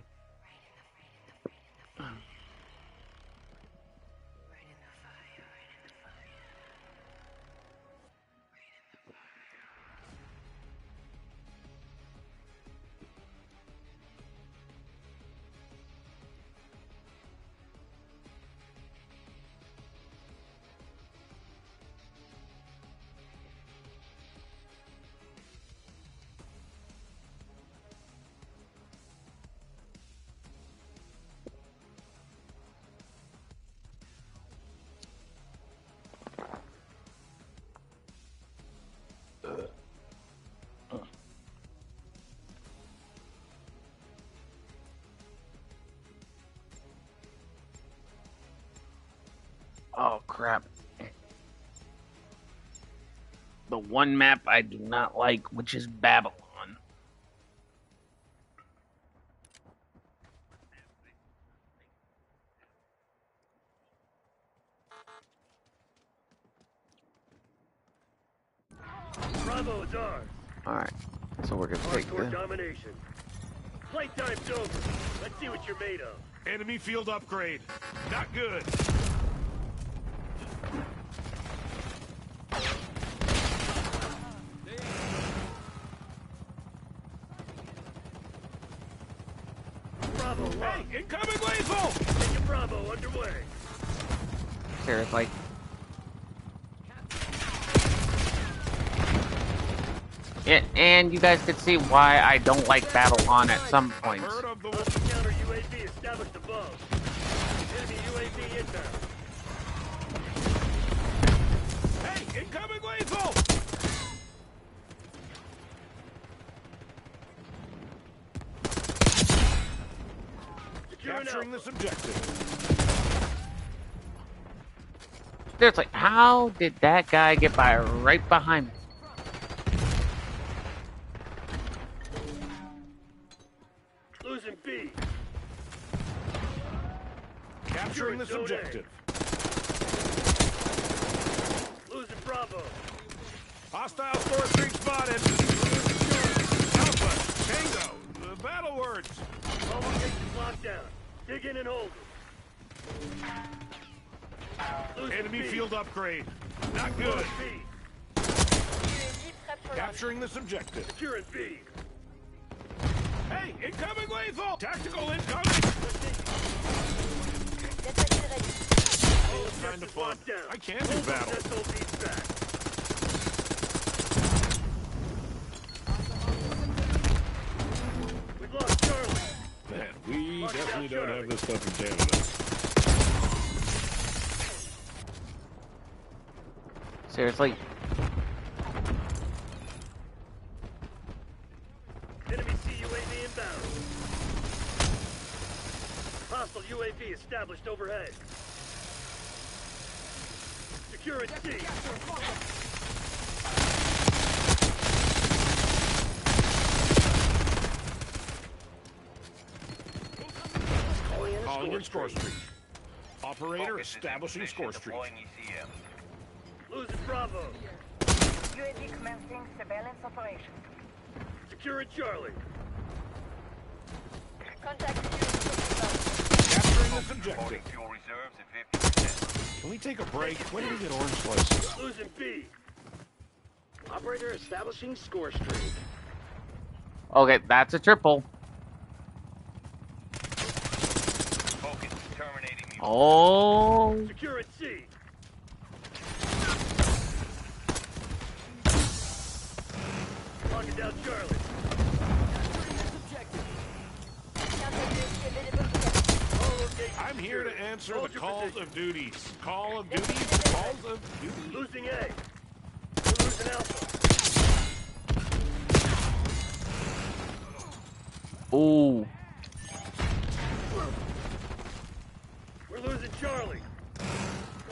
Oh, crap. The one map I do not like, which is Babylon.
Bravo is ours.
Alright, so we're gonna take
Hardcore
the...
domination. Playtime's over. Let's see what you're made of.
Enemy field upgrade. Not good.
Bravo, locked.
Hey, incoming lethal!
Taking Bravo underway.
Seriously. And you guys could see why I don't like Babylon at some points.
Heard of the...
Counter UAV established above. Enemy UAV inbound.
Hey, incoming lethal!
Securing
Capturing
Alpha.
this objective.
Seriously, how did that guy get by right behind me?
Capturing this
Zone A.
objective.
Losing Bravo.
Hostile store street spotted. Alpha, Tango, the battle words.
All locations locked down. Dig in and hold it. Losing
Enemy
B.
field upgrade. Not good.
Lost B.
Capturing this objective.
Securing B.
Hey, incoming lethal! Tactical incoming!
All
Kind of
objectives
fun.
locked down.
I can do
Hold
battle.
those SOBs back. We've lost Charlie.
Man, we
Mark
definitely
down
don't
Charlie.
have this stuff in Canada.
Seriously.
Enemy CUAV inbound. Hostile UAV established overhead. Securing C.
Calling in score streak. Operator establishing score streak.
Losing Bravo.
UAV commencing surveillance operation.
Securing Charlie.
Contact
Capturing this objective. Can we take a break? When do we get orange slices?
Losing B.
Operator establishing score streak.
Okay, that's a triple. Oh.
Securing C. Locking down Charlie. All locations
I'm here to
secured.
answer
Hold
the
your
calls
position.
of duties. Call of duties. Calls of duty.
Losing A. We're losing Alpha.
Ooh.
We're losing Charlie.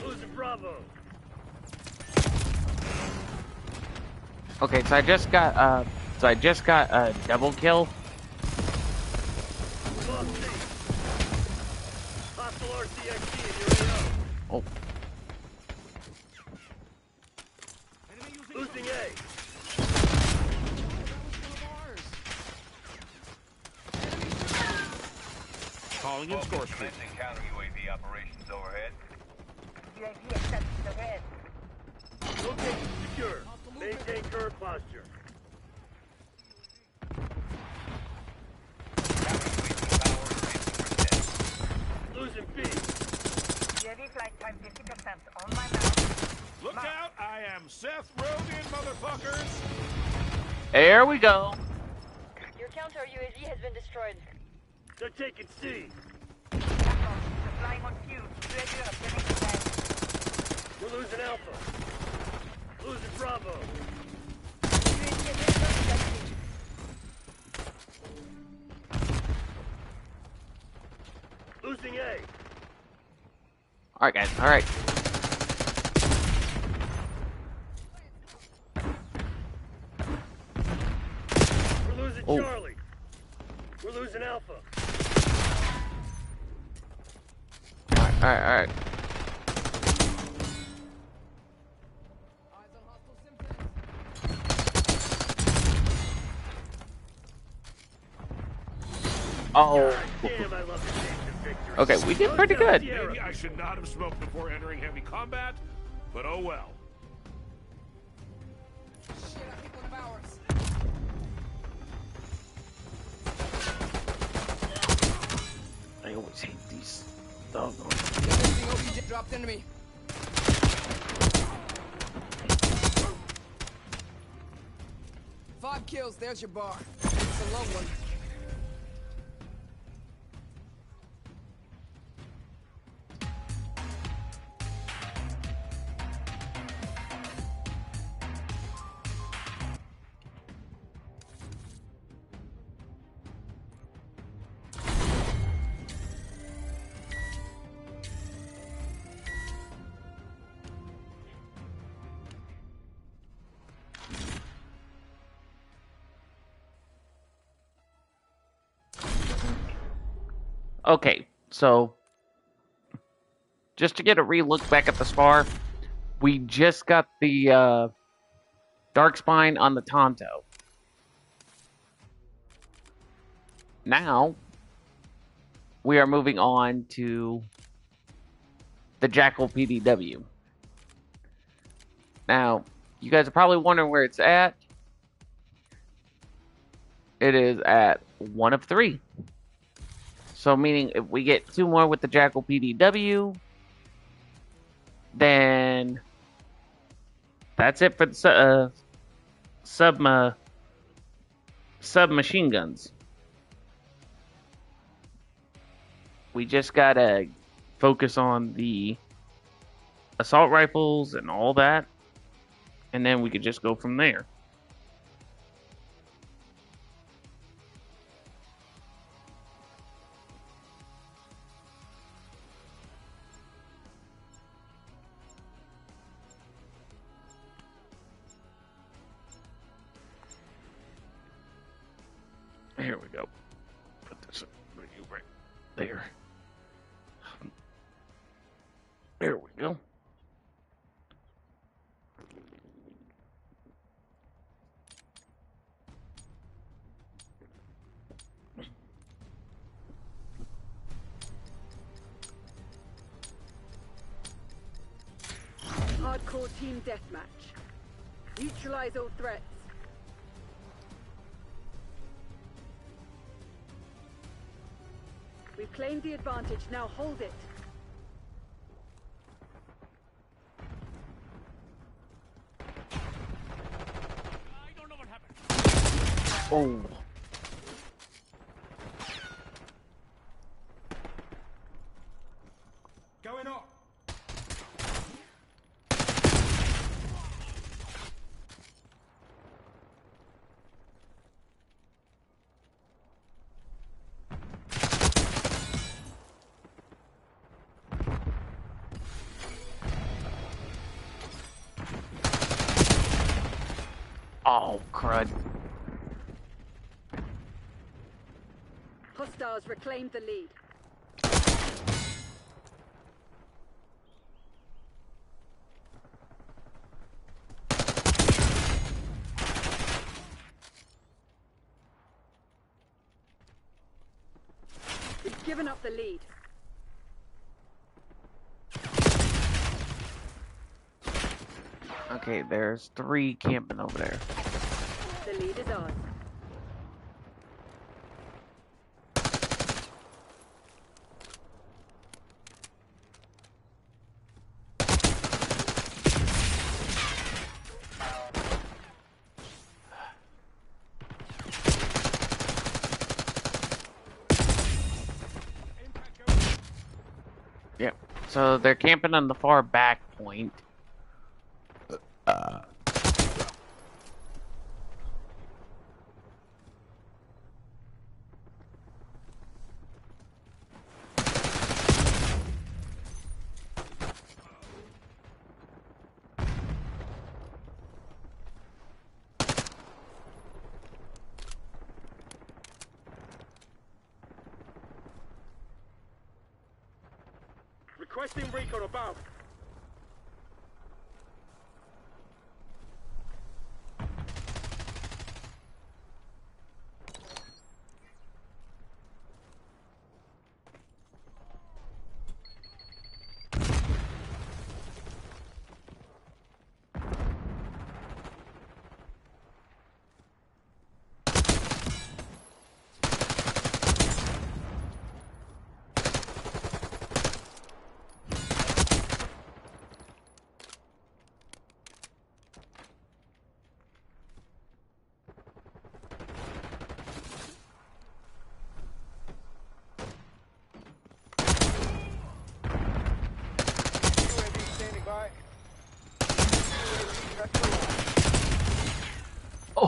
We're losing Bravo.
Okay, so I just got a double kill.
We lost C. Hostile RCXD in your AO.
Oh.
Losing A.
Calling in score streak.
Counter UAV operations overhead.
UAV established overhead.
Location secure. Maintain current posture. Losing B.
UAV flight time 50% on my map.
Look out! I am Seth Rogen, motherfuckers!
There we go.
Your counter UAV has been destroyed.
They're taking C.
Flying on fuel. UAV obtaining command.
We're losing Alpha. Losing Bravo.
UAV available.
Losing A.
Alright, guys. Alright.
We're losing
Oh.
Charlie. We're losing Alpha.
Alright. Oh.
Damn, I love the taste of victory.
Okay, we did pretty good.
Maybe I should not have smoked before entering heavy combat, but oh well.
Shit, I hit one of ours.
I always hate these doggone.
Defending OBJ dropped enemy. Five kills, there's your bar. It's a low one.
Okay, so just to get a re-look back at the spar, we just got the dark spine on the Tonto. Now, we are moving on to the Jackal PDW. Now, you guys are probably wondering where it's at. It is at 1 of 3. So, meaning if we get 2 more with the Jackal PDW, then that's it for the submachine guns. We just gotta focus on the assault rifles and all that, and then we could just go from there. Here we go. Put this right there. There we go.
Hardcore team deathmatch. Neutralize all threats. We've claimed the advantage, now hold it.
I don't know what happened.
Oh.
Going up.
Oh, crud.
Hostiles reclaimed the lead. We've given up the lead.
Okay, there's 3 camping over there.
The lead is ours.
Yep. So they're camping on the far back point.
Requesting recon above.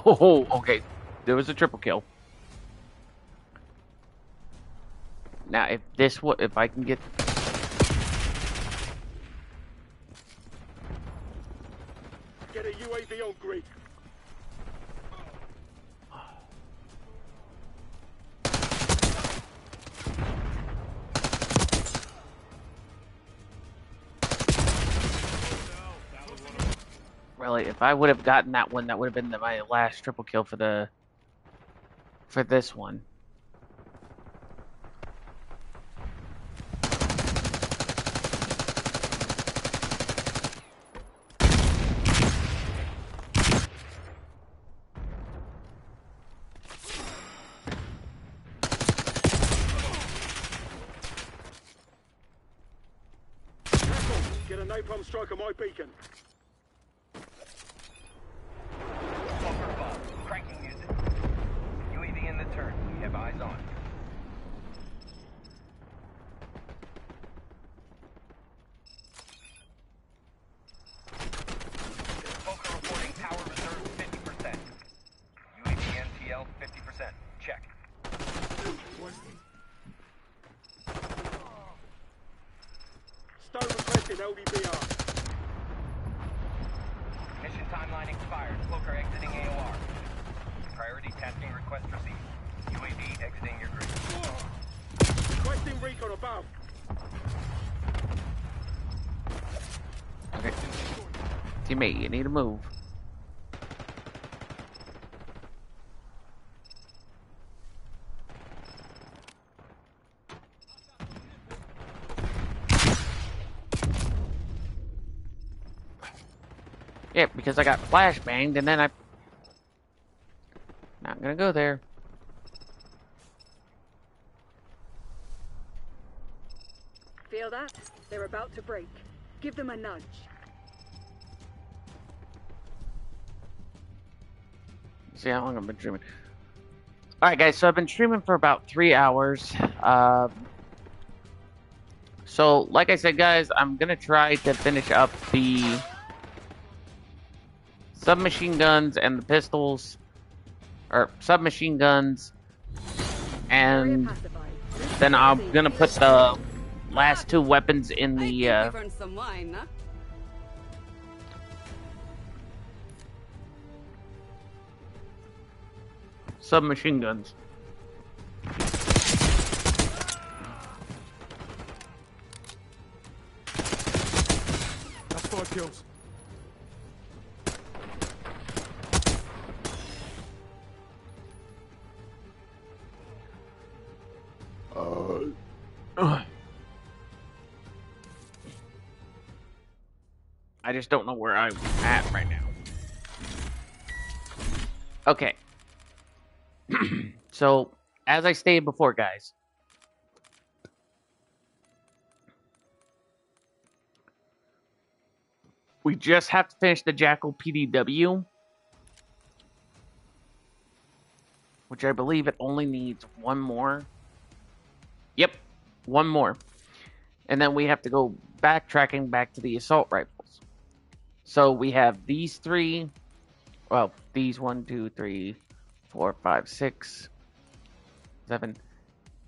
Oh, okay. There was a triple kill. Now, if I can get...
Get a UAV on grid.
Really, if I would have gotten that one, that would have been my last triple kill for this one.
Get a napalm strike on my beacon.
Smoker above. Cranking music. UAV in the turn. We have eyes on. Smoker reporting power reserve 50%. UAV NTL 50%. Check.
Stone requesting LDBR.
Mission timeline expired. Smoker exiting AOR. Priority tasking request received. UAV exiting your grid.
Requesting recon above.
Okay. Teammate, you need to move. Yeah, because I got flashbanged and then I... Not gonna go there.
Feel that? They're about to break. Give them a nudge.
See how long I've been streaming. Alright guys, so I've been streaming for about 3 hours. So, like I said guys, I'm gonna try to finish up the submachine guns and the pistols. Or submachine guns. And then I'm gonna put the last 2 weapons in the
I think we've earned some wine, huh?
submachine guns.
That's 4 kills.
I just don't know where I'm at right now. Okay. So, as I stated before, guys, we just have to finish the Jackal PDW, which I believe it only needs 1 more. Yep, 1 more. And then we have to go backtracking back to the assault rifles. So we have these 3. Well, these 1, 2, 3, 4, 5, 6, 7,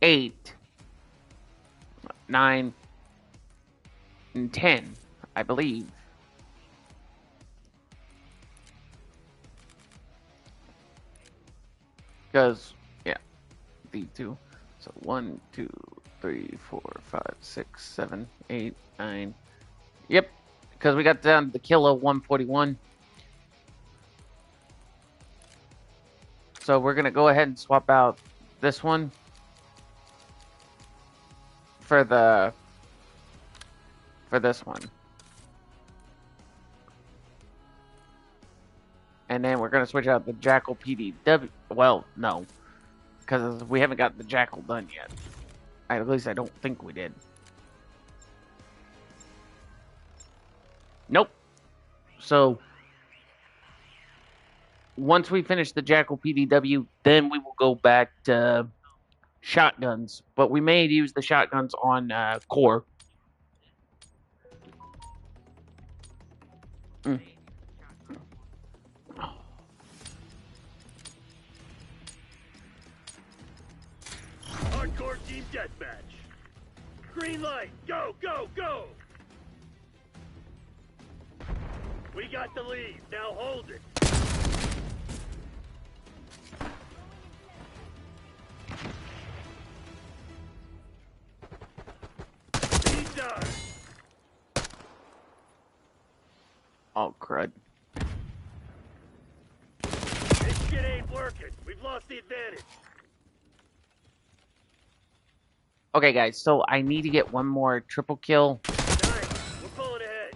8, 9, and 10, I believe. Because, yeah, these 2. So 1, 2, 3, 4, 5, 6, 7, 8, 9. Yep, because we got down to the kilo 141. So we're going to go ahead and swap out this one for this one. And then we're going to switch out the Jackal PDW. Well, no, because we haven't got the Jackal done yet. At least I don't think we did. Nope. So once we finish the Jackal PDW, then we will go back to shotguns. But we may use the shotguns on core.
Hardcore team deathmatch. Green light. Go, go, go. We got the lead. Now hold it. He's done.
Oh, crud.
Keep working. We've lost the advantage.
Okay, guys, so I need to get one more triple kill.
Nice. We're pulling ahead.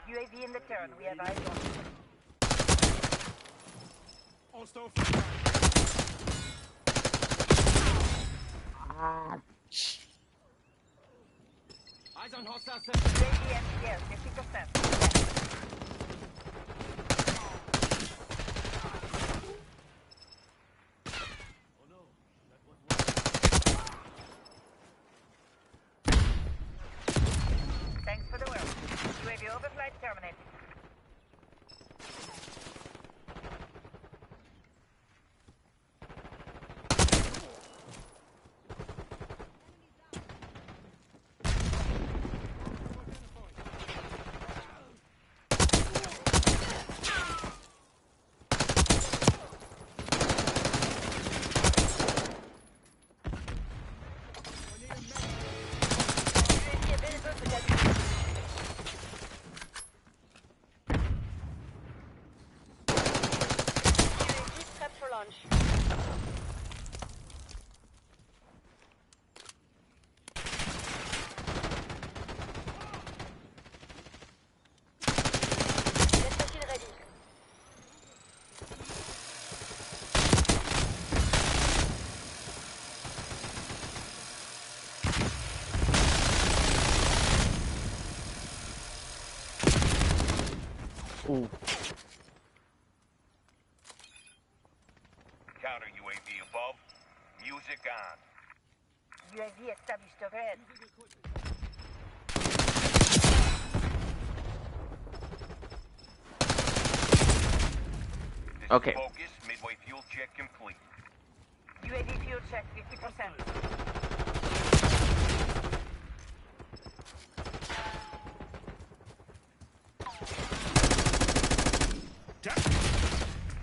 UAV in the turn. We have eyes on.
Eyes on hostile
UAV MTL, 50%. Thanks for the work. UAV overflight terminated. UAV available for detonation. UAV prep for launch. Jet machine ready.
Ooh.
Counter UAV above. Music on.
UAV established overhead.
This
Okay.
is Focus. Midway fuel check complete.
UAV fuel check 50%.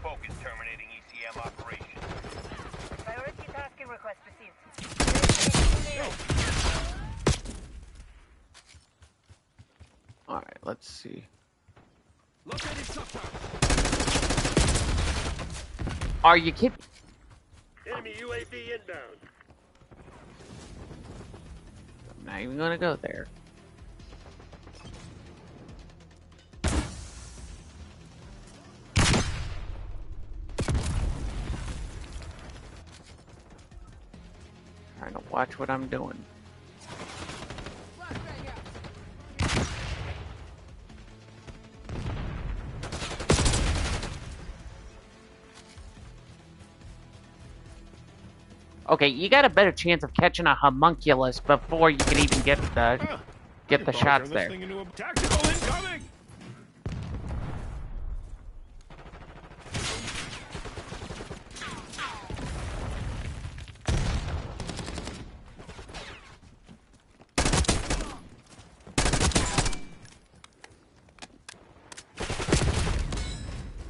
Focus terminating ECM operation.
Priority tasking request received.
Alright, let's see. Are you kidding?
Enemy UAV inbound.
I'm not even gonna go there. Trying to watch what I'm doing. Okay, you got a better chance of catching a homunculus before you can even get the shots there.
Tactical incoming!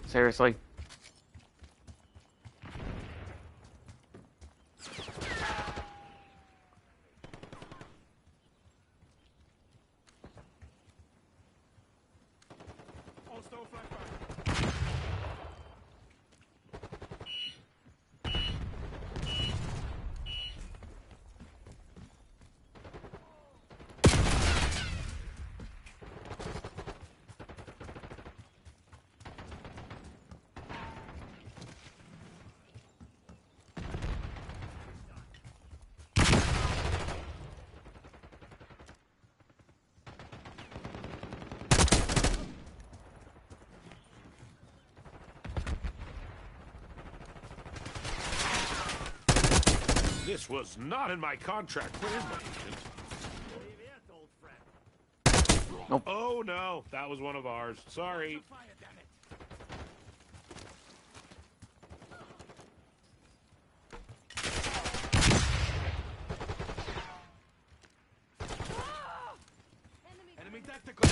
Seriously.
This was not in my contract. Where is my agent?
Nope.
Oh no, that was one of ours. Sorry. Enemy tactical.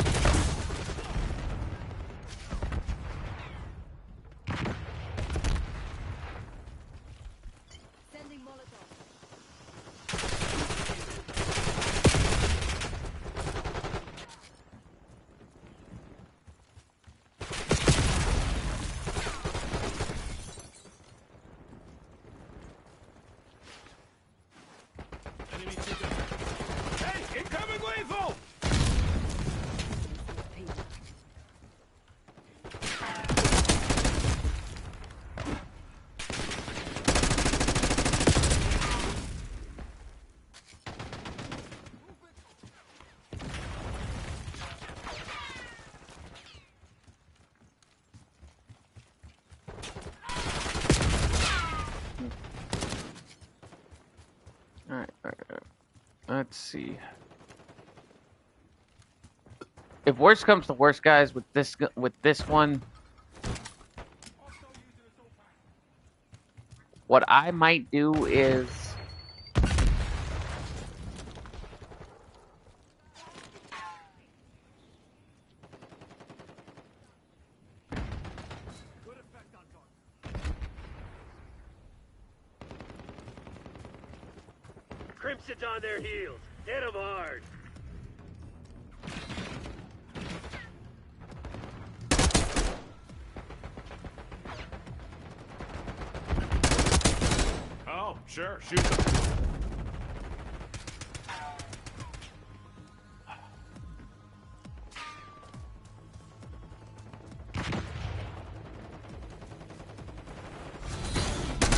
Sending Molotov.
Enemy taken. Hey, incoming lethal!
All right. Let's see. If worst comes to worst, guys, with this one, what I might do is
Crimson's on their heels. Hit them hard.
Oh, sure, shoot them.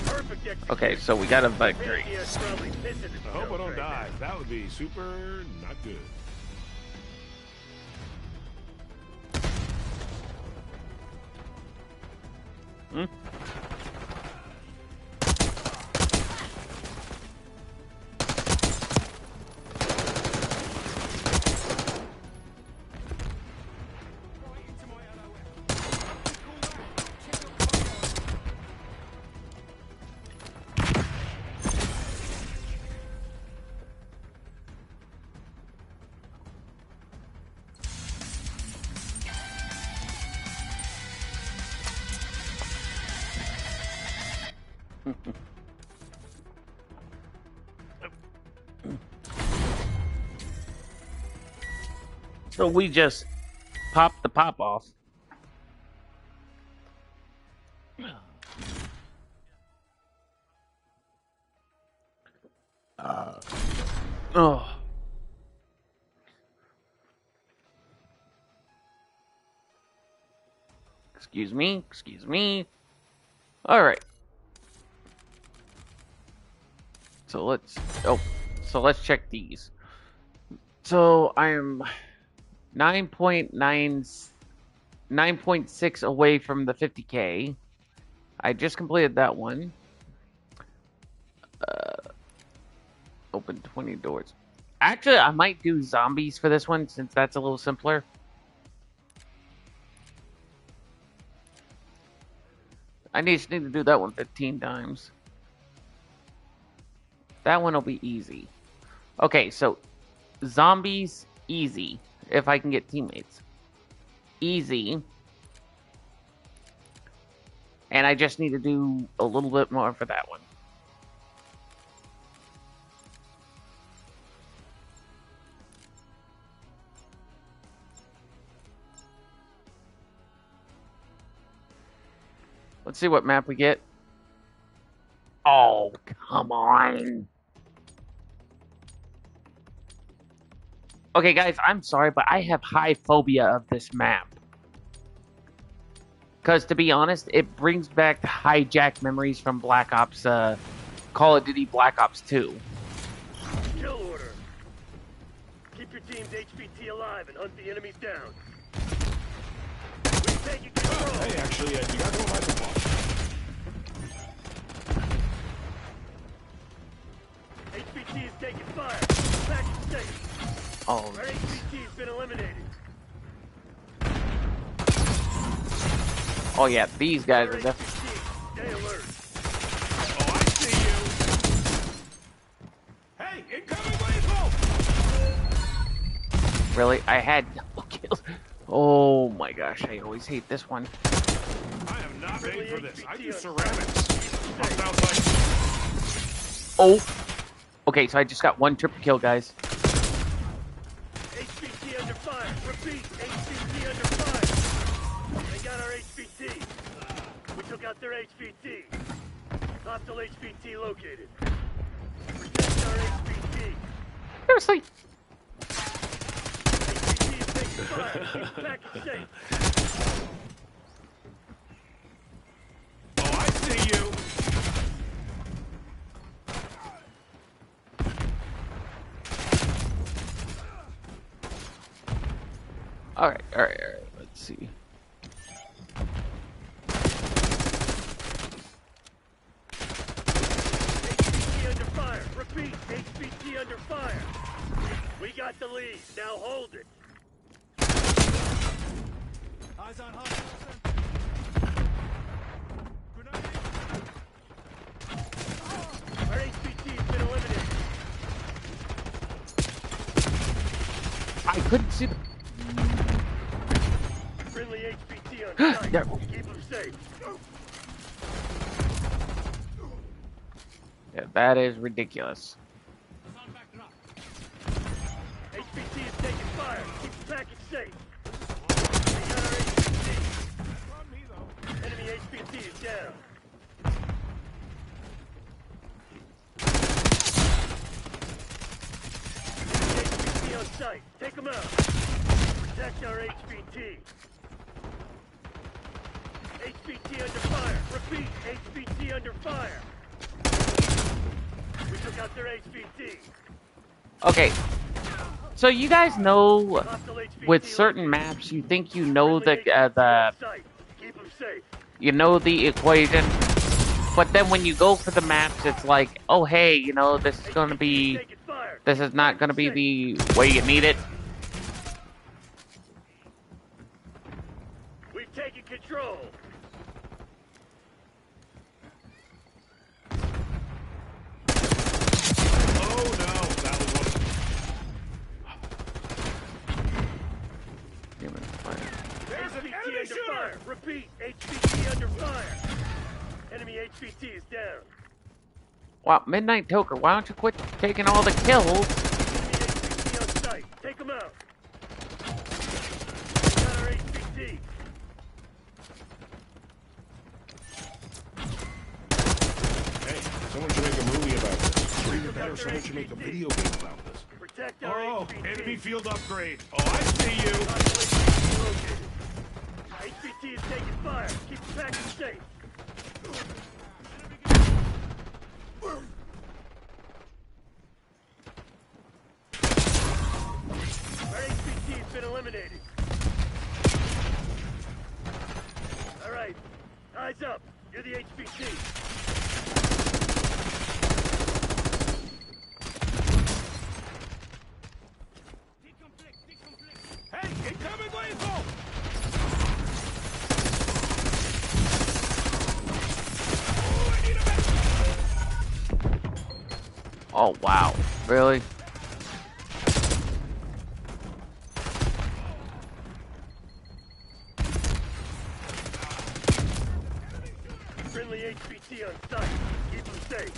Perfect execution.
okay. So we got a victory.
PTS probably pissing
I hope I
himself
don't
right
die. That would be super not good.
Hmm? So we just popped the pop off. Oh. Excuse me. Excuse me. All right. So let's check these. So I am 9.6 away from the 50K. I just completed that one. Open 20 doors. Actually, I might do zombies for this one since that's a little simpler. I just need to do that one 15 times. That one will be easy. Okay, so zombies, easy. If I can get teammates. Easy. And I just need to do a little bit more for that one. Let's see what map we get. Oh, come on. Okay, guys, I'm sorry, but I have high phobia of this map. Because, to be honest, it brings back the hijack memories from Black Ops, Call of Duty Black Ops 2.
Kill order. Keep your team's HVT alive and hunt the enemies down. We've taken control.
Hey, actually, you got one rifle ball.
Oh yeah, these guys are definitely.
Stay alert.
Oh, I see you. Hey, incoming lethal!
Really? I had double kills. Oh my gosh, I always hate this one.
I am not made for this. I do ceramics. Sounds like
Oh. Okay, so I just got one triple kill, guys.
HVT under fire. Repeat, HVT under fire. They got our HVT. We took out their HVT. Hostile HVT located. Protect our HVT.
Seriously?
HVT is taking fire. Keep the package safe.
oh, I see you.
Alright. Let's see.
HVT under fire. Repeat, HVT under fire. We got the lead. Now hold it.
Eyes on hot.
Our HVT has been eliminated.
I couldn't see the.
Friendly HVT on site.
There.
Keep them safe.
Yeah, that is ridiculous.
HVT is taking fire. Keep the package safe. We got our HVT. Enemy HVT is down. Enemy HVT on site. Take them out. Protect our HVT. HVT under fire. Repeat, HVT under fire. We took out their HVT.
Okay. So you guys know
Hostile HVT
with certain maps, you think you know
Friendly
the
HVT on site. Keep them safe.
you know the equation, but then when you go for the maps, it's like, oh hey, you know this is gonna be,
Taking fire.
this is not gonna be the way you need it.
We've taken control.
Oh no, that was one.
There's an enemy under fire. Repeat, HVT under fire. Enemy HVT is down.
Wow, Midnight Toker, why don't you quit taking all the kills?
Enemy HVT on site. Take them out. We got our HVT.
Hey, someone should make a movie about this. Or even better, someone should make a video game about this.
Protect our
Oh,
HVT.
enemy field upgrade. Oh, I see you.
Hostile HVT located. HVT is taking fire. Keep the package safe. Our HVT has been eliminated. All right, eyes up. You're the HVT.
Hey, incoming lethal! Oh, I need a med-
Oh wow, really?
Friendly HVT on site. Keep them safe.